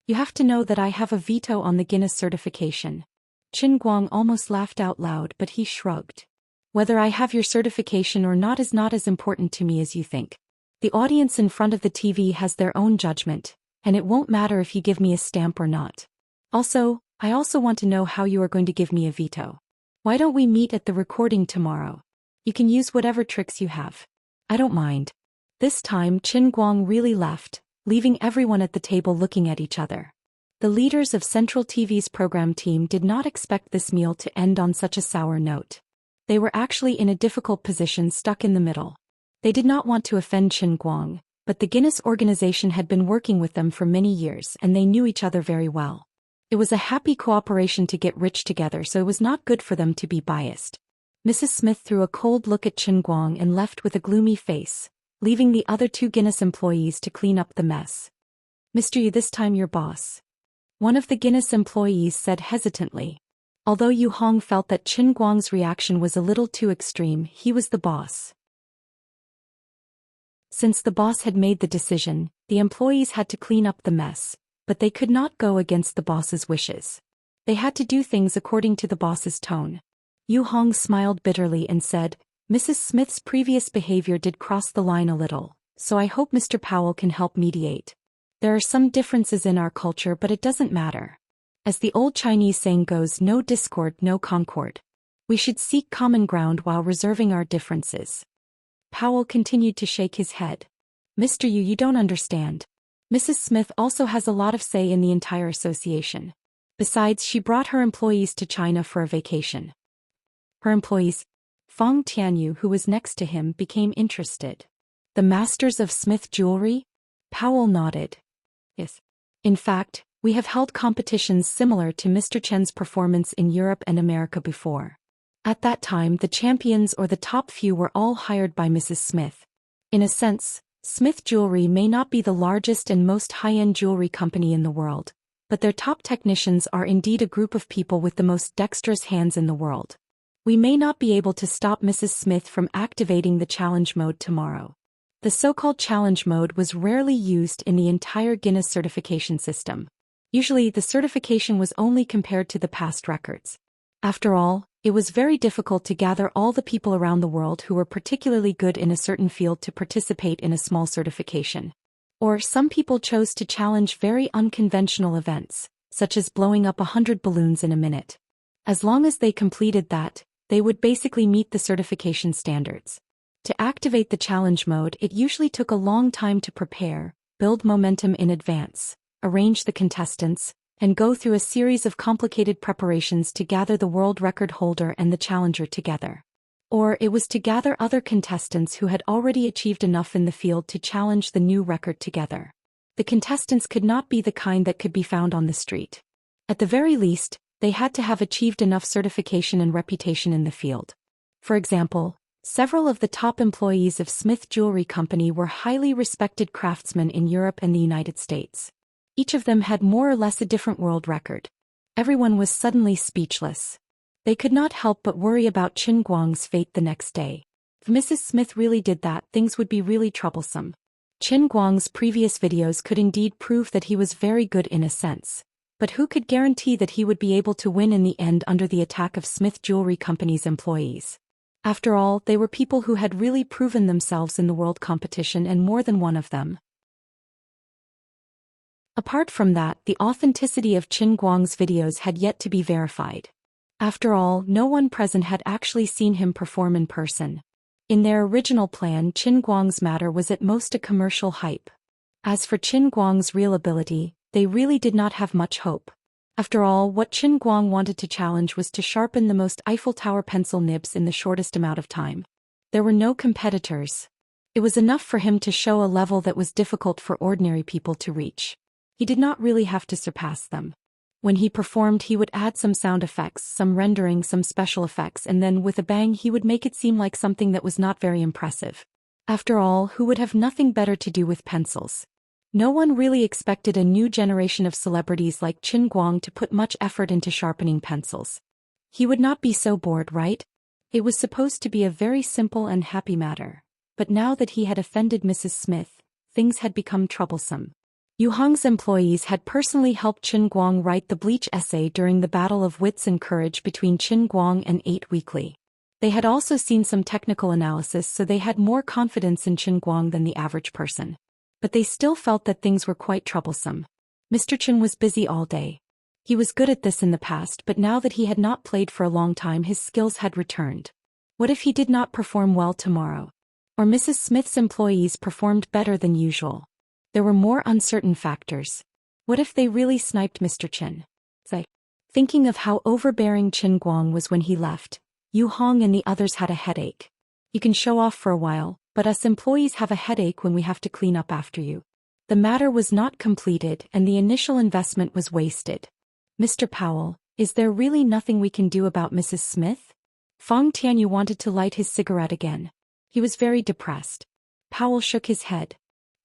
S1: You have to know that I have a veto on the Guinness certification. Qin Guang almost laughed out loud, but he shrugged. Whether I have your certification or not is not as important to me as you think. The audience in front of the TV has their own judgment, and it won't matter if you give me a stamp or not. Also, I also want to know how you are going to give me a veto. Why don't we meet at the recording tomorrow? You can use whatever tricks you have. I don't mind. This time Qin Guang really left, leaving everyone at the table looking at each other. The leaders of Central TV's program team did not expect this meal to end on such a sour note. They were actually in a difficult position, stuck in the middle. They did not want to offend Qin Guang, but the Guinness organization had been working with them for many years and they knew each other very well. It was a happy cooperation to get rich together, so it was not good for them to be biased. Mrs. Smith threw a cold look at Qin Guang and left with a gloomy face, leaving the other 2 Guinness employees to clean up the mess. Mr. Yu, this time your boss. One of the Guinness employees said hesitantly. Although Yu Hong felt that Qin Guang's reaction was a little too extreme, he was the boss. Since the boss had made the decision, the employees had to clean up the mess, but they could not go against the boss's wishes. They had to do things according to the boss's tone. Yu Hong smiled bitterly and said, Mrs. Smith's previous behavior did cross the line a little, so I hope Mr. Powell can help mediate. There are some differences in our culture, but it doesn't matter. As the old Chinese saying goes, no discord, no concord. We should seek common ground while reserving our differences. Powell continued to shake his head. Mr. Yu, you don't understand. Mrs. Smith also has a lot of say in the entire association. Besides, she brought her employees to China for a vacation. Her employees? Fong Tianyu, who was next to him, became interested. The masters of Smith jewelry? Powell nodded. Yes. In fact, we have held competitions similar to Mr. Chen's performance in Europe and America before. At that time, the champions or the top few were all hired by Mrs. Smith. In a sense, Smith Jewelry may not be the largest and most high-end jewelry company in the world, but their top technicians are indeed a group of people with the most dexterous hands in the world. We may not be able to stop Mrs. Smith from activating the challenge mode tomorrow. The so-called challenge mode was rarely used in the entire Guinness certification system. Usually, the certification was only compared to the past records. After all, it was very difficult to gather all the people around the world who were particularly good in a certain field to participate in a small certification. Or some people chose to challenge very unconventional events, such as blowing up 100 balloons in a minute. As long as they completed that, they would basically meet the certification standards. To activate the challenge mode, it usually took a long time to prepare, build momentum in advance, arrange the contestants, and go through a series of complicated preparations to gather the world record holder and the challenger together. Or it was to gather other contestants who had already achieved enough in the field to challenge the new record together. The contestants could not be the kind that could be found on the street. At the very least, they had to have achieved enough certification and reputation in the field. For example, several of the top employees of Smith Jewelry Company were highly respected craftsmen in Europe and the United States. Each of them had more or less a different world record. Everyone was suddenly speechless. They could not help but worry about Qin Guang's fate the next day. If Mrs. Smith really did that, things would be really troublesome. Qin Guang's previous videos could indeed prove that he was very good in a sense, but who could guarantee that he would be able to win in the end under the attack of Smith Jewelry Company's employees? After all, they were people who had really proven themselves in the world competition, and more than one of them. Apart from that, the authenticity of Qin Guang's videos had yet to be verified. After all, no one present had actually seen him perform in person. In their original plan, Qin Guang's matter was at most a commercial hype. As for Qin Guang's real ability, they really did not have much hope. After all, what Qin Guang wanted to challenge was to sharpen the most Eiffel Tower pencil nibs in the shortest amount of time. There were no competitors. It was enough for him to show a level that was difficult for ordinary people to reach. He did not really have to surpass them. When he performed, he would add some sound effects, some rendering, some special effects, and then with a bang he would make it seem like something that was not very impressive. After all, who would have nothing better to do with pencils? No one really expected a new generation of celebrities like Qin Guang to put much effort into sharpening pencils. He would not be so bored, right? It was supposed to be a very simple and happy matter. But now that he had offended Mrs. Smith, things had become troublesome. Yu Hong's employees had personally helped Qin Guang write the bleach essay during the battle of wits and courage between Qin Guang and 8 Weekly. They had also seen some technical analysis, so they had more confidence in Qin Guang than the average person. But they still felt that things were quite troublesome. Mr. Qin was busy all day. He was good at this in the past, but now that he had not played for a long time, his skills had returned. What if he did not perform well tomorrow? Or Mrs. Smith's employees performed better than usual? There were more uncertain factors. What if they really sniped Mr. Qin? Thinking of how overbearing Qin Guang was when he left, Yu Hong and the others had a headache. You can show off for a while, but us employees have a headache when we have to clean up after you. The matter was not completed and the initial investment was wasted. Mr. Powell, is there really nothing we can do about Mrs. Smith? Fong Tianyu wanted to light his cigarette again. He was very depressed. Powell shook his head.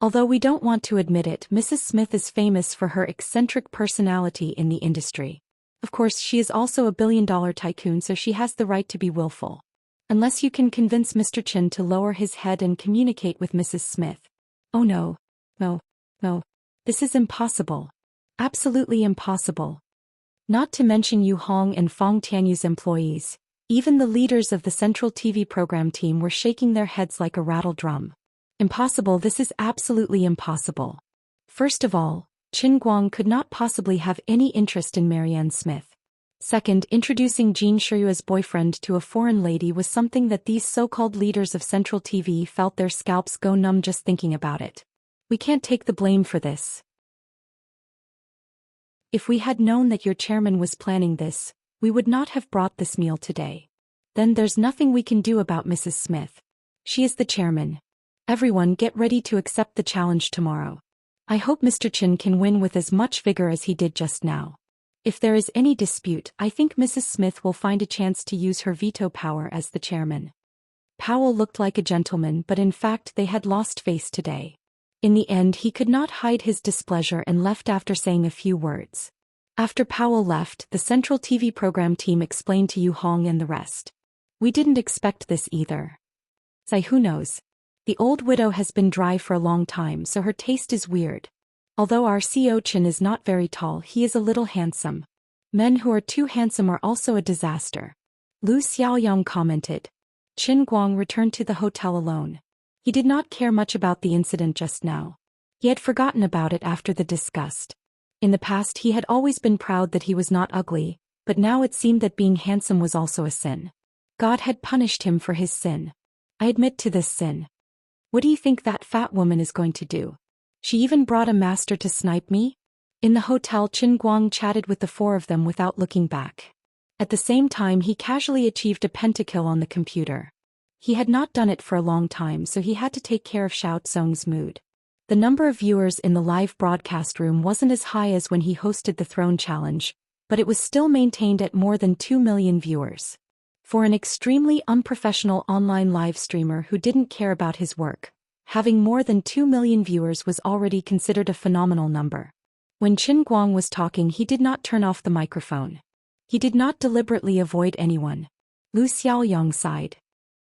S1: Although we don't want to admit it, Mrs. Smith is famous for her eccentric personality in the industry. Of course, she is also a billion-dollar tycoon, so she has the right to be willful. Unless you can convince Mr. Qin to lower his head and communicate with Mrs. Smith. Oh no. No. This is impossible. Absolutely impossible. Not to mention Yu Hong and Fong Tianyu's employees. Even the leaders of the central TV program team were shaking their heads like a rattle drum. Impossible, this is absolutely impossible. First of all, Qin Guang could not possibly have any interest in Marianne Smith. Second, introducing Jean Shiyue's boyfriend to a foreign lady was something that these so-called leaders of Central TV felt their scalps go numb just thinking about it. We can't take the blame for this. If we had known that your chairman was planning this, we would not have brought this meal today. Then there's nothing we can do about Mrs. Smith. She is the chairman. Everyone get ready to accept the challenge tomorrow. I hope Mr. Qin can win with as much vigor as he did just now. If there is any dispute, I think Mrs. Smith will find a chance to use her veto power as the chairman. Powell looked like a gentleman, but in fact they had lost face today. In the end he could not hide his displeasure and left after saying a few words. After Powell left, the Central TV program team explained to Yu Hong and the rest. We didn't expect this either. Say, who knows? The old widow has been dry for a long time, so her taste is weird. Although our Xiao Chen is not very tall, he is a little handsome. Men who are too handsome are also a disaster. Lu Xiaoyang commented. Qin Guang returned to the hotel alone. He did not care much about the incident just now. He had forgotten about it after the disgust. In the past he had always been proud that he was not ugly, but now it seemed that being handsome was also a sin. God had punished him for his sin. I admit to this sin. What do you think that fat woman is going to do? She even brought a master to snipe me? In the hotel, Qin Guang chatted with the four of them without looking back. At the same time he casually achieved a pentakill on the computer. He had not done it for a long time, so he had to take care of Xiao Tsong's mood. The number of viewers in the live broadcast room wasn't as high as when he hosted the Throne Challenge, but it was still maintained at more than 2 million viewers. For an extremely unprofessional online live streamer who didn't care about his work, having more than 2 million viewers was already considered a phenomenal number. When Qin Guang was talking, he did not turn off the microphone. He did not deliberately avoid anyone. Lu Xiaoyang sighed.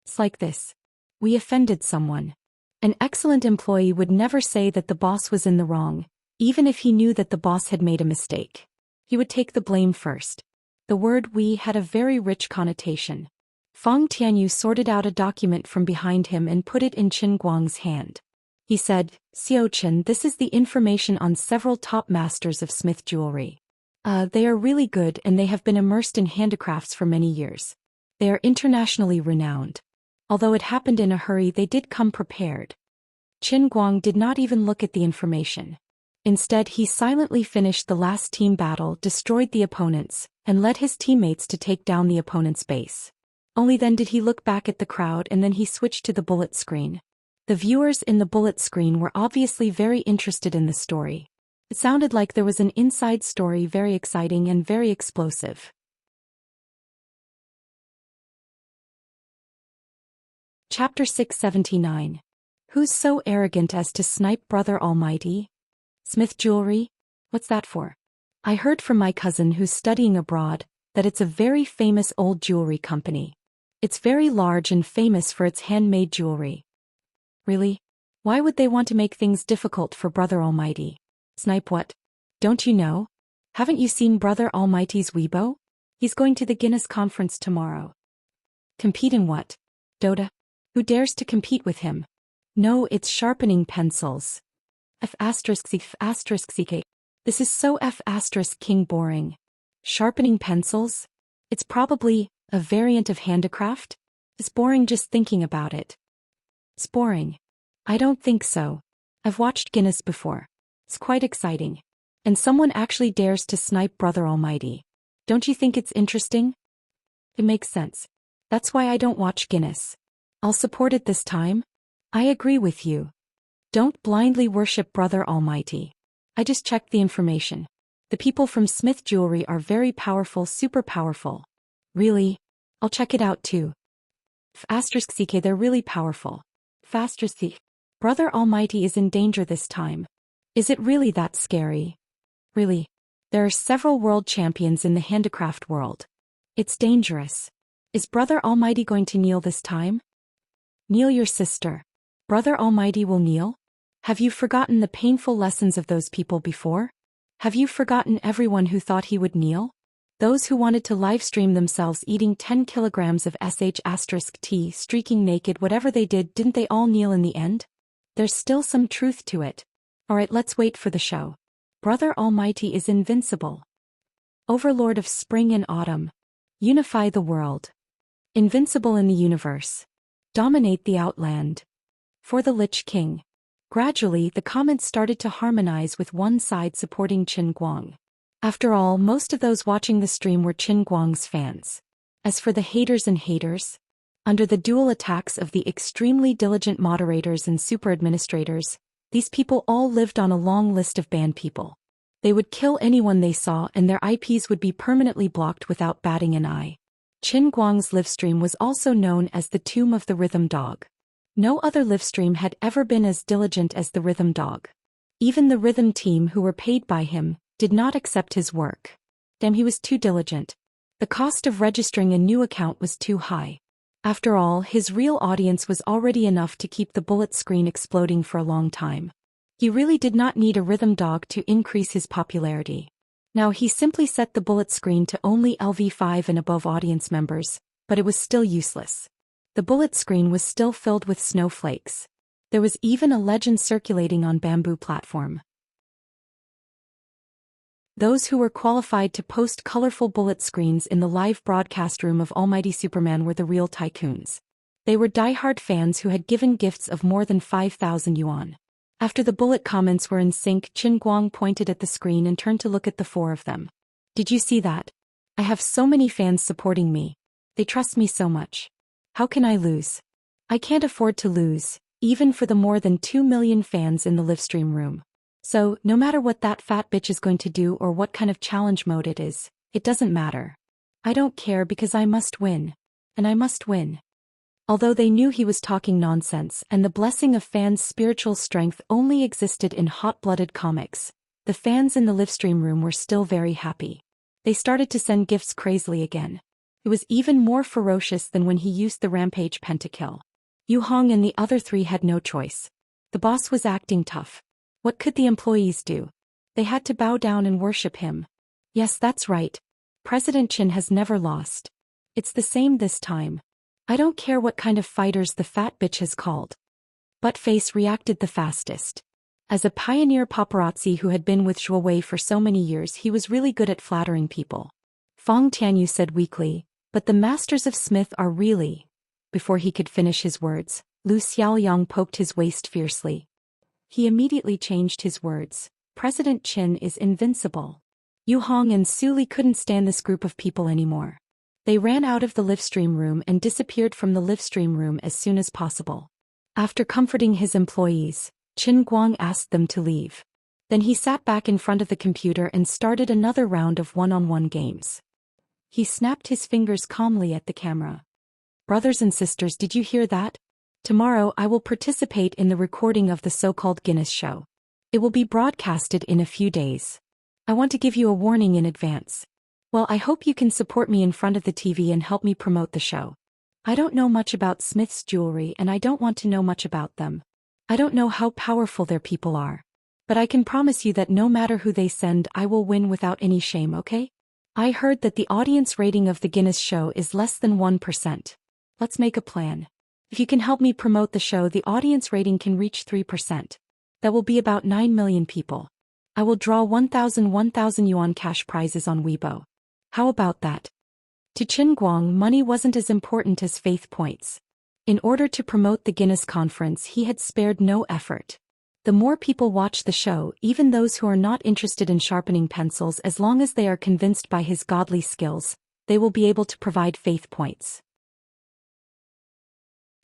S1: It's like this. We offended someone. An excellent employee would never say that the boss was in the wrong, even if he knew that the boss had made a mistake. He would take the blame first. The word "we" had a very rich connotation. Feng Tianyu sorted out a document from behind him and put it in Qin Guang's hand. He said, Xiao Chen, this is the information on several top masters of Smith jewelry. They are really good and they have been immersed in handicrafts for many years. They are internationally renowned. Although it happened in a hurry, they did come prepared. Qin Guang did not even look at the information. Instead, he silently finished the last team battle, destroyed the opponents, and led his teammates to take down the opponent's base. Only then did he look back at the crowd, and then he switched to the bullet screen. The viewers in the bullet screen were obviously very interested in the story. It sounded like there was an inside story, very exciting and very explosive. Chapter 679. Who's so arrogant as to snipe Brother Almighty? Smith Jewelry? What's that for? I heard from my cousin who's studying abroad that it's a very famous old jewelry company. It's very large and famous for its handmade jewelry. Really? Why would they want to make things difficult for Brother Almighty? Snipe what? Don't you know? Haven't you seen Brother Almighty's Weibo? He's going to the Guinness conference tomorrow. Compete in what? Dota? Who dares to compete with him? No, it's sharpening pencils. F***ck. This is so F***king boring. Sharpening pencils? It's probably a variant of handicraft? It's boring just thinking about it. It's boring. I don't think so. I've watched Guinness before. It's quite exciting. And someone actually dares to snipe Brother Almighty. Don't you think it's interesting? It makes sense. That's why I don't watch Guinness. I'll support it this time. I agree with you. Don't blindly worship Brother Almighty. I just checked the information. The people from Smith Jewelry are very powerful, super powerful. Really? I'll check it out too. F***ck, they're really powerful. F***ck. Brother Almighty is in danger this time. Is it really that scary? Really? There are several world champions in the handicraft world. It's dangerous. Is Brother Almighty going to kneel this time? Kneel your sister. Brother Almighty will kneel? Have you forgotten the painful lessons of those people before? Have you forgotten everyone who thought he would kneel? Those who wanted to livestream themselves eating 10 kilograms of sh*t, streaking naked, whatever they didn't they all kneel in the end? There's still some truth to it. Alright, let's wait for the show. Brother Almighty is invincible. Overlord of spring and autumn. Unify the world. Invincible in the universe. Dominate the outland. For the Lich King. Gradually, the comments started to harmonize with one side supporting Qin Guang. After all, most of those watching the stream were Qin Guang's fans. As for the haters and haters, under the dual attacks of the extremely diligent moderators and super administrators, these people all lived on a long list of banned people. They would kill anyone they saw and their IPs would be permanently blocked without batting an eye. Qin Guang's livestream was also known as the Tomb of the Rhythm Dog. No other livestream had ever been as diligent as the Rhythm Dog. Even the Rhythm team who were paid by him did not accept his work. Damn, he was too diligent. The cost of registering a new account was too high. After all, his real audience was already enough to keep the bullet screen exploding for a long time. He really did not need a Rhythm Dog to increase his popularity. Now he simply set the bullet screen to only LV5 and above audience members, but it was still useless. The bullet screen was still filled with snowflakes. There was even a legend circulating on Bamboo platform. Those who were qualified to post colorful bullet screens in the live broadcast room of Almighty Superman were the real tycoons. They were diehard fans who had given gifts of more than 5,000 yuan. After the bullet comments were in sync, Qin Guang pointed at the screen and turned to look at the four of them. Did you see that? I have so many fans supporting me. They trust me so much. How can I lose? I can't afford to lose, even for the more than 2 million fans in the livestream room. So, no matter what that fat bitch is going to do or what kind of challenge mode it is, it doesn't matter. I don't care because I must win. And I must win. Although they knew he was talking nonsense and the blessing of fans' spiritual strength only existed in hot-blooded comics, the fans in the livestream room were still very happy. They started to send gifts crazily again. It was even more ferocious than when he used the Rampage pentakill. Yu Hong and the other three had no choice. The boss was acting tough. What could the employees do? They had to bow down and worship him. Yes, that's right. President Qin has never lost. It's the same this time. I don't care what kind of fighters the fat bitch has called. Buttface reacted the fastest. As a pioneer paparazzi who had been with Zhou Wei for so many years, he was really good at flattering people. Fong Tianyu said weakly, but the masters of Smith are really... Before he could finish his words, Lu Xiaoyang poked his waist fiercely. He immediately changed his words. President Qin is invincible. Yu Hong and Su Li couldn't stand this group of people anymore. They ran out of the livestream room and disappeared from the livestream room as soon as possible. After comforting his employees, Qin Guang asked them to leave. Then he sat back in front of the computer and started another round of one-on-one games. He snapped his fingers calmly at the camera. Brothers and sisters, did you hear that? Tomorrow I will participate in the recording of the so-called Guinness show. It will be broadcasted in a few days. I want to give you a warning in advance. Well, I hope you can support me in front of the TV and help me promote the show. I don't know much about Smith's jewelry and I don't want to know much about them. I don't know how powerful their people are. But I can promise you that no matter who they send, I will win without any shame, okay? I heard that the audience rating of the Guinness show is less than 1%. Let's make a plan. If you can help me promote the show, the audience rating can reach 3%. That will be about 9 million people. I will draw 1,000 yuan cash prizes on Weibo. How about that? To Qin Guang, money wasn't as important as faith points. In order to promote the Guinness conference, he had spared no effort. The more people watch the show, even those who are not interested in sharpening pencils, as long as they are convinced by his godly skills, they will be able to provide faith points.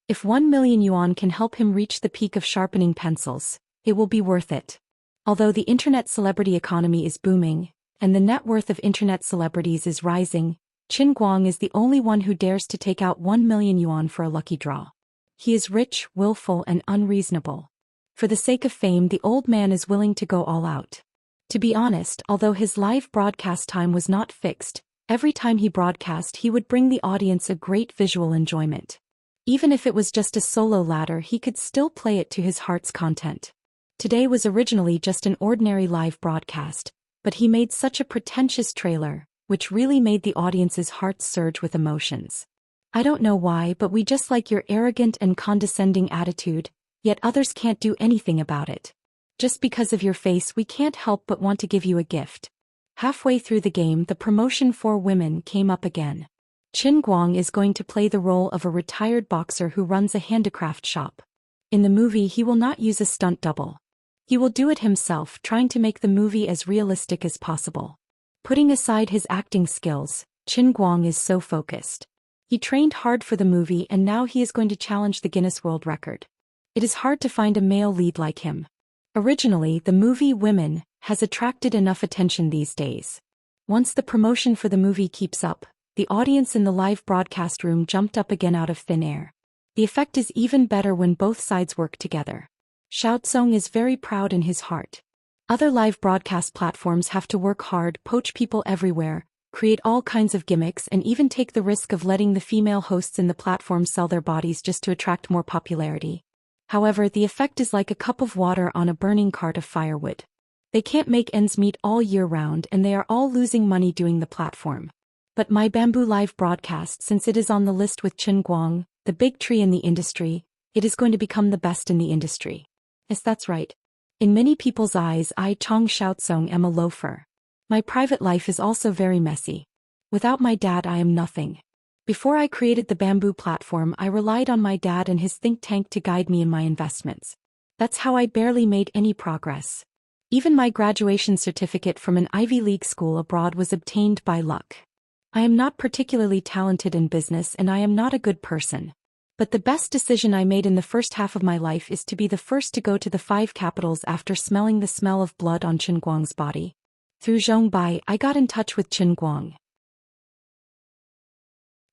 S1: If 1 million yuan can help him reach the peak of sharpening pencils, it will be worth it. Although the internet celebrity economy is booming, and the net worth of internet celebrities is rising, Qin Guang is the only one who dares to take out 1 million yuan for a lucky draw. He is rich, willful, and unreasonable. For the sake of fame, the old man is willing to go all out. To be honest, although his live broadcast time was not fixed, every time he broadcast he would bring the audience a great visual enjoyment. Even if it was just a solo ladder, he could still play it to his heart's content. Today was originally just an ordinary live broadcast, but he made such a pretentious trailer, which really made the audience's hearts surge with emotions. I don't know why, but we just like your arrogant and condescending attitude, yet others can't do anything about it. Just because of your face we can't help but want to give you a gift. Halfway through the game the promotion for women came up again. Qin Guang is going to play the role of a retired boxer who runs a handicraft shop. In the movie he will not use a stunt double. He will do it himself, trying to make the movie as realistic as possible. Putting aside his acting skills, Qin Guang is so focused. He trained hard for the movie and now he is going to challenge the Guinness World Record. It is hard to find a male lead like him. Originally, the movie Women has attracted enough attention these days. Once the promotion for the movie keeps up, the audience in the live broadcast room jumped up again out of thin air. The effect is even better when both sides work together. Xiaotsong is very proud in his heart. Other live broadcast platforms have to work hard, poach people everywhere, create all kinds of gimmicks and even take the risk of letting the female hosts in the platform sell their bodies just to attract more popularity. However, the effect is like a cup of water on a burning cart of firewood. They can't make ends meet all year round and they are all losing money doing the platform. But My Bamboo live broadcast, since it is on the list with Qin Guang, the big tree in the industry, it is going to become the best in the industry. Yes, that's right. In many people's eyes I, Chong Xiaotsong, am a loafer. My private life is also very messy. Without my dad I am nothing. Before I created the Bamboo platform I relied on my dad and his think tank to guide me in my investments. That's how I barely made any progress. Even my graduation certificate from an Ivy League school abroad was obtained by luck. I am not particularly talented in business and I am not a good person. But the best decision I made in the first half of my life is to be the first to go to the 5 capitals after smelling the smell of blood on Qin Guang's body. Through Zhongbai I got in touch with Qin Guang.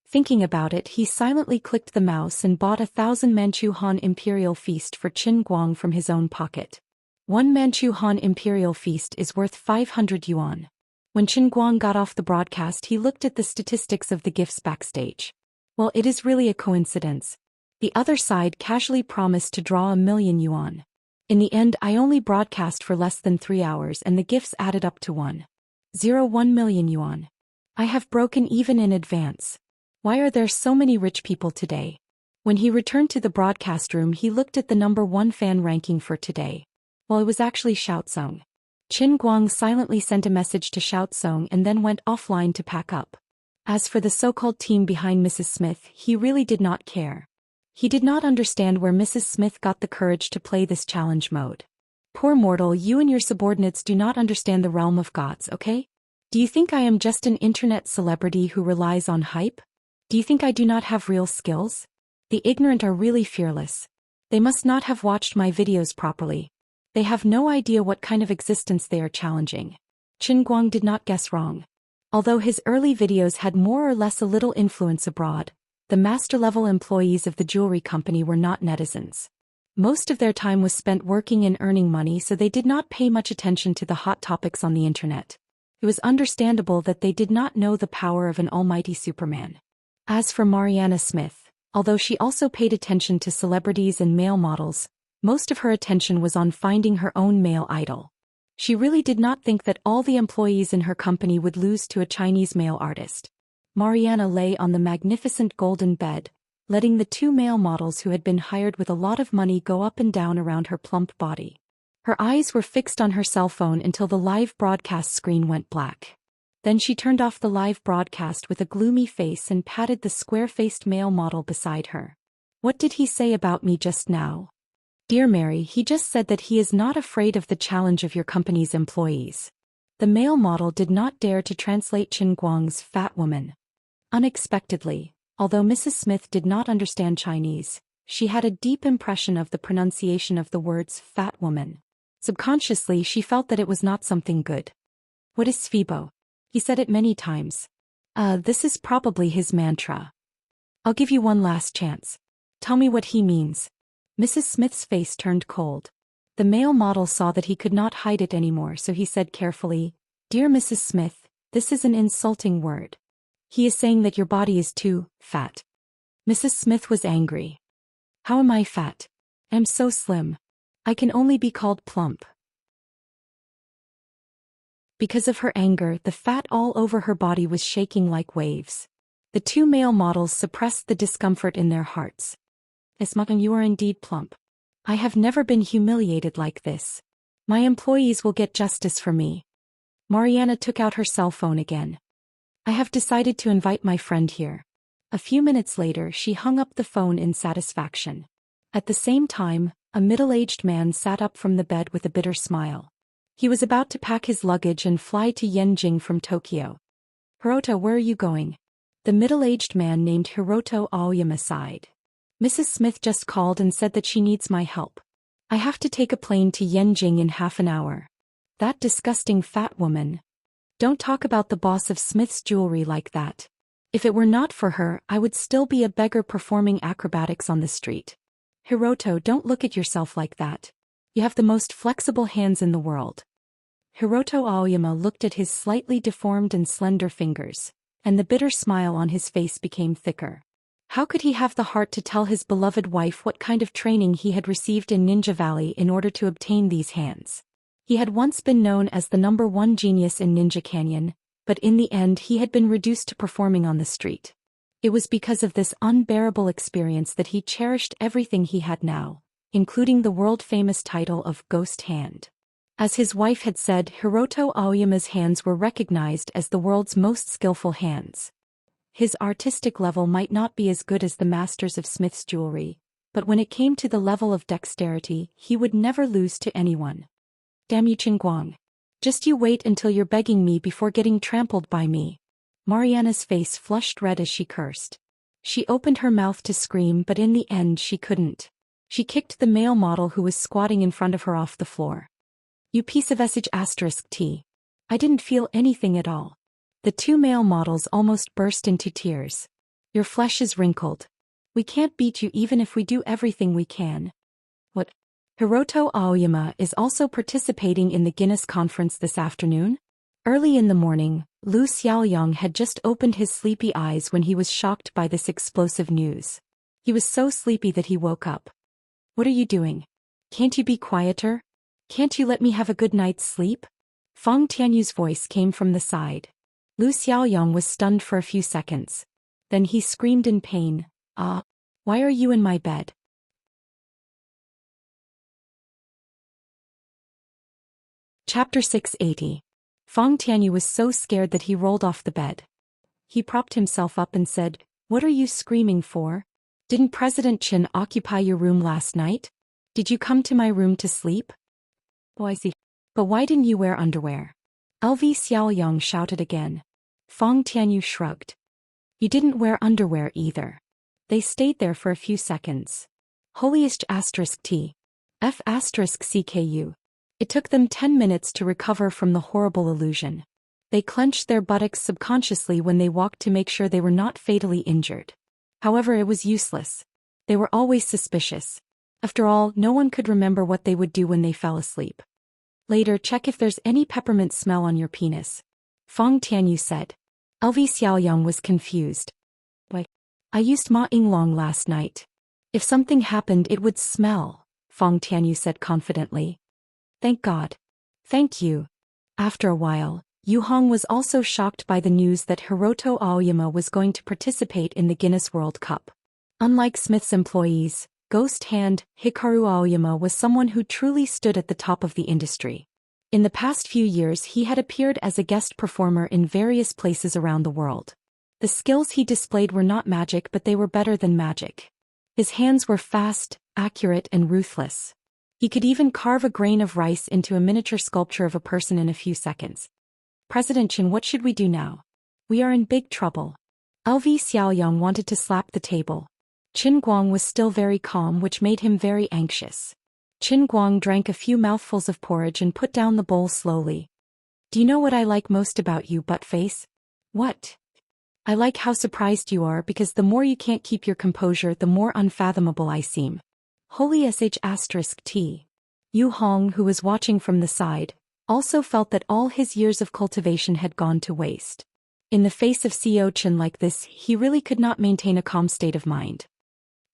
S1: Thinking about it, he silently clicked the mouse and bought 1,000 Manchu Han Imperial Feast for Qin Guang from his own pocket. 1 Manchu Han Imperial Feast is worth 500 yuan. When Qin Guang got off the broadcast he looked at the statistics of the gifts backstage. Well, it is really a coincidence. The other side casually promised to draw 1,000,000 yuan. In the end I only broadcast for less than 3 hours and the gifts added up to 1.01 million yuan. I have broken even in advance. Why are there so many rich people today? When he returned to the broadcast room he looked at the number 1 fan ranking for today. Well, it was actually Xiaotsong. Qin Guang silently sent a message to Xiaotsong and then went offline to pack up. As for the so-called team behind Mrs. Smith, he really did not care. He did not understand where Mrs. Smith got the courage to play this challenge mode. Poor mortal, you and your subordinates do not understand the realm of gods, okay? Do you think I am just an internet celebrity who relies on hype? Do you think I do not have real skills? The ignorant are really fearless. They must not have watched my videos properly. They have no idea what kind of existence they are challenging. Qin Guang did not guess wrong. Although his early videos had more or less a little influence abroad, the master-level employees of the jewelry company were not netizens. Most of their time was spent working and earning money, so they did not pay much attention to the hot topics on the internet. It was understandable that they did not know the power of an almighty Superman. As for Mariana Smith, although she also paid attention to celebrities and male models, most of her attention was on finding her own male idol. She really did not think that all the employees in her company would lose to a Chinese male artist. Mariana lay on the magnificent golden bed, letting the 2 male models who had been hired with a lot of money go up and down around her plump body. Her eyes were fixed on her cell phone until the live broadcast screen went black. Then she turned off the live broadcast with a gloomy face and patted the square-faced male model beside her. What did he say about me just now? Dear Mary, he just said that he is not afraid of the challenge of your company's employees. The male model did not dare to translate Qin Guang's fat woman. Unexpectedly, although Mrs. Smith did not understand Chinese, she had a deep impression of the pronunciation of the words fat woman. Subconsciously she felt that it was not something good. What is Sfibo? He said it many times. This is probably his mantra. I'll give you one last chance. Tell me what he means. Mrs. Smith's face turned cold. The male model saw that he could not hide it anymore, so he said carefully, Dear Mrs. Smith, this is an insulting word. He is saying that your body is too fat. Mrs. Smith was angry. How am I fat? I'm so slim. I can only be called plump. Because of her anger, the fat all over her body was shaking like waves. The two male models suppressed the discomfort in their hearts. Esmakan, you are indeed plump. I have never been humiliated like this. My employees will get justice for me. Mariana took out her cell phone again. I have decided to invite my friend here. A few minutes later, she hung up the phone in satisfaction. At the same time, a middle-aged man sat up from the bed with a bitter smile. He was about to pack his luggage and fly to Yenjing from Tokyo. Hiroto, where are you going? The middle-aged man named Hiroto Aoyama sighed. Mrs. Smith just called and said that she needs my help. I have to take a plane to Yenjing in half an hour. That disgusting fat woman. Don't talk about the boss of Smith's Jewelry like that. If it were not for her, I would still be a beggar performing acrobatics on the street. Hiroto, don't look at yourself like that. You have the most flexible hands in the world. Hiroto Aoyama looked at his slightly deformed and slender fingers, and the bitter smile on his face became thicker. How could he have the heart to tell his beloved wife what kind of training he had received in Ninja Valley in order to obtain these hands? He had once been known as the #1 genius in Ninja Canyon, but in the end he had been reduced to performing on the street. It was because of this unbearable experience that he cherished everything he had now, including the world-famous title of Ghost Hand. As his wife had said, Hiroto Aoyama's hands were recognized as the world's most skillful hands. His artistic level might not be as good as the masters of Smith's Jewelry, but when it came to the level of dexterity, he would never lose to anyone. Damn you, Qingguang. Just you wait until you're begging me before getting trampled by me. Mariana's face flushed red as she cursed. She opened her mouth to scream, but in the end she couldn't. She kicked the male model who was squatting in front of her off the floor. You piece of *T. I didn't feel anything at all. The two male models almost burst into tears. Your flesh is wrinkled. We can't beat you even if we do everything we can. What? Hiroto Aoyama is also participating in the Guinness conference this afternoon? Early in the morning, Liu Xiaoyang had just opened his sleepy eyes when he was shocked by this explosive news. He was so sleepy that he woke up. What are you doing? Can't you be quieter? Can't you let me have a good night's sleep? Feng Tianyu's voice came from the side. Liu Xiaoyang was stunned for a few seconds. Then he screamed in pain, why are you in my bed? Chapter 680. Feng Tianyu was so scared that he rolled off the bed. He propped himself up and said, What are you screaming for? Didn't President Chen occupy your room last night? Did you come to my room to sleep? Oh, I see. But why didn't you wear underwear? LV Xiaoyang shouted again. Feng Tianyu shrugged. You didn't wear underwear either. They stayed there for a few seconds. Holiest *T. F *CKU. It took them 10 minutes to recover from the horrible illusion. They clenched their buttocks subconsciously when they walked to make sure they were not fatally injured. However, it was useless. They were always suspicious. After all, no one could remember what they would do when they fell asleep. Later, check if there's any peppermint smell on your penis. Feng Tianyu said. LV Xiaoyang was confused. Why? I used Ma Yinglong last night. If something happened, it would smell, Feng Tianyu said confidently. Thank God. Thank you. After a while, Yu Hong was also shocked by the news that Hiroto Aoyama was going to participate in the Guinness World Cup. Unlike Smith's employees, Ghost Hand Hikaru Aoyama was someone who truly stood at the top of the industry. In the past few years he had appeared as a guest performer in various places around the world. The skills he displayed were not magic, but they were better than magic. His hands were fast, accurate, and ruthless. He could even carve a grain of rice into a miniature sculpture of a person in a few seconds. President Chen, what should we do now? We are in big trouble. LV Xiaoyang wanted to slap the table. Qin Guang was still very calm, which made him very anxious. Qin Guang drank a few mouthfuls of porridge and put down the bowl slowly. Do you know what I like most about you, buttface? What? I like how surprised you are, because the more you can't keep your composure, the more unfathomable I seem. Holy *T. Yu Hong, who was watching from the side, also felt that all his years of cultivation had gone to waste. In the face of Xiao Chen like this, he really could not maintain a calm state of mind.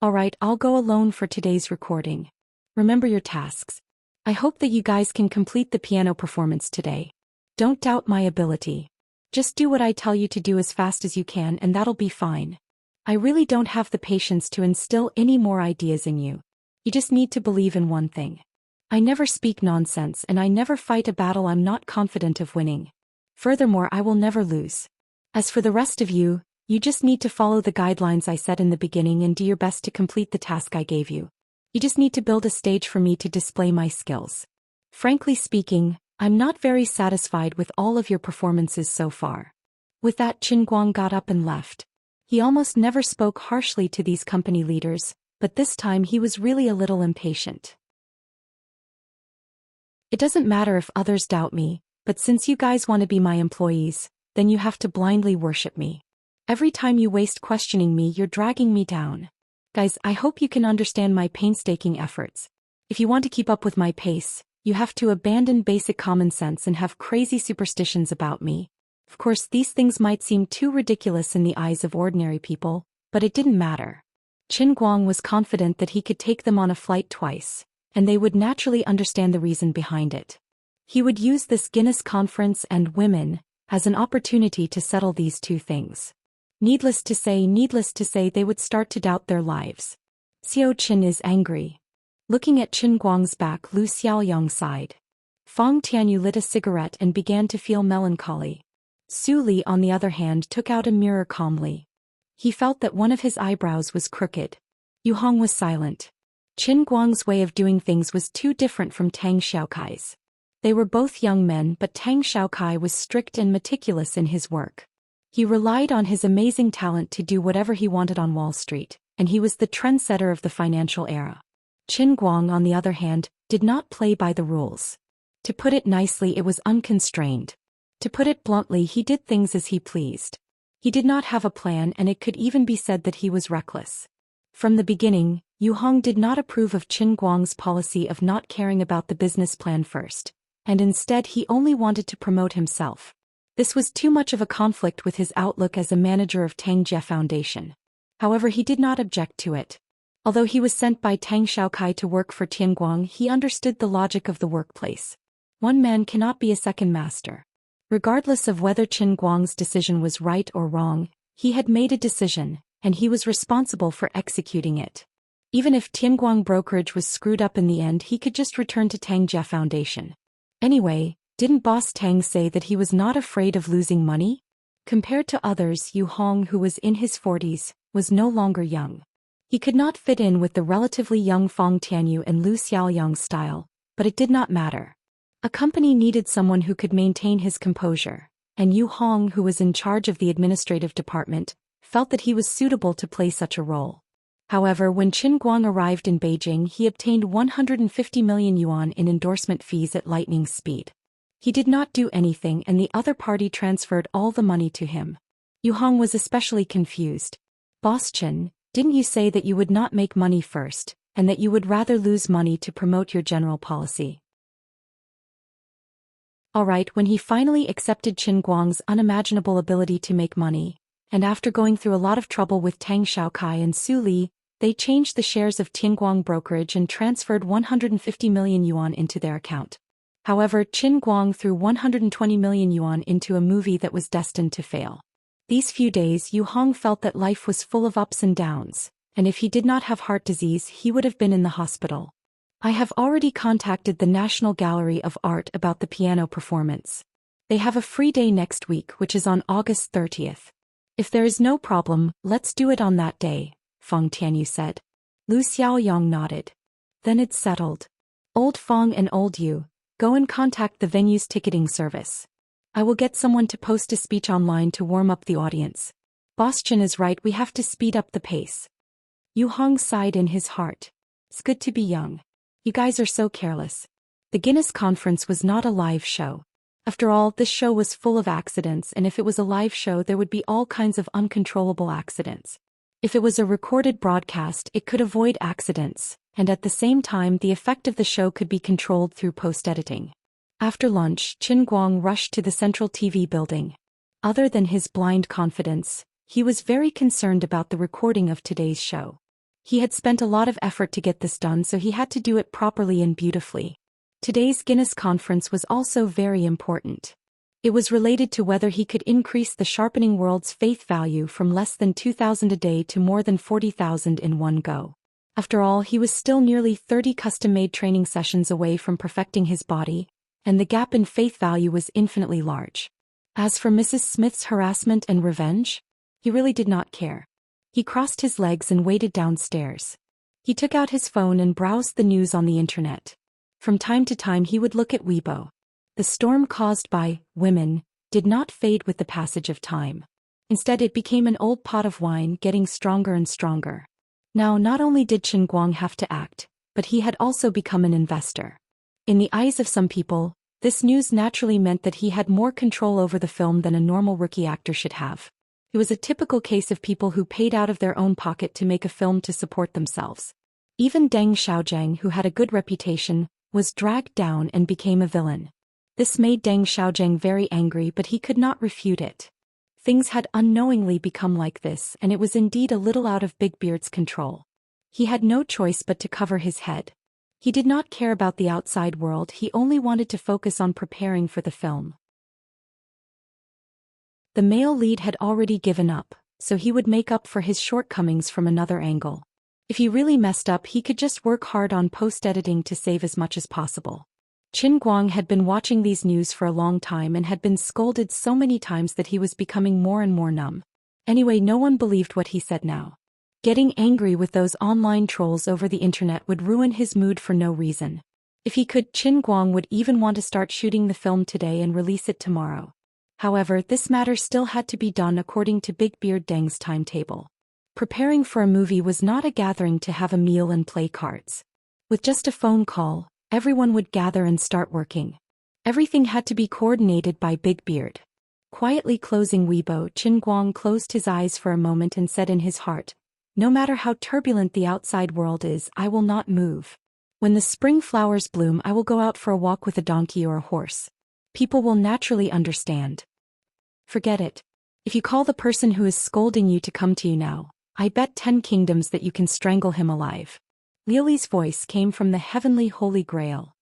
S1: Alright, I'll go alone for today's recording. Remember your tasks. I hope that you guys can complete the piano performance today. Don't doubt my ability. Just do what I tell you to do as fast as you can and that'll be fine. I really don't have the patience to instill any more ideas in you. You just need to believe in one thing. I never speak nonsense and I never fight a battle I'm not confident of winning. Furthermore, I will never lose. As for the rest of you, you just need to follow the guidelines I set in the beginning and do your best to complete the task I gave you. You just need to build a stage for me to display my skills. Frankly speaking, I'm not very satisfied with all of your performances so far. With that, Qin Guang got up and left. He almost never spoke harshly to these company leaders, but this time he was really a little impatient. It doesn't matter if others doubt me, but since you guys want to be my employees, then you have to blindly worship me. Every time you waste questioning me, you're dragging me down. Guys, I hope you can understand my painstaking efforts. If you want to keep up with my pace, you have to abandon basic common sense and have crazy superstitions about me. Of course, these things might seem too ridiculous in the eyes of ordinary people, but it didn't matter. Qin Guang was confident that he could take them on a flight twice, and they would naturally understand the reason behind it. He would use this Guinness conference and women as an opportunity to settle these two things. Needless to say, they would start to doubt their lives. Xiao Qin is angry. Looking at Qin Guang's back, Lu Xiaoyang sighed. Fang Tianyu lit a cigarette and began to feel melancholy. Su Li, on the other hand, took out a mirror calmly. He felt that one of his eyebrows was crooked. Yu Hong was silent. Qin Guang's way of doing things was too different from Tang Xiaokai's. They were both young men, but Tang Xiaokai was strict and meticulous in his work. He relied on his amazing talent to do whatever he wanted on Wall Street, and he was the trendsetter of the financial era. Qin Guang, on the other hand, did not play by the rules. To put it nicely, it was unconstrained. To put it bluntly, he did things as he pleased. He did not have a plan, and it could even be said that he was reckless. From the beginning, Yu Hong did not approve of Qin Guang's policy of not caring about the business plan first, and instead he only wanted to promote himself. This was too much of a conflict with his outlook as a manager of Tangjie Foundation. However, he did not object to it. Although he was sent by Tang Xiaokai to work for Tian Guang, he understood the logic of the workplace. One man cannot be a second master. Regardless of whether Qin Guang's decision was right or wrong, he had made a decision, and he was responsible for executing it. Even if Tianguang brokerage was screwed up in the end, he could just return to Tangjie Foundation. Anyway, didn't Boss Tang say that he was not afraid of losing money? Compared to others, Yu Hong, who was in his 40s, was no longer young. He could not fit in with the relatively young Fang Tianyu and Lu Xiaoyang's style, but it did not matter. A company needed someone who could maintain his composure, and Yu Hong, who was in charge of the administrative department, felt that he was suitable to play such a role. However, when Qin Guang arrived in Beijing, he obtained 150 million yuan in endorsement fees at lightning speed. He did not do anything, and the other party transferred all the money to him. Yu Hong was especially confused. Boss Qin, didn't you say that you would not make money first, and that you would rather lose money to promote your general policy? Alright, when he finally accepted Qin Guang's unimaginable ability to make money, and after going through a lot of trouble with Tang Xiaokai and Su Li, they changed the shares of Tianguang brokerage and transferred 150 million yuan into their account. However, Qin Guang threw 120 million yuan into a movie that was destined to fail. These few days, Yu Hong felt that life was full of ups and downs, and if he did not have heart disease, he would have been in the hospital. I have already contacted the National Gallery of Art about the piano performance. They have a free day next week, which is on August 30th. If there is no problem, let's do it on that day, Fang Tianyu said. Lu Xiaoyang nodded. Then it's settled. Old Fang and old Yu, go and contact the venue's ticketing service. I will get someone to post a speech online to warm up the audience. Boss Qin is right, we have to speed up the pace. Yu Hong sighed in his heart. It's good to be young. You guys are so careless. The Guinness conference was not a live show. After all, this show was full of accidents, and if it was a live show, there would be all kinds of uncontrollable accidents. If it was a recorded broadcast, it could avoid accidents, and at the same time, the effect of the show could be controlled through post-editing. After lunch, Qin Guang rushed to the central TV building. Other than his blind confidence, he was very concerned about the recording of today's show. He had spent a lot of effort to get this done, so he had to do it properly and beautifully. Today's Guinness conference was also very important. It was related to whether he could increase the sharpening world's faith value from less than 2,000 a day to more than 40,000 in one go. After all, he was still nearly 30 custom-made training sessions away from perfecting his body, and the gap in faith value was infinitely large. As for Mrs. Smith's harassment and revenge, he really did not care. He crossed his legs and waited downstairs. He took out his phone and browsed the news on the internet. From time to time he would look at Weibo. The storm caused by women did not fade with the passage of time. Instead, it became an old pot of wine, getting stronger and stronger. Now, not only did Chen Guang have to act, but he had also become an investor. In the eyes of some people, this news naturally meant that he had more control over the film than a normal rookie actor should have. It was a typical case of people who paid out of their own pocket to make a film to support themselves. Even Deng Xiaojiang, who had a good reputation, was dragged down and became a villain. This made Deng Xiaojiang very angry, but he could not refute it. Things had unknowingly become like this, and it was indeed a little out of Big Beard's control. He had no choice but to cover his head. He did not care about the outside world, he only wanted to focus on preparing for the film. The male lead had already given up, so he would make up for his shortcomings from another angle. If he really messed up, he could just work hard on post-editing to save as much as possible. Qin Guang had been watching these news for a long time and had been scolded so many times that he was becoming more and more numb. Anyway, no one believed what he said now. Getting angry with those online trolls over the internet would ruin his mood for no reason. If he could, Qin Guang would even want to start shooting the film today and release it tomorrow. However, this matter still had to be done according to Big Beard Deng's timetable. Preparing for a movie was not a gathering to have a meal and play cards. With just a phone call, everyone would gather and start working. Everything had to be coordinated by Big Beard. Quietly closing Weibo, Qin Guang closed his eyes for a moment and said in his heart, "No matter how turbulent the outside world is, I will not move. When the spring flowers bloom, I will go out for a walk with a donkey or a horse. People will naturally understand. Forget it. If you call the person who is scolding you to come to you now, I bet 10 kingdoms that you can strangle him alive." Liuli's voice came from the heavenly Holy Grail.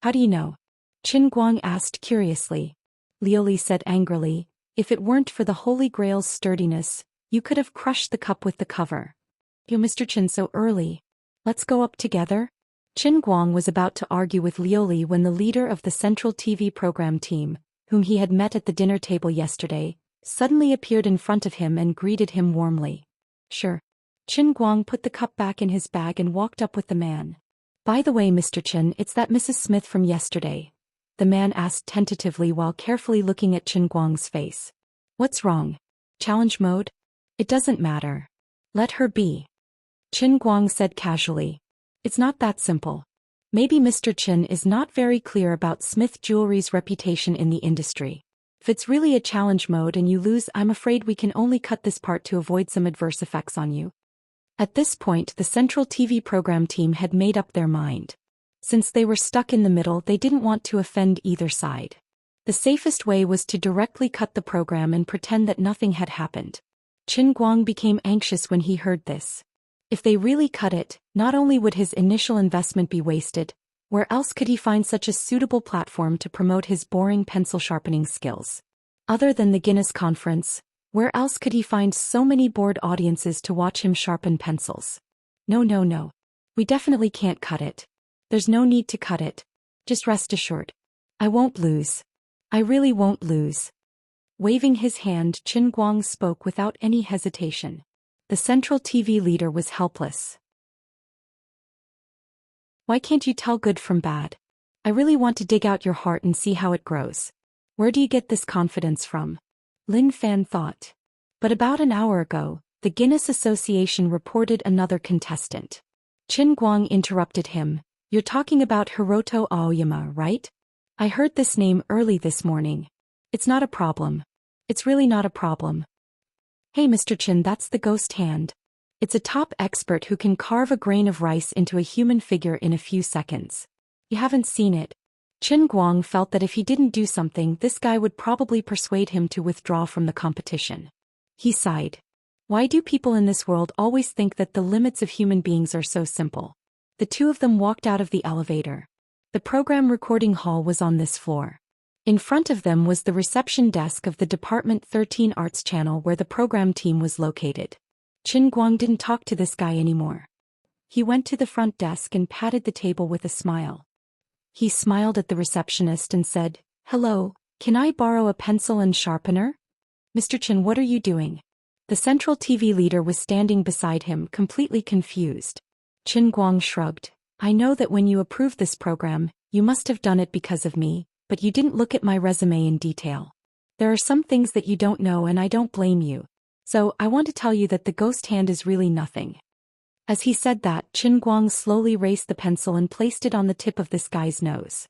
S1: "How do you know?" Qin Guang asked curiously. Liuli said angrily, "If it weren't for the Holy Grail's sturdiness, you could have crushed the cup with the cover." "You, Mr. Qin, so early. Let's go up together?" Qin Guang was about to argue with Liuli when the leader of the Central TV program team, whom he had met at the dinner table yesterday, suddenly appeared in front of him and greeted him warmly. "Sure." Qin Guang put the cup back in his bag and walked up with the man. "By the way, Mr. Qin, it's that Mrs. Smith from yesterday," the man asked tentatively while carefully looking at Qin Guang's face. "What's wrong? Challenge mode? It doesn't matter. Let her be." Qin Guang said casually. "It's not that simple. Maybe Mr. Qin is not very clear about Smith Jewelry's reputation in the industry. If it's really a challenge mode and you lose, I'm afraid we can only cut this part to avoid some adverse effects on you." At this point, the Central TV program team had made up their mind. Since they were stuck in the middle, they didn't want to offend either side. The safest way was to directly cut the program and pretend that nothing had happened. Qin Guang became anxious when he heard this. If they really cut it, not only would his initial investment be wasted, where else could he find such a suitable platform to promote his boring pencil sharpening skills? Other than the Guinness conference, where else could he find so many bored audiences to watch him sharpen pencils? No. We definitely can't cut it. There's no need to cut it. Just rest assured. I won't lose. I really won't lose. Waving his hand, Qin Guang spoke without any hesitation. The Central TV leader was helpless. "Why can't you tell good from bad? I really want to dig out your heart and see how it grows. Where do you get this confidence from?" Lin Fan thought. But about an hour ago, the Guinness Association reported another contestant. Qin Guang interrupted him. "You're talking about Hiroto Aoyama, right? I heard this name early this morning. It's not a problem. It's really not a problem." "Hey Mr. Qin, that's the ghost hand. It's a top expert who can carve a grain of rice into a human figure in a few seconds. You haven't seen it." Qin Guang felt that if he didn't do something, this guy would probably persuade him to withdraw from the competition. He sighed. Why do people in this world always think that the limits of human beings are so simple? The two of them walked out of the elevator. The program recording hall was on this floor. In front of them was the reception desk of the Department 13 Arts Channel where the program team was located. Qin Guang didn't talk to this guy anymore. He went to the front desk and patted the table with a smile. He smiled at the receptionist and said, "Hello, can I borrow a pencil and sharpener?" "Mr. Qin, what are you doing?" The Central TV leader was standing beside him, completely confused. Qin Guang shrugged. "I know that when you approved this program, you must have done it because of me, but you didn't look at my resume in detail. There are some things that you don't know and I don't blame you. So, I want to tell you that the ghost hand is really nothing." As he said that, Qin Guang slowly raised the pencil and placed it on the tip of this guy's nose.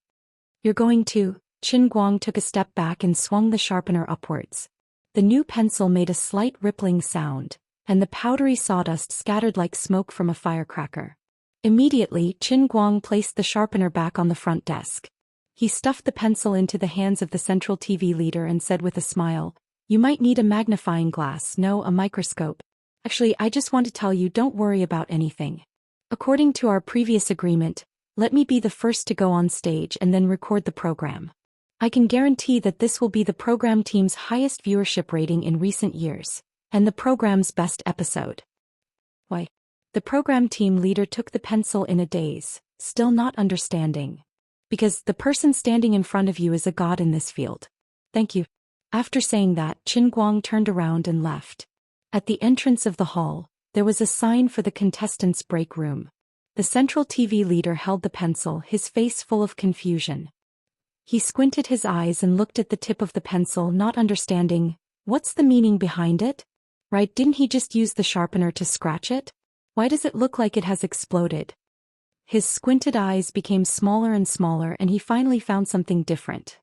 S1: "You're going to..." Qin Guang took a step back and swung the sharpener upwards. The new pencil made a slight rippling sound, and the powdery sawdust scattered like smoke from a firecracker. Immediately, Qin Guang placed the sharpener back on the front desk. He stuffed the pencil into the hands of the Central TV leader and said with a smile, "You might need a magnifying glass, no, a microscope. Actually, I just want to tell you, don't worry about anything. According to our previous agreement, let me be the first to go on stage and then record the program. I can guarantee that this will be the program team's highest viewership rating in recent years, and the program's best episode." "Why?" The program team leader took the pencil in a daze, still not understanding. "Because the person standing in front of you is a god in this field. Thank you." After saying that, Qin Guang turned around and left. At the entrance of the hall, there was a sign for the contestants' break room. The Central TV leader held the pencil, his face full of confusion. He squinted his eyes and looked at the tip of the pencil, not understanding. What's the meaning behind it? Right, didn't he just use the sharpener to scratch it? Why does it look like it has exploded? His squinted eyes became smaller and smaller and he finally found something different.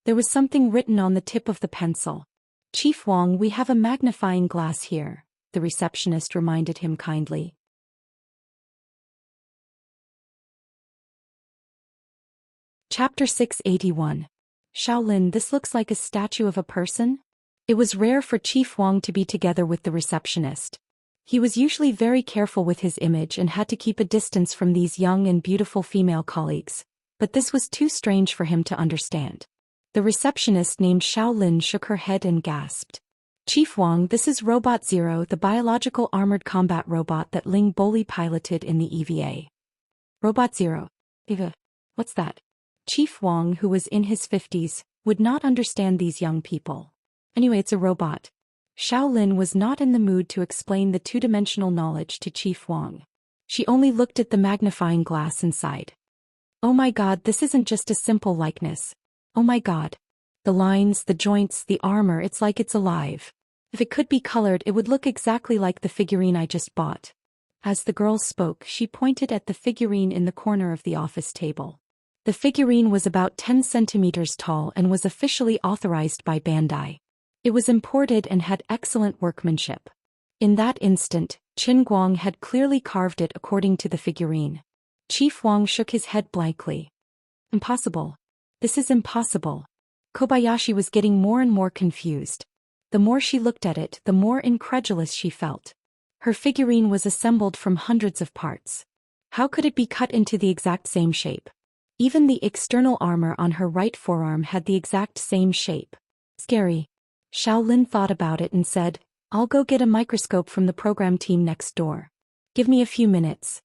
S1: There was something written on the tip of the pencil. "Chief Wang, we have a magnifying glass here," the receptionist reminded him kindly. Chapter 681. Shaolin, this looks like a statue of a person? It was rare for Chief Wang to be together with the receptionist. He was usually very careful with his image and had to keep a distance from these young and beautiful female colleagues, but this was too strange for him to understand. The receptionist named Shaolin shook her head and gasped. "Chief Wang, this is Robot Zero, the biological armored combat robot that Ling Boli piloted in the EVA." "Robot Zero? Eva, what's that?" Chief Wang, who was in his 50s, would not understand these young people. "Anyway, it's a robot." Shaolin was not in the mood to explain the two-dimensional knowledge to Chief Wang. She only looked at the magnifying glass inside. "Oh my god, this isn't just a simple likeness. Oh my god. The lines, the joints, the armor, it's like it's alive. If it could be colored, it would look exactly like the figurine I just bought." As the girl spoke, she pointed at the figurine in the corner of the office table. The figurine was about 10 centimeters tall and was officially authorized by Bandai. It was imported and had excellent workmanship. In that instant, Qin Guang had clearly carved it according to the figurine. Chief Wang shook his head blankly. "Impossible. This is impossible." Kobayashi was getting more and more confused. The more she looked at it, the more incredulous she felt. Her figurine was assembled from hundreds of parts. How could it be cut into the exact same shape? Even the external armor on her right forearm had the exact same shape. Scary. Shaolin thought about it and said, "I'll go get a microscope from the program team next door. Give me a few minutes."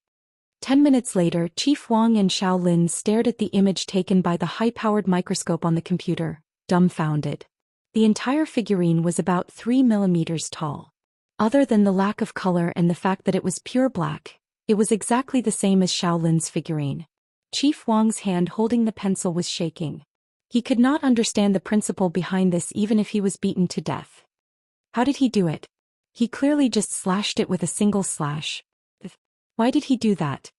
S1: 10 minutes later, Chief Wang and Shaolin stared at the image taken by the high-powered microscope on the computer, dumbfounded. The entire figurine was about 3 millimeters tall. Other than the lack of color and the fact that it was pure black, it was exactly the same as Shaolin's figurine. Chief Wang's hand holding the pencil was shaking. He could not understand the principle behind this even if he was beaten to death. How did he do it? He clearly just slashed it with a single slash. Why did he do that?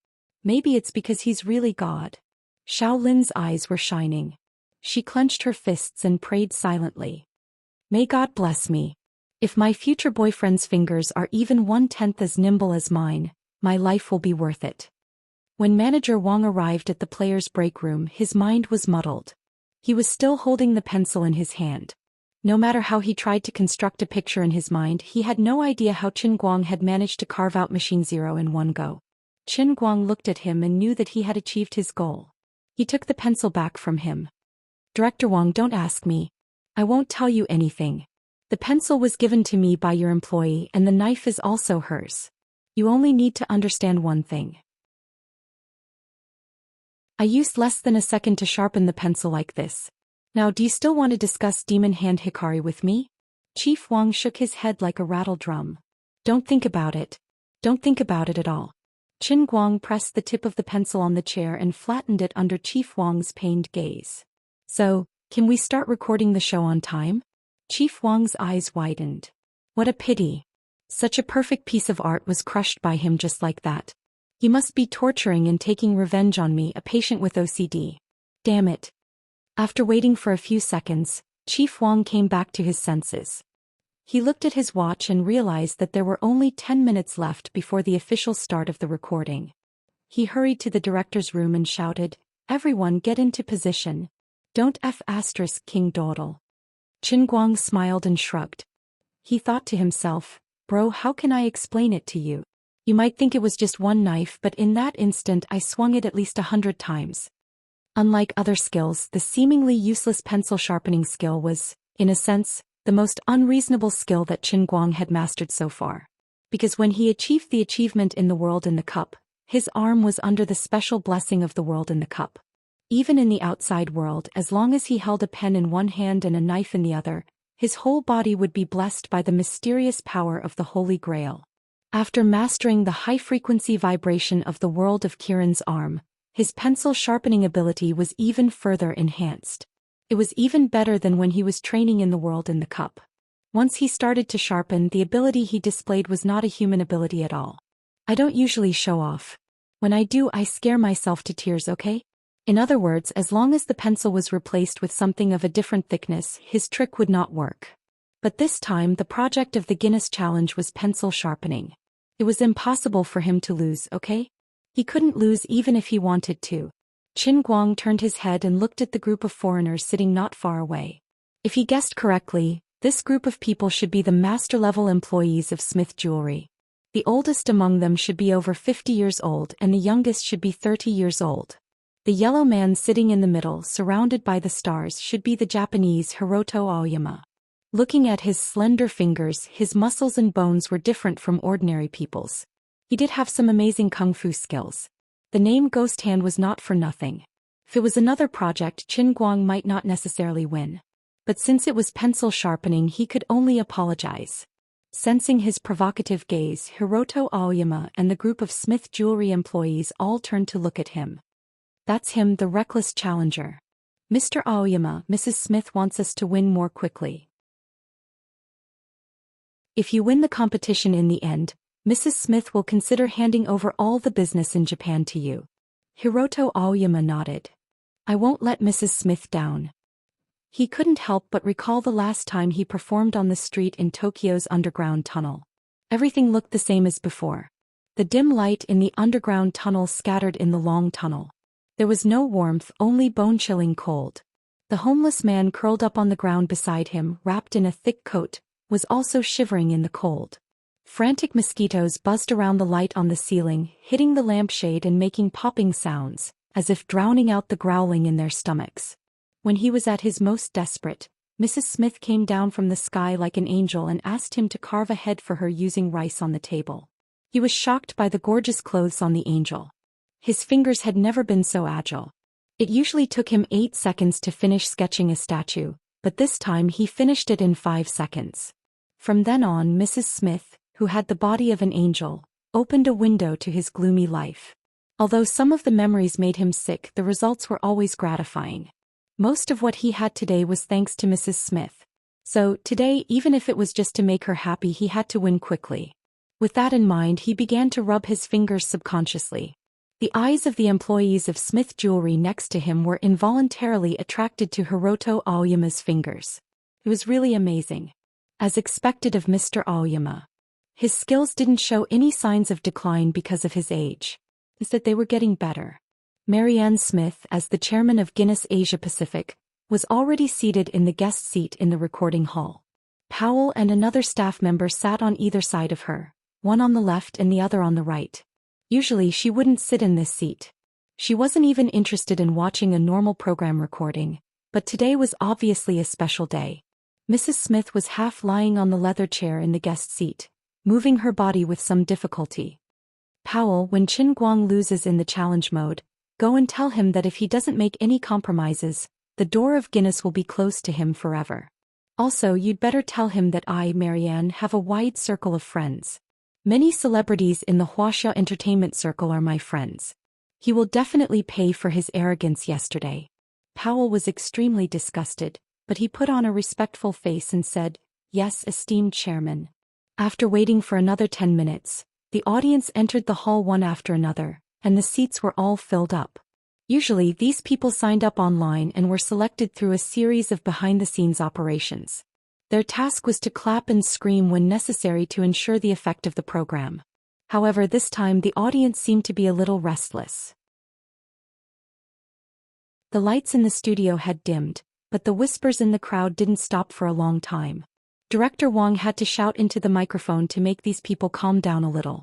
S1: Maybe it's because he's really God. Shaolin's eyes were shining. She clenched her fists and prayed silently. "May God bless me. If my future boyfriend's fingers are even 1/10 as nimble as mine, my life will be worth it." When Manager Wang arrived at the players' break room, his mind was muddled. He was still holding the pencil in his hand. No matter how he tried to construct a picture in his mind, he had no idea how Qin Guang had managed to carve out Machine Zero in one go. Qin Guang looked at him and knew that he had achieved his goal. He took the pencil back from him. Director Wang, don't ask me. I won't tell you anything. The pencil was given to me by your employee and the knife is also hers. You only need to understand one thing. I used less than a second to sharpen the pencil like this. Now do you still want to discuss Demon Hand Hikari with me? Chief Wang shook his head like a rattle drum. Don't think about it. Don't think about it at all. Qin Guang pressed the tip of the pencil on the chair and flattened it under Chief Wang's pained gaze. So, can we start recording the show on time? Chief Wang's eyes widened. What a pity. Such a perfect piece of art was crushed by him just like that. He must be torturing and taking revenge on me, a patient with OCD. Damn it. After waiting for a few seconds, Chief Wang came back to his senses. He looked at his watch and realized that there were only 10 minutes left before the official start of the recording. He hurried to the director's room and shouted, "Everyone get into position. Don't King dawdle." Qin Guang smiled and shrugged. He thought to himself, "Bro, how can I explain it to you? You might think it was just one knife, but in that instant I swung it at least 100 times." Unlike other skills, the seemingly useless pencil sharpening skill was, in a sense, the most unreasonable skill that Qin Guang had mastered so far. Because when he achieved the achievement in the World in the Cup, his arm was under the special blessing of the World in the Cup. Even in the outside world, as long as he held a pen in one hand and a knife in the other, his whole body would be blessed by the mysterious power of the Holy Grail. After mastering the high-frequency vibration of the world of Kiran's arm, his pencil sharpening ability was even further enhanced. It was even better than when he was training in the World in the Cup. Once he started to sharpen, the ability he displayed was not a human ability at all. I don't usually show off. When I do, I scare myself to tears, okay? In other words, as long as the pencil was replaced with something of a different thickness, his trick would not work. But this time, the project of the Guinness Challenge was pencil sharpening. It was impossible for him to lose, okay? He couldn't lose even if he wanted to. Qin Guang turned his head and looked at the group of foreigners sitting not far away. If he guessed correctly, this group of people should be the master-level employees of Smith Jewelry. The oldest among them should be over 50 years old and the youngest should be 30 years old. The yellow man sitting in the middle, surrounded by the stars, should be the Japanese Hiroto Aoyama. Looking at his slender fingers, his muscles and bones were different from ordinary people's. He did have some amazing kung fu skills. The name Ghost Hand was not for nothing. If it was another project, Qin Guang might not necessarily win. But since it was pencil sharpening, he could only apologize. Sensing his provocative gaze, Hiroto Aoyama and the group of Smith Jewelry employees all turned to look at him. That's him, the reckless challenger. Mr. Aoyama, Mrs. Smith wants us to win more quickly. If you win the competition in the end, Mrs. Smith will consider handing over all the business in Japan to you. Hiroto Aoyama nodded. I won't let Mrs. Smith down. He couldn't help but recall the last time he performed on the street in Tokyo's underground tunnel. Everything looked the same as before. The dim light in the underground tunnel scattered in the long tunnel. There was no warmth, only bone-chilling cold. The homeless man curled up on the ground beside him, wrapped in a thick coat, was also shivering in the cold. Frantic mosquitoes buzzed around the light on the ceiling, hitting the lampshade and making popping sounds, as if drowning out the growling in their stomachs. When he was at his most desperate, Mrs. Smith came down from the sky like an angel and asked him to carve a head for her using rice on the table. He was shocked by the gorgeous clothes on the angel. His fingers had never been so agile. It usually took him 8 seconds to finish sketching a statue, but this time he finished it in 5 seconds. From then on, Mrs. Smith, who had the body of an angel, opened a window to his gloomy life. Although some of the memories made him sick, the results were always gratifying. Most of what he had today was thanks to Mrs. Smith. So, today, even if it was just to make her happy, he had to win quickly. With that in mind, he began to rub his fingers subconsciously. The eyes of the employees of Smith Jewelry next to him were involuntarily attracted to Hiroto Aoyama's fingers. It was really amazing. As expected of Mr. Aoyama. His skills didn't show any signs of decline because of his age. It's that they were getting better. Marianne Smith, as the chairman of Guinness Asia Pacific, was already seated in the guest seat in the recording hall. Powell and another staff member sat on either side of her, one on the left and the other on the right. Usually she wouldn't sit in this seat. She wasn't even interested in watching a normal program recording, but today was obviously a special day. Mrs. Smith was half lying on the leather chair in the guest seat, moving her body with some difficulty. Powell, when Qin Guang loses in the challenge mode, go and tell him that if he doesn't make any compromises, the door of Guinness will be closed to him forever. Also, you'd better tell him that I, Marianne, have a wide circle of friends. Many celebrities in the Wuxia entertainment circle are my friends. He will definitely pay for his arrogance yesterday. Powell was extremely disgusted, but he put on a respectful face and said, "Yes, esteemed chairman." After waiting for another 10 minutes, the audience entered the hall one after another, and the seats were all filled up. Usually, these people signed up online and were selected through a series of behind-the-scenes operations. Their task was to clap and scream when necessary to ensure the effect of the program. However, this time the audience seemed to be a little restless. The lights in the studio had dimmed, but the whispers in the crowd didn't stop for a long time. Director Wang had to shout into the microphone to make these people calm down a little.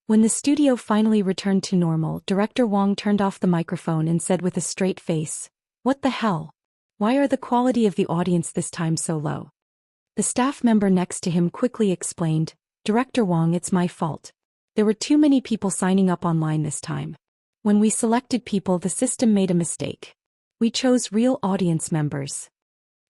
S1: When the studio finally returned to normal, Director Wang turned off the microphone and said with a straight face, "What the hell? Why are the quality of the audience this time so low?" The staff member next to him quickly explained, "Director Wang, it's my fault. There were too many people signing up online this time. When we selected people, the system made a mistake. We chose real audience members."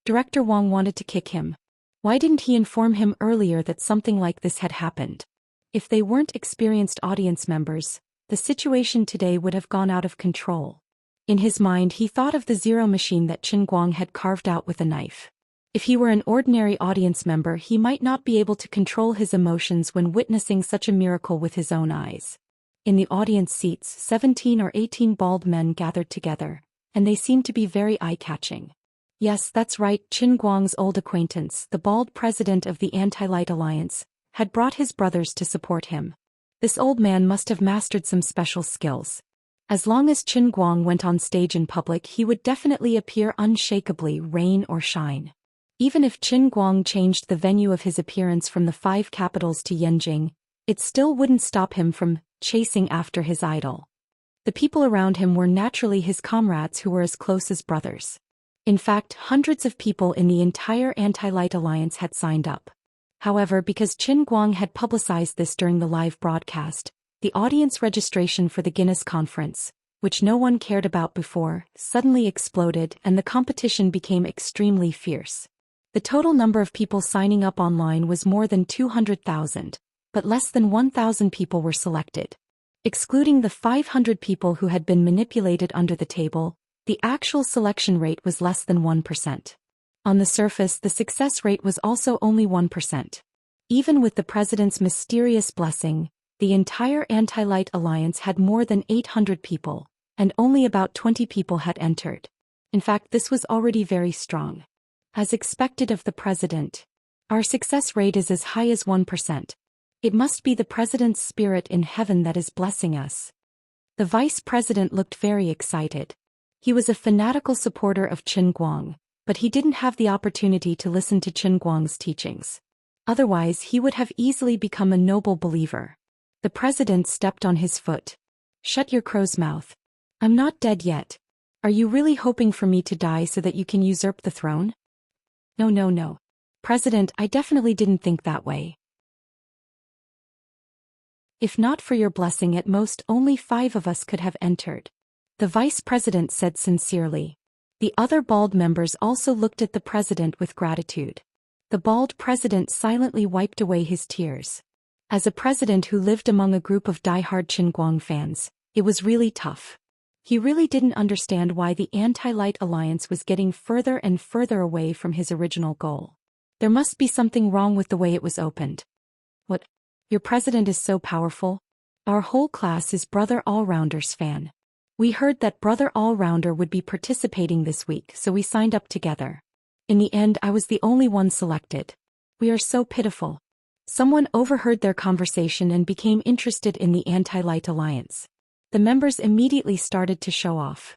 S1: Director Wang wanted to kick him. Why didn't he inform him earlier that something like this had happened? If they weren't experienced audience members, the situation today would have gone out of control. In his mind, he thought of the zero machine that Qin Guang had carved out with a knife. If he were an ordinary audience member, he might not be able to control his emotions when witnessing such a miracle with his own eyes. In the audience seats, 17 or 18 bald men gathered together, and they seemed to be very eye-catching. Yes, that's right, Qin Guang's old acquaintance, the bald president of the Anti-Light Alliance, had brought his brothers to support him. This old man must have mastered some special skills. As long as Qin Guang went on stage in public, he would definitely appear unshakably, rain or shine. Even if Qin Guang changed the venue of his appearance from the 5 capitals to Yanjing, it still wouldn't stop him from chasing after his idol. The people around him were naturally his comrades who were as close as brothers. In fact, hundreds of people in the entire Anti-Light Alliance had signed up. However, because Qin Guang had publicized this during the live broadcast, the audience registration for the Guinness conference, which no one cared about before, suddenly exploded and the competition became extremely fierce. The total number of people signing up online was more than 200,000, but less than 1,000 people were selected. Excluding the 500 people who had been manipulated under the table, the actual selection rate was less than 1%. On the surface, the success rate was also only 1%. Even with the president's mysterious blessing, the entire Anti-Light Alliance had more than 800 people, and only about 20 people had entered. In fact, this was already very strong. As expected of the president, our success rate is as high as 1%. It must be the president's spirit in heaven that is blessing us. The vice president looked very excited. He was a fanatical supporter of Qin Guang, but he didn't have the opportunity to listen to Qin Guang's teachings. Otherwise, he would have easily become a noble believer. The president stepped on his foot. "Shut your crow's mouth. I'm not dead yet. Are you really hoping for me to die so that you can usurp the throne?" No. President, I definitely didn't think that way. If not for your blessing, at most only 5 of us could have entered. The vice president said sincerely. The other bald members also looked at the president with gratitude. The bald president silently wiped away his tears. As a president who lived among a group of die-hard Qin Guang fans, it was really tough. He really didn't understand why the Anti-Light Alliance was getting further and further away from his original goal. There must be something wrong with the way it was opened. What? Your president is so powerful? Our whole class is Brother All-Rounder's fan. We heard that Brother All-Rounder would be participating this week, so we signed up together. In the end, I was the only one selected. We are so pitiful. Someone overheard their conversation and became interested in the Anti-Light Alliance. The members immediately started to show off.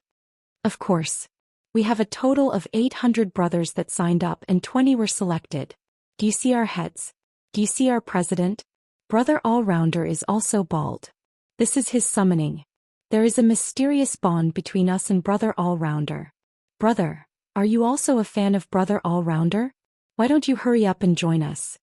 S1: Of course. We have a total of 800 brothers that signed up and 20 were selected. Do you see our heads? Do you see our president? Brother All-Rounder is also bald. This is his summoning. There is a mysterious bond between us and Brother All-Rounder. Brother, are you also a fan of Brother All-Rounder? Why don't you hurry up and join us?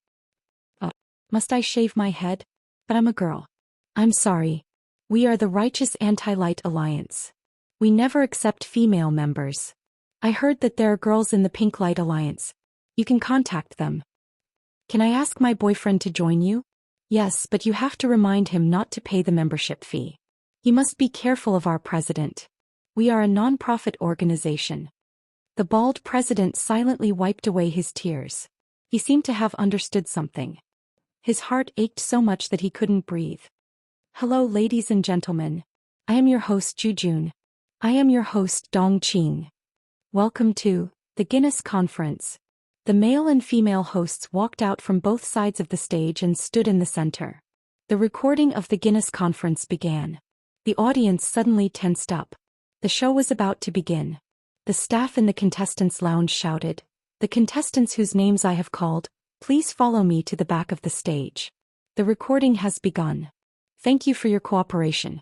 S1: Must I shave my head? But I'm a girl. I'm sorry. We are the Righteous Anti-Light Alliance. We never accept female members. I heard that there are girls in the Pink Light Alliance. You can contact them. Can I ask my boyfriend to join you? Yes, but you have to remind him not to pay the membership fee. He must be careful of our president. We are a non-profit organization. The bald president silently wiped away his tears. He seemed to have understood something. His heart ached so much that he couldn't breathe. Hello, ladies and gentlemen. I am your host Jujun. I am your host Dongqing. Welcome to the Guinness Conference. The male and female hosts walked out from both sides of the stage and stood in the center. The recording of the Guinness Conference began. The audience suddenly tensed up. The show was about to begin. The staff in the contestants' lounge shouted, "The contestants whose names I have called, please follow me to the back of the stage. The recording has begun. Thank you for your cooperation."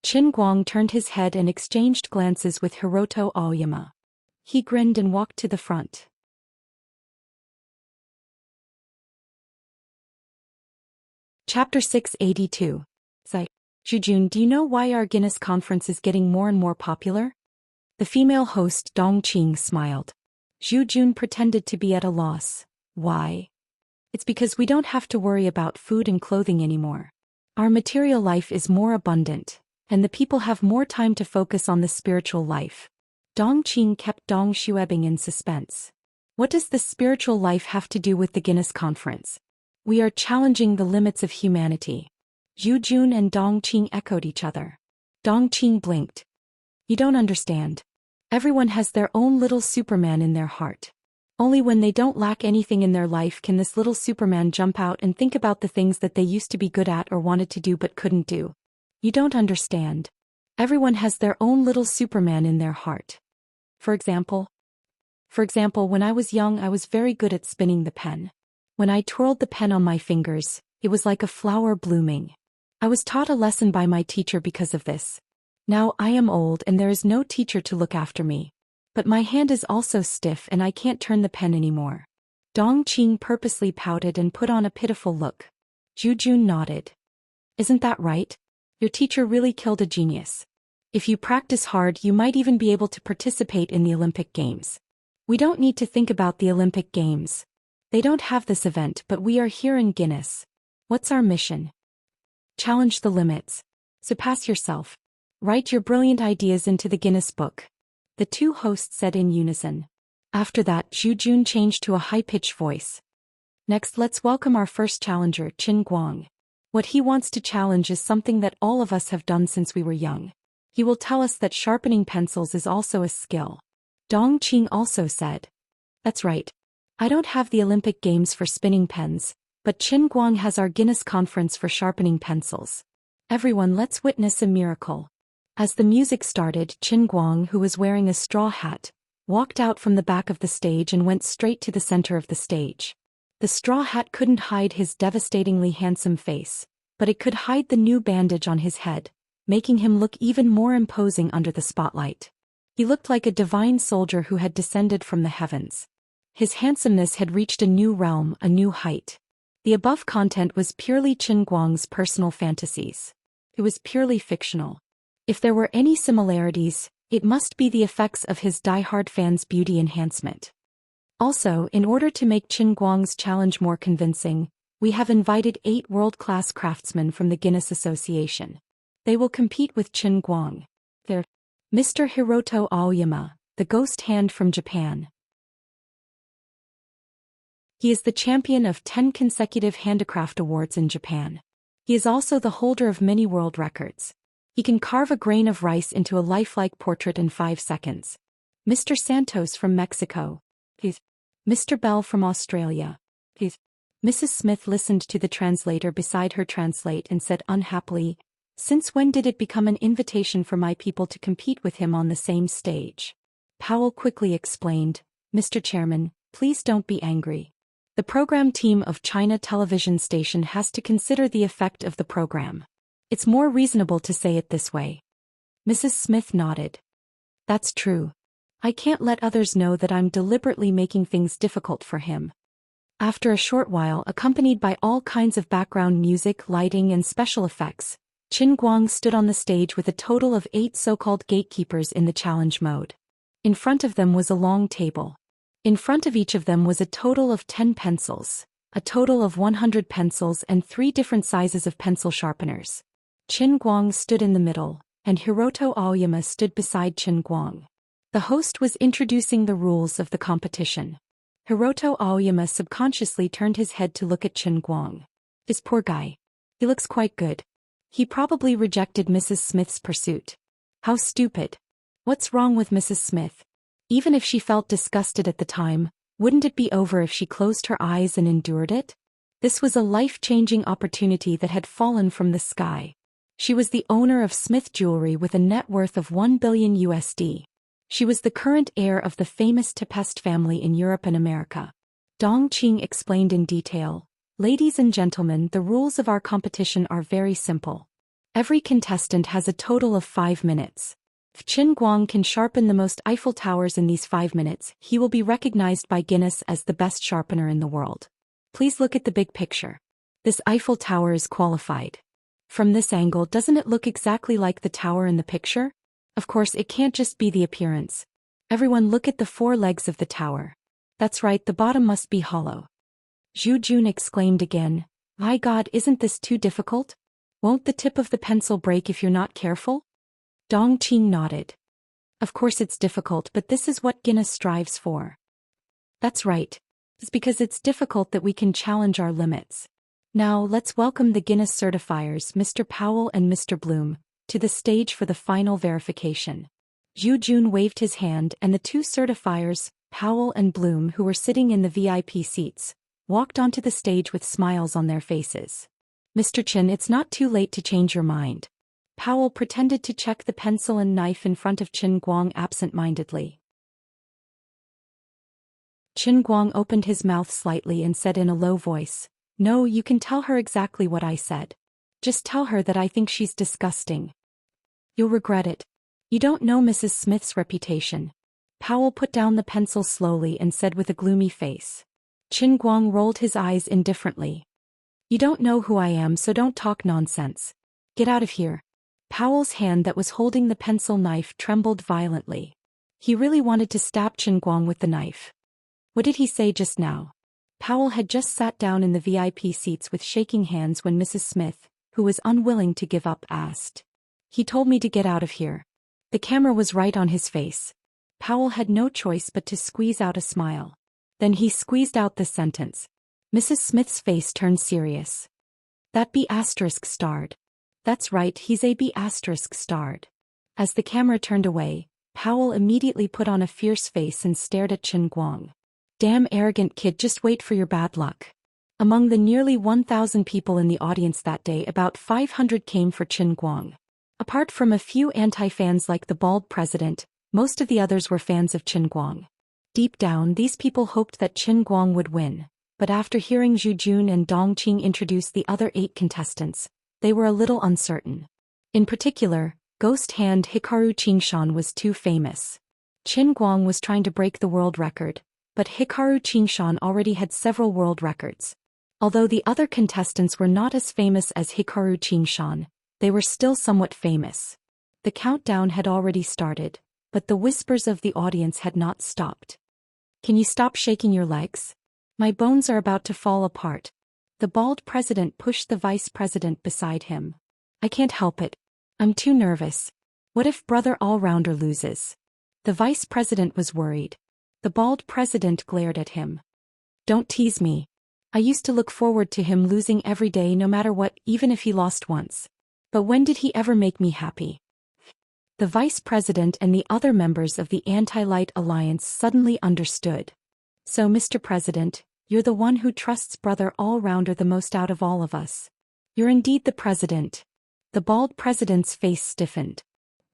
S1: Qin Guang turned his head and exchanged glances with Hiroto Aoyama. He grinned and walked to the front. Chapter 682. Jujun, do you know why our Guinness conference is getting more and more popular? The female host Dongqing smiled. Jujun pretended to be at a loss. Why? It's because we don't have to worry about food and clothing anymore. Our material life is more abundant, and the people have more time to focus on the spiritual life. Dongqing kept Dong Shuebing in suspense. What does the spiritual life have to do with the Guinness conference? We are challenging the limits of humanity. Jujun and Dongqing echoed each other. Dongqing blinked. You don't understand. Everyone has their own little Superman in their heart. Only when they don't lack anything in their life can this little Superman jump out and think about the things that they used to be good at or wanted to do but couldn't do. You don't understand. Everyone has their own little Superman in their heart. For example, when I was young I was very good at spinning the pen. When I twirled the pen on my fingers, it was like a flower blooming. I was taught a lesson by my teacher because of this. Now I am old and there is no teacher to look after me. But my hand is also stiff and I can't turn the pen anymore. Dongqing purposely pouted and put on a pitiful look. Jujun nodded. Isn't that right? Your teacher really killed a genius. If you practice hard you might even be able to participate in the Olympic Games. We don't need to think about the Olympic Games. They don't have this event but we are here in Guinness. What's our mission? Challenge the limits. Surpass yourself. Write your brilliant ideas into the Guinness Book. The two hosts said in unison. After that Jujun changed to a high-pitched voice. Next let's welcome our first challenger, Qin Guang. What he wants to challenge is something that all of us have done since we were young. He will tell us that sharpening pencils is also a skill. Dongqing also said. That's right. I don't have the Olympic Games for spinning pens, but Qin Guang has our Guinness conference for sharpening pencils. Everyone, let's witness a miracle. As the music started, Qin Guang, who was wearing a straw hat, walked out from the back of the stage and went straight to the center of the stage. The straw hat couldn't hide his devastatingly handsome face, but it could hide the new bandage on his head, making him look even more imposing under the spotlight. He looked like a divine soldier who had descended from the heavens. His handsomeness had reached a new realm, a new height. The above content was purely Qin Guang's personal fantasies. It was purely fictional. If there were any similarities, it must be the effects of his die-hard fans' beauty enhancement. Also, in order to make Qin Guang's challenge more convincing, we have invited 8 world-class craftsmen from the Guinness Association. They will compete with Qin Guang. They're Mr. Hiroto Aoyama, the ghost hand from Japan. He is the champion of 10 consecutive handicraft awards in Japan. He is also the holder of many world records. He can carve a grain of rice into a lifelike portrait in 5 seconds. Mr. Santos from Mexico. He's Mr. Bell from Australia. He's Mrs. Smith listened to the translator beside her translate and said unhappily, "Since when did it become an invitation for my people to compete with him on the same stage?" Powell quickly explained, "Mr. Chairman, please don't be angry. The program team of China television station has to consider the effect of the program. It's more reasonable to say it this way. Mrs. Smith nodded. That's true. I can't let others know that I'm deliberately making things difficult for him. After a short while, accompanied by all kinds of background music, lighting, and special effects, Qin Guang stood on the stage with a total of 8 so-called gatekeepers in the challenge mode. In front of them was a long table. In front of each of them was a total of 10 pencils, a total of 100 pencils and 3 different sizes of pencil sharpeners. Qin Guang stood in the middle, and Hiroto Aoyama stood beside Qin Guang. The host was introducing the rules of the competition. Hiroto Aoyama subconsciously turned his head to look at Qin Guang. This poor guy. He looks quite good. He probably rejected Mrs. Smith's pursuit. How stupid. What's wrong with Mrs. Smith? Even if she felt disgusted at the time, wouldn't it be over if she closed her eyes and endured it? This was a life-changing opportunity that had fallen from the sky. She was the owner of Smith Jewelry with a net worth of $1 billion USD. She was the current heir of the famous Tepest family in Europe and America. Dong Qing explained in detail, "Ladies and gentlemen, the rules of our competition are very simple. Every contestant has a total of 5 minutes. If Qin Guang can sharpen the most Eiffel Towers in these 5 minutes, he will be recognized by Guinness as the best sharpener in the world. Please look at the big picture. This Eiffel Tower is qualified. From this angle, doesn't it look exactly like the tower in the picture? Of course, it can't just be the appearance. Everyone look at the 4 legs of the tower. That's right, the bottom must be hollow." Zhu Jun exclaimed again, "My God, isn't this too difficult? Won't the tip of the pencil break if you're not careful?" Dong Qing nodded. "Of course it's difficult, but this is what Guinness strives for." "That's right. It's because it's difficult that we can challenge our limits. Now let's welcome the Guinness certifiers, Mr. Powell and Mr. Bloom, to the stage for the final verification." Zhu Jun waved his hand and the 2 certifiers, Powell and Bloom, who were sitting in the VIP seats, walked onto the stage with smiles on their faces. "Mr. Qin, it's not too late to change your mind." Powell pretended to check the pencil and knife in front of Qin Guang absent-mindedly. Qin Guang opened his mouth slightly and said in a low voice, "No, you can tell her exactly what I said. Just tell her that I think she's disgusting. You'll regret it. You don't know Mrs. Smith's reputation." Powell put down the pencil slowly and said with a gloomy face. Qin Guang rolled his eyes indifferently. "You don't know who I am, so don't talk nonsense. Get out of here." Powell's hand that was holding the pencil knife trembled violently. He really wanted to stab Qin Guang with the knife. What did he say just now? Powell had just sat down in the VIP seats with shaking hands when Mrs. Smith, who was unwilling to give up, asked. "He told me to get out of here." The camera was right on his face. Powell had no choice but to squeeze out a smile. Then he squeezed out the sentence. Mrs. Smith's face turned serious. "That B** starred. That's right, he's a B** starred." As the camera turned away, Powell immediately put on a fierce face and stared at Qin Guang. "Damn arrogant kid, just wait for your bad luck." Among the nearly 1,000 people in the audience that day, about 500 came for Qin Guang. Apart from a few anti-fans like the bald president, most of the others were fans of Qin Guang. Deep down, these people hoped that Qin Guang would win, but after hearing Zhu Jun and Dong Qing introduce the other 8 contestants, they were a little uncertain. In particular, Ghost Hand Hikaru Qingshan was too famous. Qin Guang was trying to break the world record, but Hikaru Qingshan already had several world records. Although the other contestants were not as famous as Hikaru Qingshan, they were still somewhat famous. The countdown had already started, but the whispers of the audience had not stopped. "Can you stop shaking your legs? My bones are about to fall apart." The bald president pushed the vice president beside him. "I can't help it. I'm too nervous. What if brother all-rounder loses?" The vice president was worried. The bald president glared at him. "Don't tease me. I used to look forward to him losing every day no matter what, even if he lost once. But when did he ever make me happy?" The vice president and the other members of the Anti-Light Alliance suddenly understood. "So, Mr. President, you're the one who trusts brother all-rounder the most out of all of us. You're indeed the president." The bald president's face stiffened.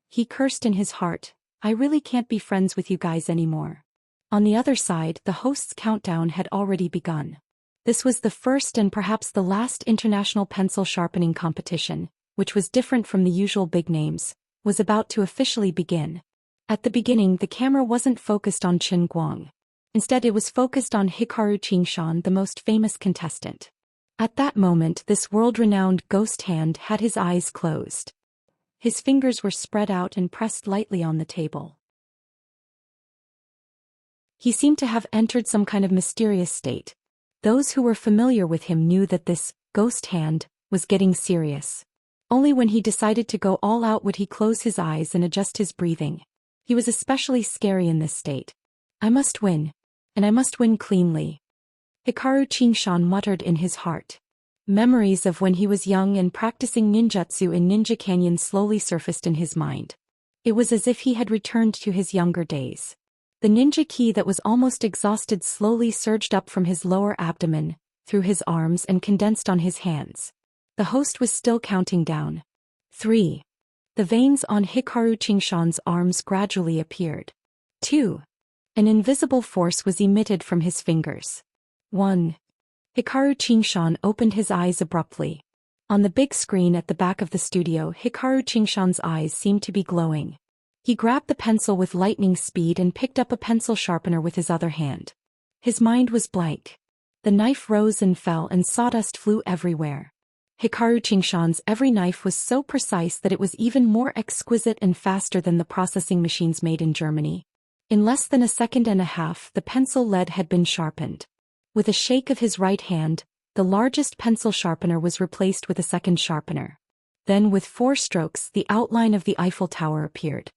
S1: He cursed in his heart, "I really can't be friends with you guys anymore." On the other side, the host's countdown had already begun. This was the first and perhaps the last international pencil sharpening competition, which was different from the usual big names, was about to officially begin. At the beginning, the camera wasn't focused on Qin Guang. Instead, it was focused on Hikaru Qingshan, the most famous contestant. At that moment, this world-renowned ghost hand had his eyes closed. His fingers were spread out and pressed lightly on the table. He seemed to have entered some kind of mysterious state. Those who were familiar with him knew that this ghost hand was getting serious. Only when he decided to go all out would he close his eyes and adjust his breathing. He was especially scary in this state. I must win. And I must win cleanly. Hikaru Qingshan muttered in his heart. Memories of when he was young and practicing ninjutsu in Ninja Canyon slowly surfaced in his mind. It was as if he had returned to his younger days. The ninja ki that was almost exhausted slowly surged up from his lower abdomen, through his arms and condensed on his hands. The host was still counting down. 3. The veins on Hikaru Qingshan's arms gradually appeared. 2. An invisible force was emitted from his fingers. 1. Hikaru Qingshan opened his eyes abruptly. On the big screen at the back of the studio, Hikaru Qingshan's eyes seemed to be glowing. He grabbed the pencil with lightning speed and picked up a pencil sharpener with his other hand. His mind was blank. The knife rose and fell and sawdust flew everywhere. Hikaru Qingshan's every knife was so precise that it was even more exquisite and faster than the processing machines made in Germany. In less than a second and a half, the pencil lead had been sharpened. With a shake of his right hand, the largest pencil sharpener was replaced with a second sharpener. Then with 4 strokes, the outline of the Eiffel Tower appeared.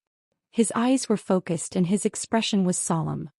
S1: His eyes were focused and his expression was solemn.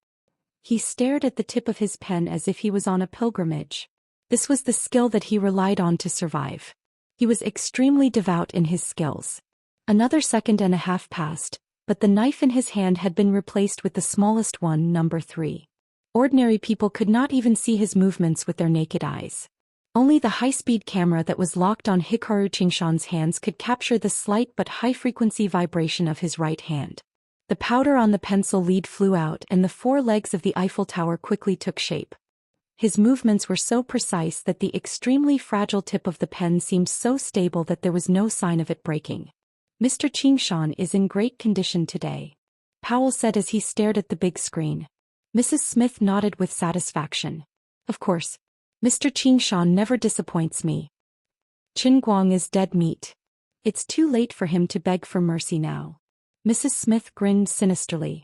S1: He stared at the tip of his pen as if he was on a pilgrimage. This was the skill that he relied on to survive. He was extremely devout in his skills. Another second and a half passed, but the knife in his hand had been replaced with the smallest one, number 3. Ordinary people could not even see his movements with their naked eyes. Only the high-speed camera that was locked on Hikaru Qingshan's hands could capture the slight but high-frequency vibration of his right hand. The powder on the pencil lead flew out and the 4 legs of the Eiffel Tower quickly took shape. His movements were so precise that the extremely fragile tip of the pen seemed so stable that there was no sign of it breaking. Mr. Qingshan is in great condition today, Powell said as he stared at the big screen. Mrs. Smith nodded with satisfaction. Of course. Mr. Qingshan never disappoints me. Qin Guang is dead meat. It's too late for him to beg for mercy now. Mrs. Smith grinned sinisterly.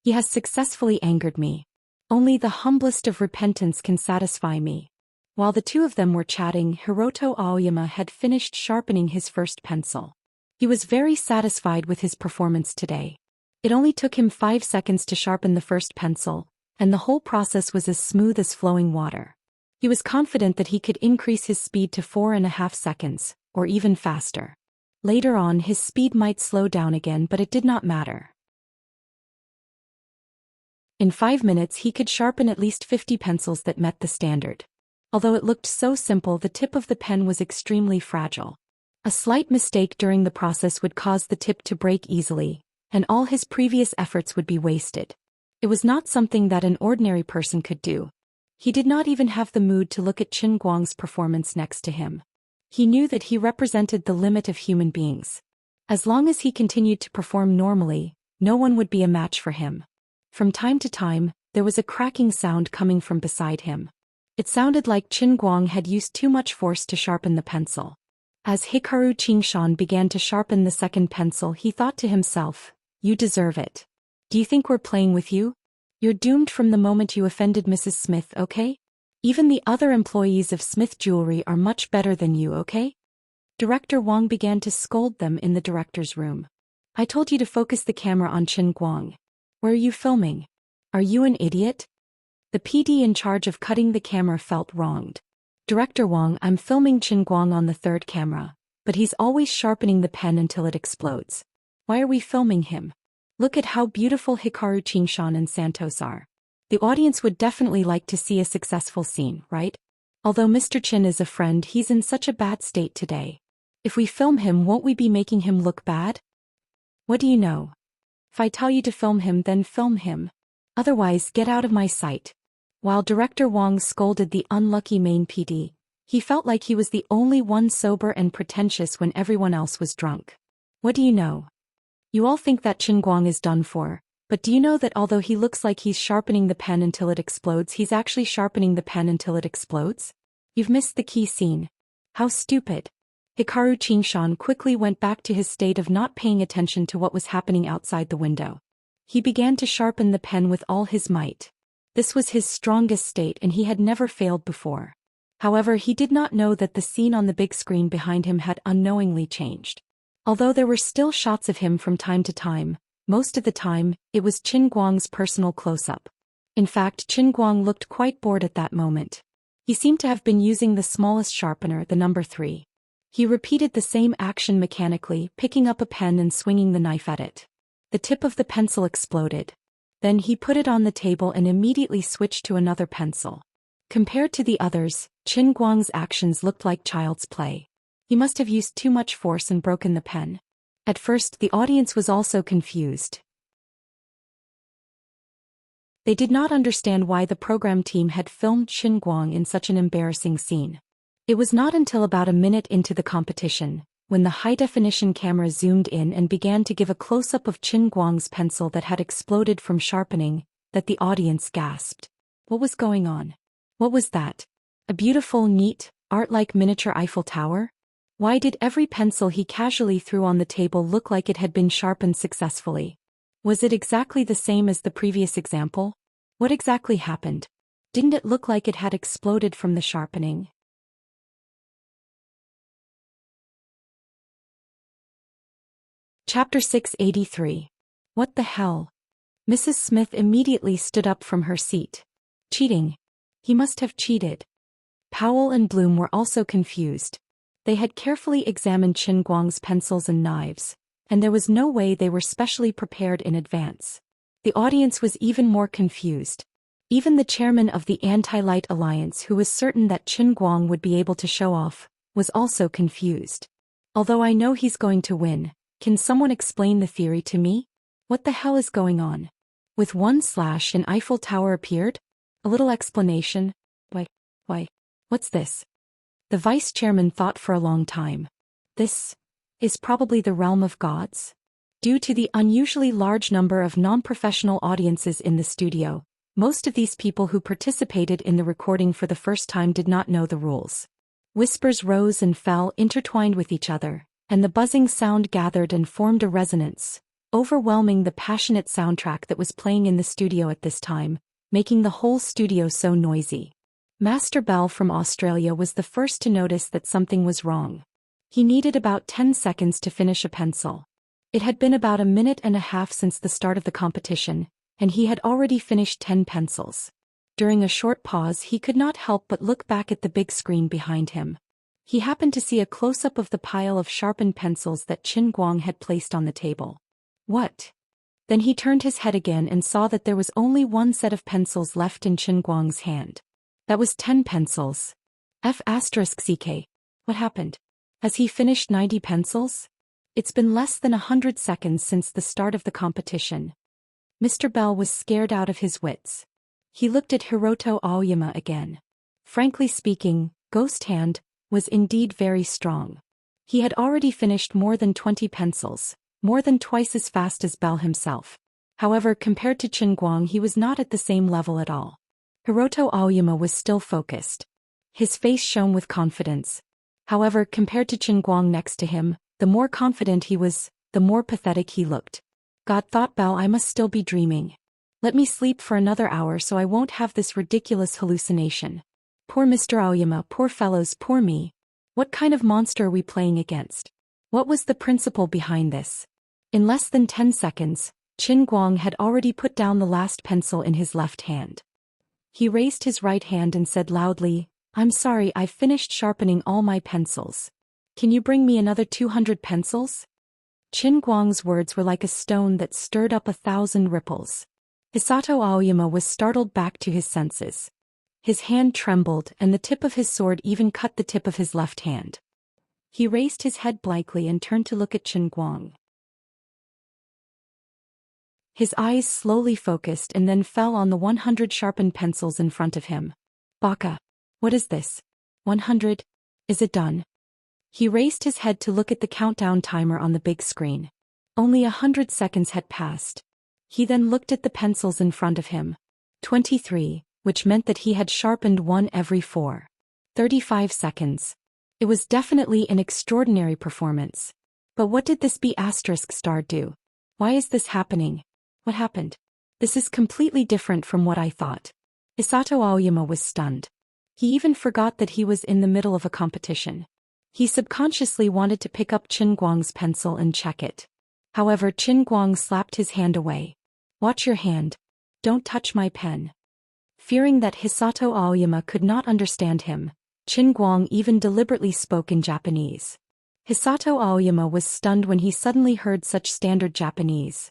S1: He has successfully angered me. Only the humblest of repentance can satisfy me. While the two of them were chatting, Hiroto Aoyama had finished sharpening his first pencil. He was very satisfied with his performance today. It only took him 5 seconds to sharpen the first pencil, and the whole process was as smooth as flowing water. He was confident that he could increase his speed to 4.5 seconds, or even faster. Later on, his speed might slow down again, but it did not matter. In 5 minutes he could sharpen at least 50 pencils that met the standard. Although it looked so simple, the tip of the pen was extremely fragile. A slight mistake during the process would cause the tip to break easily, and all his previous efforts would be wasted. It was not something that an ordinary person could do. He did not even have the mood to look at Qin Guang's performance next to him. He knew that he represented the limit of human beings. As long as he continued to perform normally, no one would be a match for him. From time to time, there was a cracking sound coming from beside him. It sounded like Qin Guang had used too much force to sharpen the pencil. As Hikaru Qingshan began to sharpen the second pencil, he thought to himself, "You deserve it. Do you think we're playing with you? You're doomed from the moment you offended Mrs. Smith, okay? Even the other employees of Smith Jewelry are much better than you, okay?" Director Wang began to scold them in the director's room. "I told you to focus the camera on Qin Guang. Where are you filming? Are you an idiot?" The PD in charge of cutting the camera felt wronged. "Director Wang, I'm filming Qin Guang on the 3rd camera, but he's always sharpening the pen until it explodes. Why are we filming him? Look at how beautiful Hikaru Qingshan and Santos are. The audience would definitely like to see a successful scene, right? Although Mr. Qin is a friend, he's in such a bad state today. If we film him, won't we be making him look bad? What do you know? If I tell you to film him, then film him. Otherwise, get out of my sight." While Director Wang scolded the unlucky main PD, he felt like he was the only one sober and pretentious when everyone else was drunk. "What do you know? You all think that Qin Guang is done for, but do you know that although he looks like he's sharpening the pen until it explodes, he's actually sharpening the pen until it explodes? You've missed the key scene. How stupid. Hikaru Qingshan quickly went back to his state of not paying attention to what was happening outside the window. He began to sharpen the pen with all his might. This was his strongest state and he had never failed before. However, he did not know that the scene on the big screen behind him had unknowingly changed. Although there were still shots of him from time to time, most of the time, it was Qin Guang's personal close-up. In fact, Qin Guang looked quite bored at that moment. He seemed to have been using the smallest sharpener, the number 3. He repeated the same action mechanically, picking up a pen and swinging the knife at it. The tip of the pencil exploded. Then he put it on the table and immediately switched to another pencil. Compared to the others, Qin Guang's actions looked like child's play. He must have used too much force and broken the pen. At first, the audience was also confused. They did not understand why the program team had filmed Qin Guang in such an embarrassing scene. It was not until about a minute into the competition, when the high-definition camera zoomed in and began to give a close-up of Qin Guang's pencil that had exploded from sharpening, that the audience gasped. What was going on? What was that? A beautiful, neat, art-like miniature Eiffel Tower? Why did every pencil he casually threw on the table look like it had been sharpened successfully? Was it exactly the same as the previous example? What exactly happened? Didn't it look like it had exploded from the sharpening? Chapter 683. What the hell? Mrs. Smith immediately stood up from her seat. Cheating. He must have cheated. Powell and Bloom were also confused. They had carefully examined Qin Guang's pencils and knives, and there was no way they were specially prepared in advance. The audience was even more confused. Even the chairman of the Anti-Light Alliance, who was certain that Qin Guang would be able to show off, was also confused. Although I know he's going to win, can someone explain the theory to me? What the hell is going on? With one slash, an Eiffel Tower appeared? A little explanation? Why, what's this? The vice chairman thought for a long time. This is probably the realm of gods? Due to the unusually large number of non-professional audiences in the studio, most of these people who participated in the recording for the first time did not know the rules. Whispers rose and fell, intertwined with each other, and the buzzing sound gathered and formed a resonance, overwhelming the passionate soundtrack that was playing in the studio at this time, making the whole studio so noisy. Master Bell from Australia was the first to notice that something was wrong. He needed about 10 seconds to finish a pencil. It had been about a minute and a half since the start of the competition, and he had already finished 10 pencils. During a short pause, he could not help but look back at the big screen behind him. He happened to see a close-up of the pile of sharpened pencils that Qin Guang had placed on the table. What? Then he turned his head again and saw that there was only one set of pencils left in Qin Guang's hand. That was 10 pencils. F***ck. What happened? Has he finished 90 pencils? It's been less than 100 seconds since the start of the competition. Mr. Bell was scared out of his wits. He looked at Hiroto Aoyama again. Frankly speaking, Ghost Hand was indeed very strong. He had already finished more than 20 pencils, more than twice as fast as Bell himself. However, compared to Qin Guang, he was not at the same level at all. Hiroto Aoyama was still focused. His face shone with confidence. However, compared to Qin Guang next to him, the more confident he was, the more pathetic he looked. God, thought Bell, I must still be dreaming. Let me sleep for another hour so I won't have this ridiculous hallucination. Poor Mr. Aoyama, poor fellows, poor me. What kind of monster are we playing against? What was the principle behind this? In less than 10 seconds, Qin Guang had already put down the last pencil in his left hand. He raised his right hand and said loudly, I'm sorry, I've finished sharpening all my pencils. Can you bring me another 200 pencils? Qin Guang's words were like a stone that stirred up 1,000 ripples. Hisato Aoyama was startled back to his senses. His hand trembled and the tip of his sword even cut the tip of his left hand. He raised his head blankly and turned to look at Qin Guang. His eyes slowly focused and then fell on the 100 sharpened pencils in front of him. Baka. What is this? 100? Is it done? He raised his head to look at the countdown timer on the big screen. Only 100 seconds had passed. He then looked at the pencils in front of him. 23, which meant that he had sharpened one every 35 seconds. It was definitely an extraordinary performance. But what did this B** star do? Why is this happening? What happened? This is completely different from what I thought. Hisato Aoyama was stunned. He even forgot that he was in the middle of a competition. He subconsciously wanted to pick up Qin Guang's pencil and check it. However, Qin Guang slapped his hand away. Watch your hand. Don't touch my pen. Fearing that Hisato Aoyama could not understand him, Qin Guang even deliberately spoke in Japanese. Hisato Aoyama was stunned when he suddenly heard such standard Japanese.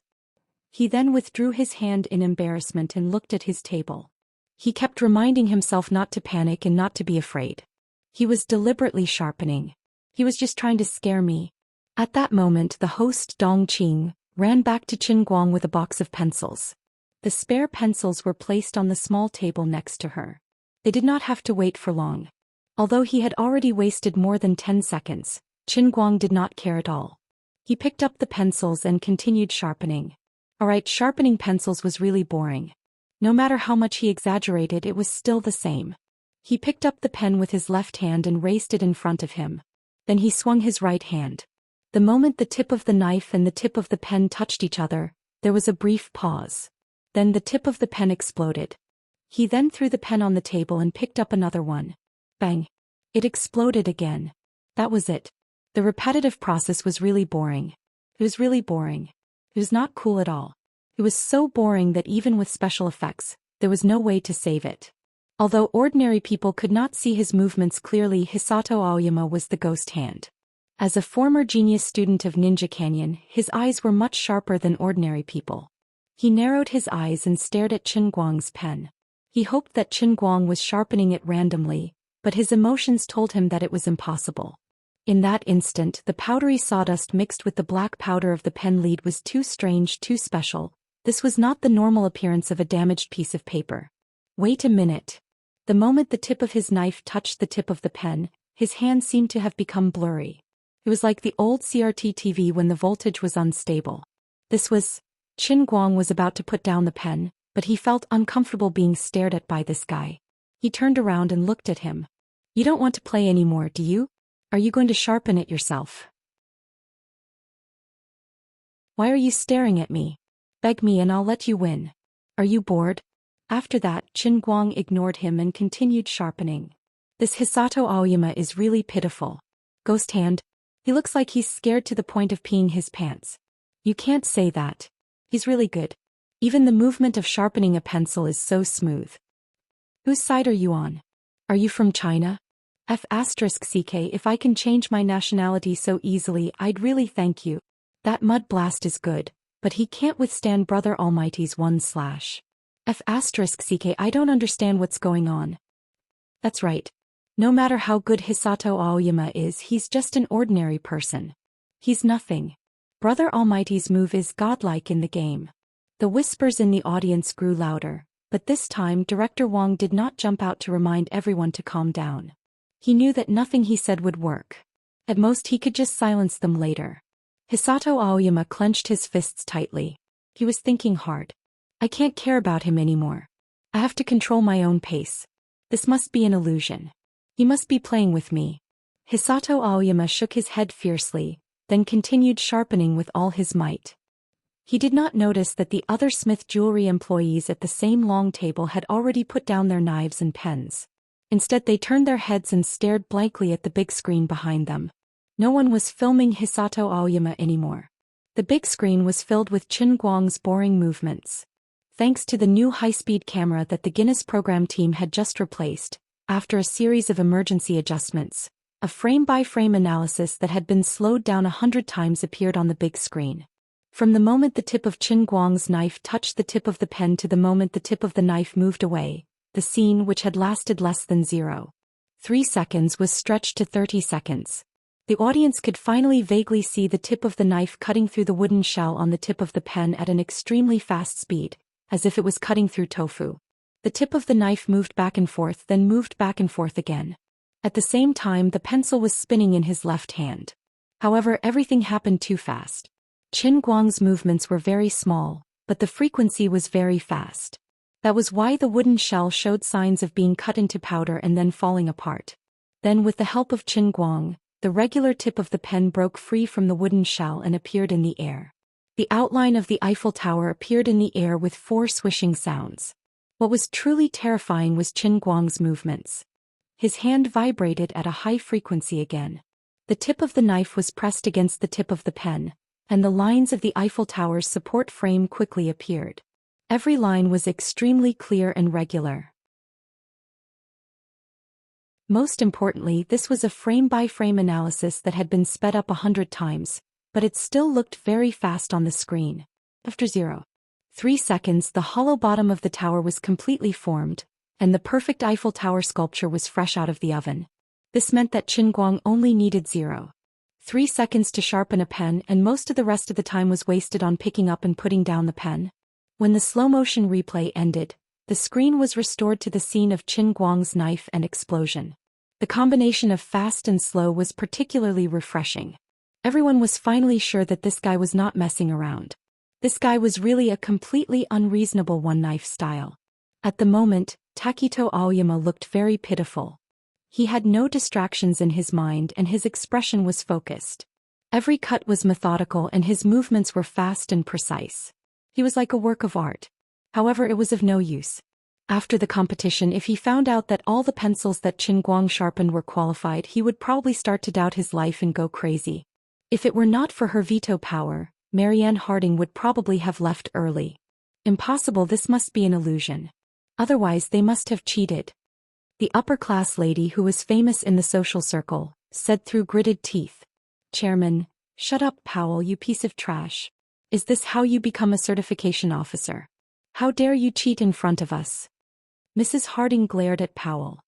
S1: He then withdrew his hand in embarrassment and looked at his table. He kept reminding himself not to panic and not to be afraid. He was deliberately sharpening. He was just trying to scare me. At that moment, the host Dong Qing ran back to Qin Guang with a box of pencils. The spare pencils were placed on the small table next to her. They did not have to wait for long. Although he had already wasted more than 10 seconds, Qin Guang did not care at all. He picked up the pencils and continued sharpening. Alright, sharpening pencils was really boring. No matter how much he exaggerated, it was still the same. He picked up the pen with his left hand and raised it in front of him. Then he swung his right hand. The moment the tip of the knife and the tip of the pen touched each other, there was a brief pause. Then the tip of the pen exploded. He then threw the pen on the table and picked up another one. Bang! It exploded again. That was it. The repetitive process was really boring. It was really boring. It was not cool at all. It was so boring that even with special effects, there was no way to save it. Although ordinary people could not see his movements clearly, Hisato Aoyama was the ghost hand. As a former genius student of Ninja Canyon, his eyes were much sharper than ordinary people. He narrowed his eyes and stared at Qin Guang's pen. He hoped that Qin Guang was sharpening it randomly, but his emotions told him that it was impossible. In that instant, the powdery sawdust mixed with the black powder of the pen lead was too strange, too special. This was not the normal appearance of a damaged piece of paper. Wait a minute. The moment the tip of his knife touched the tip of the pen, his hand seemed to have become blurry. It was like the old CRT TV when the voltage was unstable. Qin Guang was about to put down the pen, but he felt uncomfortable being stared at by this guy. He turned around and looked at him. You don't want to play anymore, do you? Are you going to sharpen it yourself? Why are you staring at me? Beg me and I'll let you win. Are you bored? After that, Qin Guang ignored him and continued sharpening. This Hisato Aoyama is really pitiful. Ghost hand. He looks like he's scared to the point of peeing his pants. You can't say that. He's really good. Even the movement of sharpening a pencil is so smooth. Whose side are you on? Are you from China? F***ck, if I can change my nationality so easily, I'd really thank you. That mud blast is good, but he can't withstand Brother Almighty's 1/. F***ck, I don't understand what's going on. That's right. No matter how good Hisato Aoyama is, he's just an ordinary person. He's nothing. Brother Almighty's move is godlike in the game. The whispers in the audience grew louder, but this time Director Wong did not jump out to remind everyone to calm down. He knew that nothing he said would work. At most he could just silence them later. Hisato Aoyama clenched his fists tightly. He was thinking hard. I can't care about him anymore. I have to control my own pace. This must be an illusion. He must be playing with me. Hisato Aoyama shook his head fiercely, then continued sharpening with all his might. He did not notice that the other Smith Jewelry employees at the same long table had already put down their knives and pens. Instead, they turned their heads and stared blankly at the big screen behind them. No one was filming Hisato Aoyama anymore. The big screen was filled with Qin Guang's boring movements. Thanks to the new high-speed camera that the Guinness program team had just replaced, after a series of emergency adjustments, a frame-by-frame analysis that had been slowed down 100 times appeared on the big screen. From the moment the tip of Qin Guang's knife touched the tip of the pen to the moment the tip of the knife moved away, the scene, which had lasted less than 0.3 seconds, was stretched to 30 seconds. The audience could finally vaguely see the tip of the knife cutting through the wooden shell on the tip of the pen at an extremely fast speed, as if it was cutting through tofu. The tip of the knife moved back and forth, then moved back and forth again. At the same time, the pencil was spinning in his left hand. However, everything happened too fast. Qin Guang's movements were very small, but the frequency was very fast. That was why the wooden shell showed signs of being cut into powder and then falling apart. Then with the help of Qin Guang, the regular tip of the pen broke free from the wooden shell and appeared in the air. The outline of the Eiffel Tower appeared in the air with 4 swishing sounds. What was truly terrifying was Qin Guang's movements. His hand vibrated at a high frequency again. The tip of the knife was pressed against the tip of the pen, and the lines of the Eiffel Tower's support frame quickly appeared. Every line was extremely clear and regular. Most importantly, this was a frame-by-frame analysis that had been sped up 100 times, but it still looked very fast on the screen. After 0.3 seconds, the hollow bottom of the tower was completely formed, and the perfect Eiffel Tower sculpture was fresh out of the oven. This meant that Qin Guang only needed 0.3 seconds to sharpen a pen, and most of the rest of the time was wasted on picking up and putting down the pen. When the slow-motion replay ended, the screen was restored to the scene of Qin Guang's knife and explosion. The combination of fast and slow was particularly refreshing. Everyone was finally sure that this guy was not messing around. This guy was really a completely unreasonable one-knife style. At the moment, Takito Aoyama looked very pitiful. He had no distractions in his mind and his expression was focused. Every cut was methodical and his movements were fast and precise. He was like a work of art. However, it was of no use. After the competition, if he found out that all the pencils that Qin Guang sharpened were qualified, he would probably start to doubt his life and go crazy. If it were not for her veto power, Marianne Harding would probably have left early. Impossible, this must be an illusion. Otherwise they must have cheated. The upper-class lady who was famous in the social circle, said through gritted teeth. Chairman, shut up, Powell, you piece of trash. Is this how you become a certification officer? How dare you cheat in front of us? Mrs. Harding glared at Powell.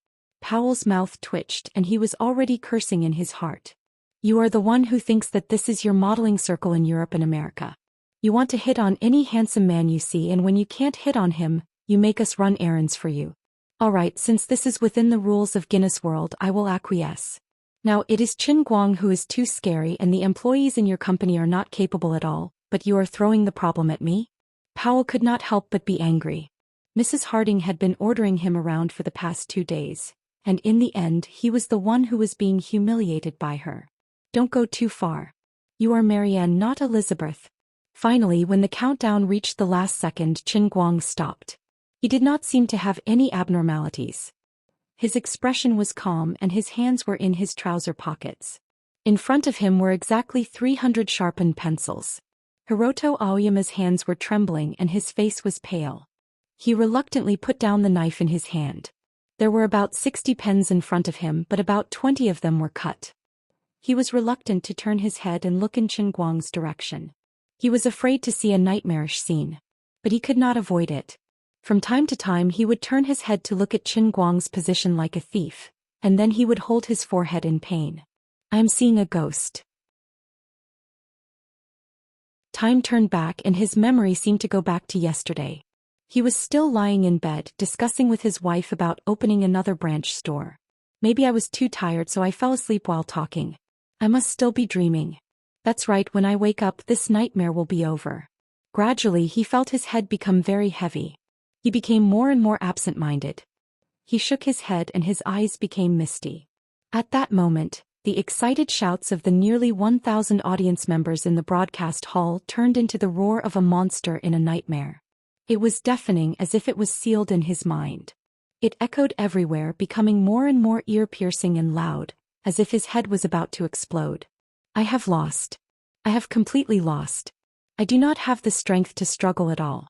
S1: Powell's mouth twitched and he was already cursing in his heart. You are the one who thinks that this is your modeling circle in Europe and America. You want to hit on any handsome man you see, and when you can't hit on him, you make us run errands for you. Alright, since this is within the rules of Guinness World, I will acquiesce. Now it is Qin Guang who is too scary and the employees in your company are not capable at all, but you are throwing the problem at me? Powell could not help but be angry. Mrs. Harding had been ordering him around for the past 2 days, and in the end he was the one who was being humiliated by her. Don't go too far. You are Marianne, not Elizabeth. Finally, when the countdown reached the last second, Qin Guang stopped. He did not seem to have any abnormalities. His expression was calm and his hands were in his trouser pockets. In front of him were exactly 300 sharpened pencils. Hiroto Aoyama's hands were trembling and his face was pale. He reluctantly put down the knife in his hand. There were about 60 pens in front of him, but about 20 of them were cut. He was reluctant to turn his head and look in Qin Guang's direction. He was afraid to see a nightmarish scene. But he could not avoid it. From time to time he would turn his head to look at Qin Guang's position like a thief, and then he would hold his forehead in pain. I am seeing a ghost. Time turned back and his memory seemed to go back to yesterday. He was still lying in bed, discussing with his wife about opening another branch store. Maybe I was too tired, so I fell asleep while talking. I must still be dreaming. That's right, when I wake up this nightmare will be over. Gradually he felt his head become very heavy. He became more and more absent-minded. He shook his head and his eyes became misty. At that moment, the excited shouts of the nearly 1,000 audience members in the broadcast hall turned into the roar of a monster in a nightmare. It was deafening, as if it was sealed in his mind. It echoed everywhere, becoming more and more ear-piercing and loud, as if his head was about to explode. I have lost. I have completely lost. I do not have the strength to struggle at all.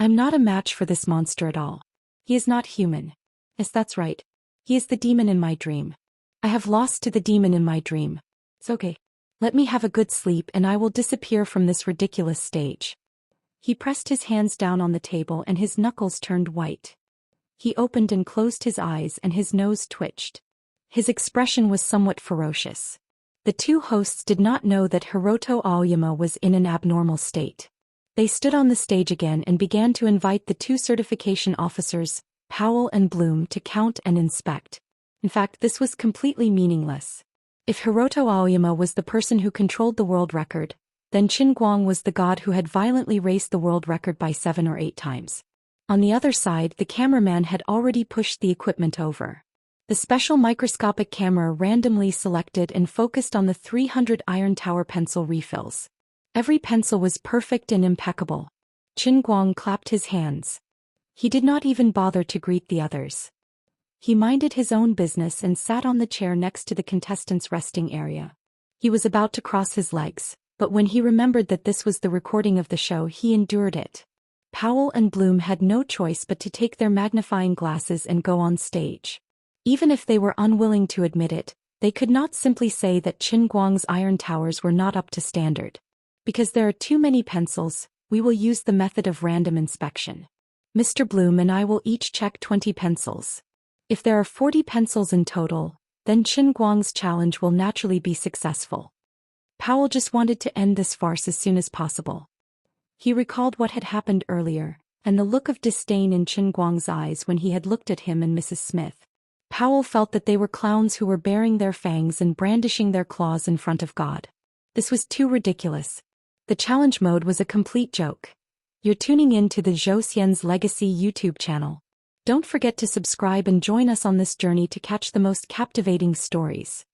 S1: I'm not a match for this monster at all. He is not human. Yes, that's right. He is the demon in my dream. I have lost to the demon in my dream. It's okay. Let me have a good sleep and I will disappear from this ridiculous stage. He pressed his hands down on the table and his knuckles turned white. He opened and closed his eyes and his nose twitched. His expression was somewhat ferocious. The two hosts did not know that Hiroto Aoyama was in an abnormal state. They stood on the stage again and began to invite the 2 certification officers, Powell and Bloom, to count and inspect. In fact, this was completely meaningless. If Hiroto Aoyama was the person who controlled the world record, Then Qin Guang was the god who had violently raced the world record by 7 or 8 times. On the other side, the cameraman had already pushed the equipment over. The special microscopic camera randomly selected and focused on the 300 iron tower pencil refills. Every pencil was perfect and impeccable. Qin Guang clapped his hands. He did not even bother to greet the others. He minded his own business and sat on the chair next to the contestants' resting area. He was about to cross his legs, but when he remembered that this was the recording of the show, he endured it. Powell and Bloom had no choice but to take their magnifying glasses and go on stage. Even if they were unwilling to admit it, they could not simply say that Qin Guang's iron towers were not up to standard. Because there are too many pencils, we will use the method of random inspection. Mr. Bloom and I will each check 20 pencils. If there are 40 pencils in total, then Qin Guang's challenge will naturally be successful. Powell just wanted to end this farce as soon as possible. He recalled what had happened earlier, and the look of disdain in Qin Guang's eyes when he had looked at him and Mrs. Smith. Powell felt that they were clowns who were baring their fangs and brandishing their claws in front of God. This was too ridiculous. The challenge mode was a complete joke. You're tuning in to the Zhou Xian's Legacy YouTube channel. Don't forget to subscribe and join us on this journey to catch the most captivating stories.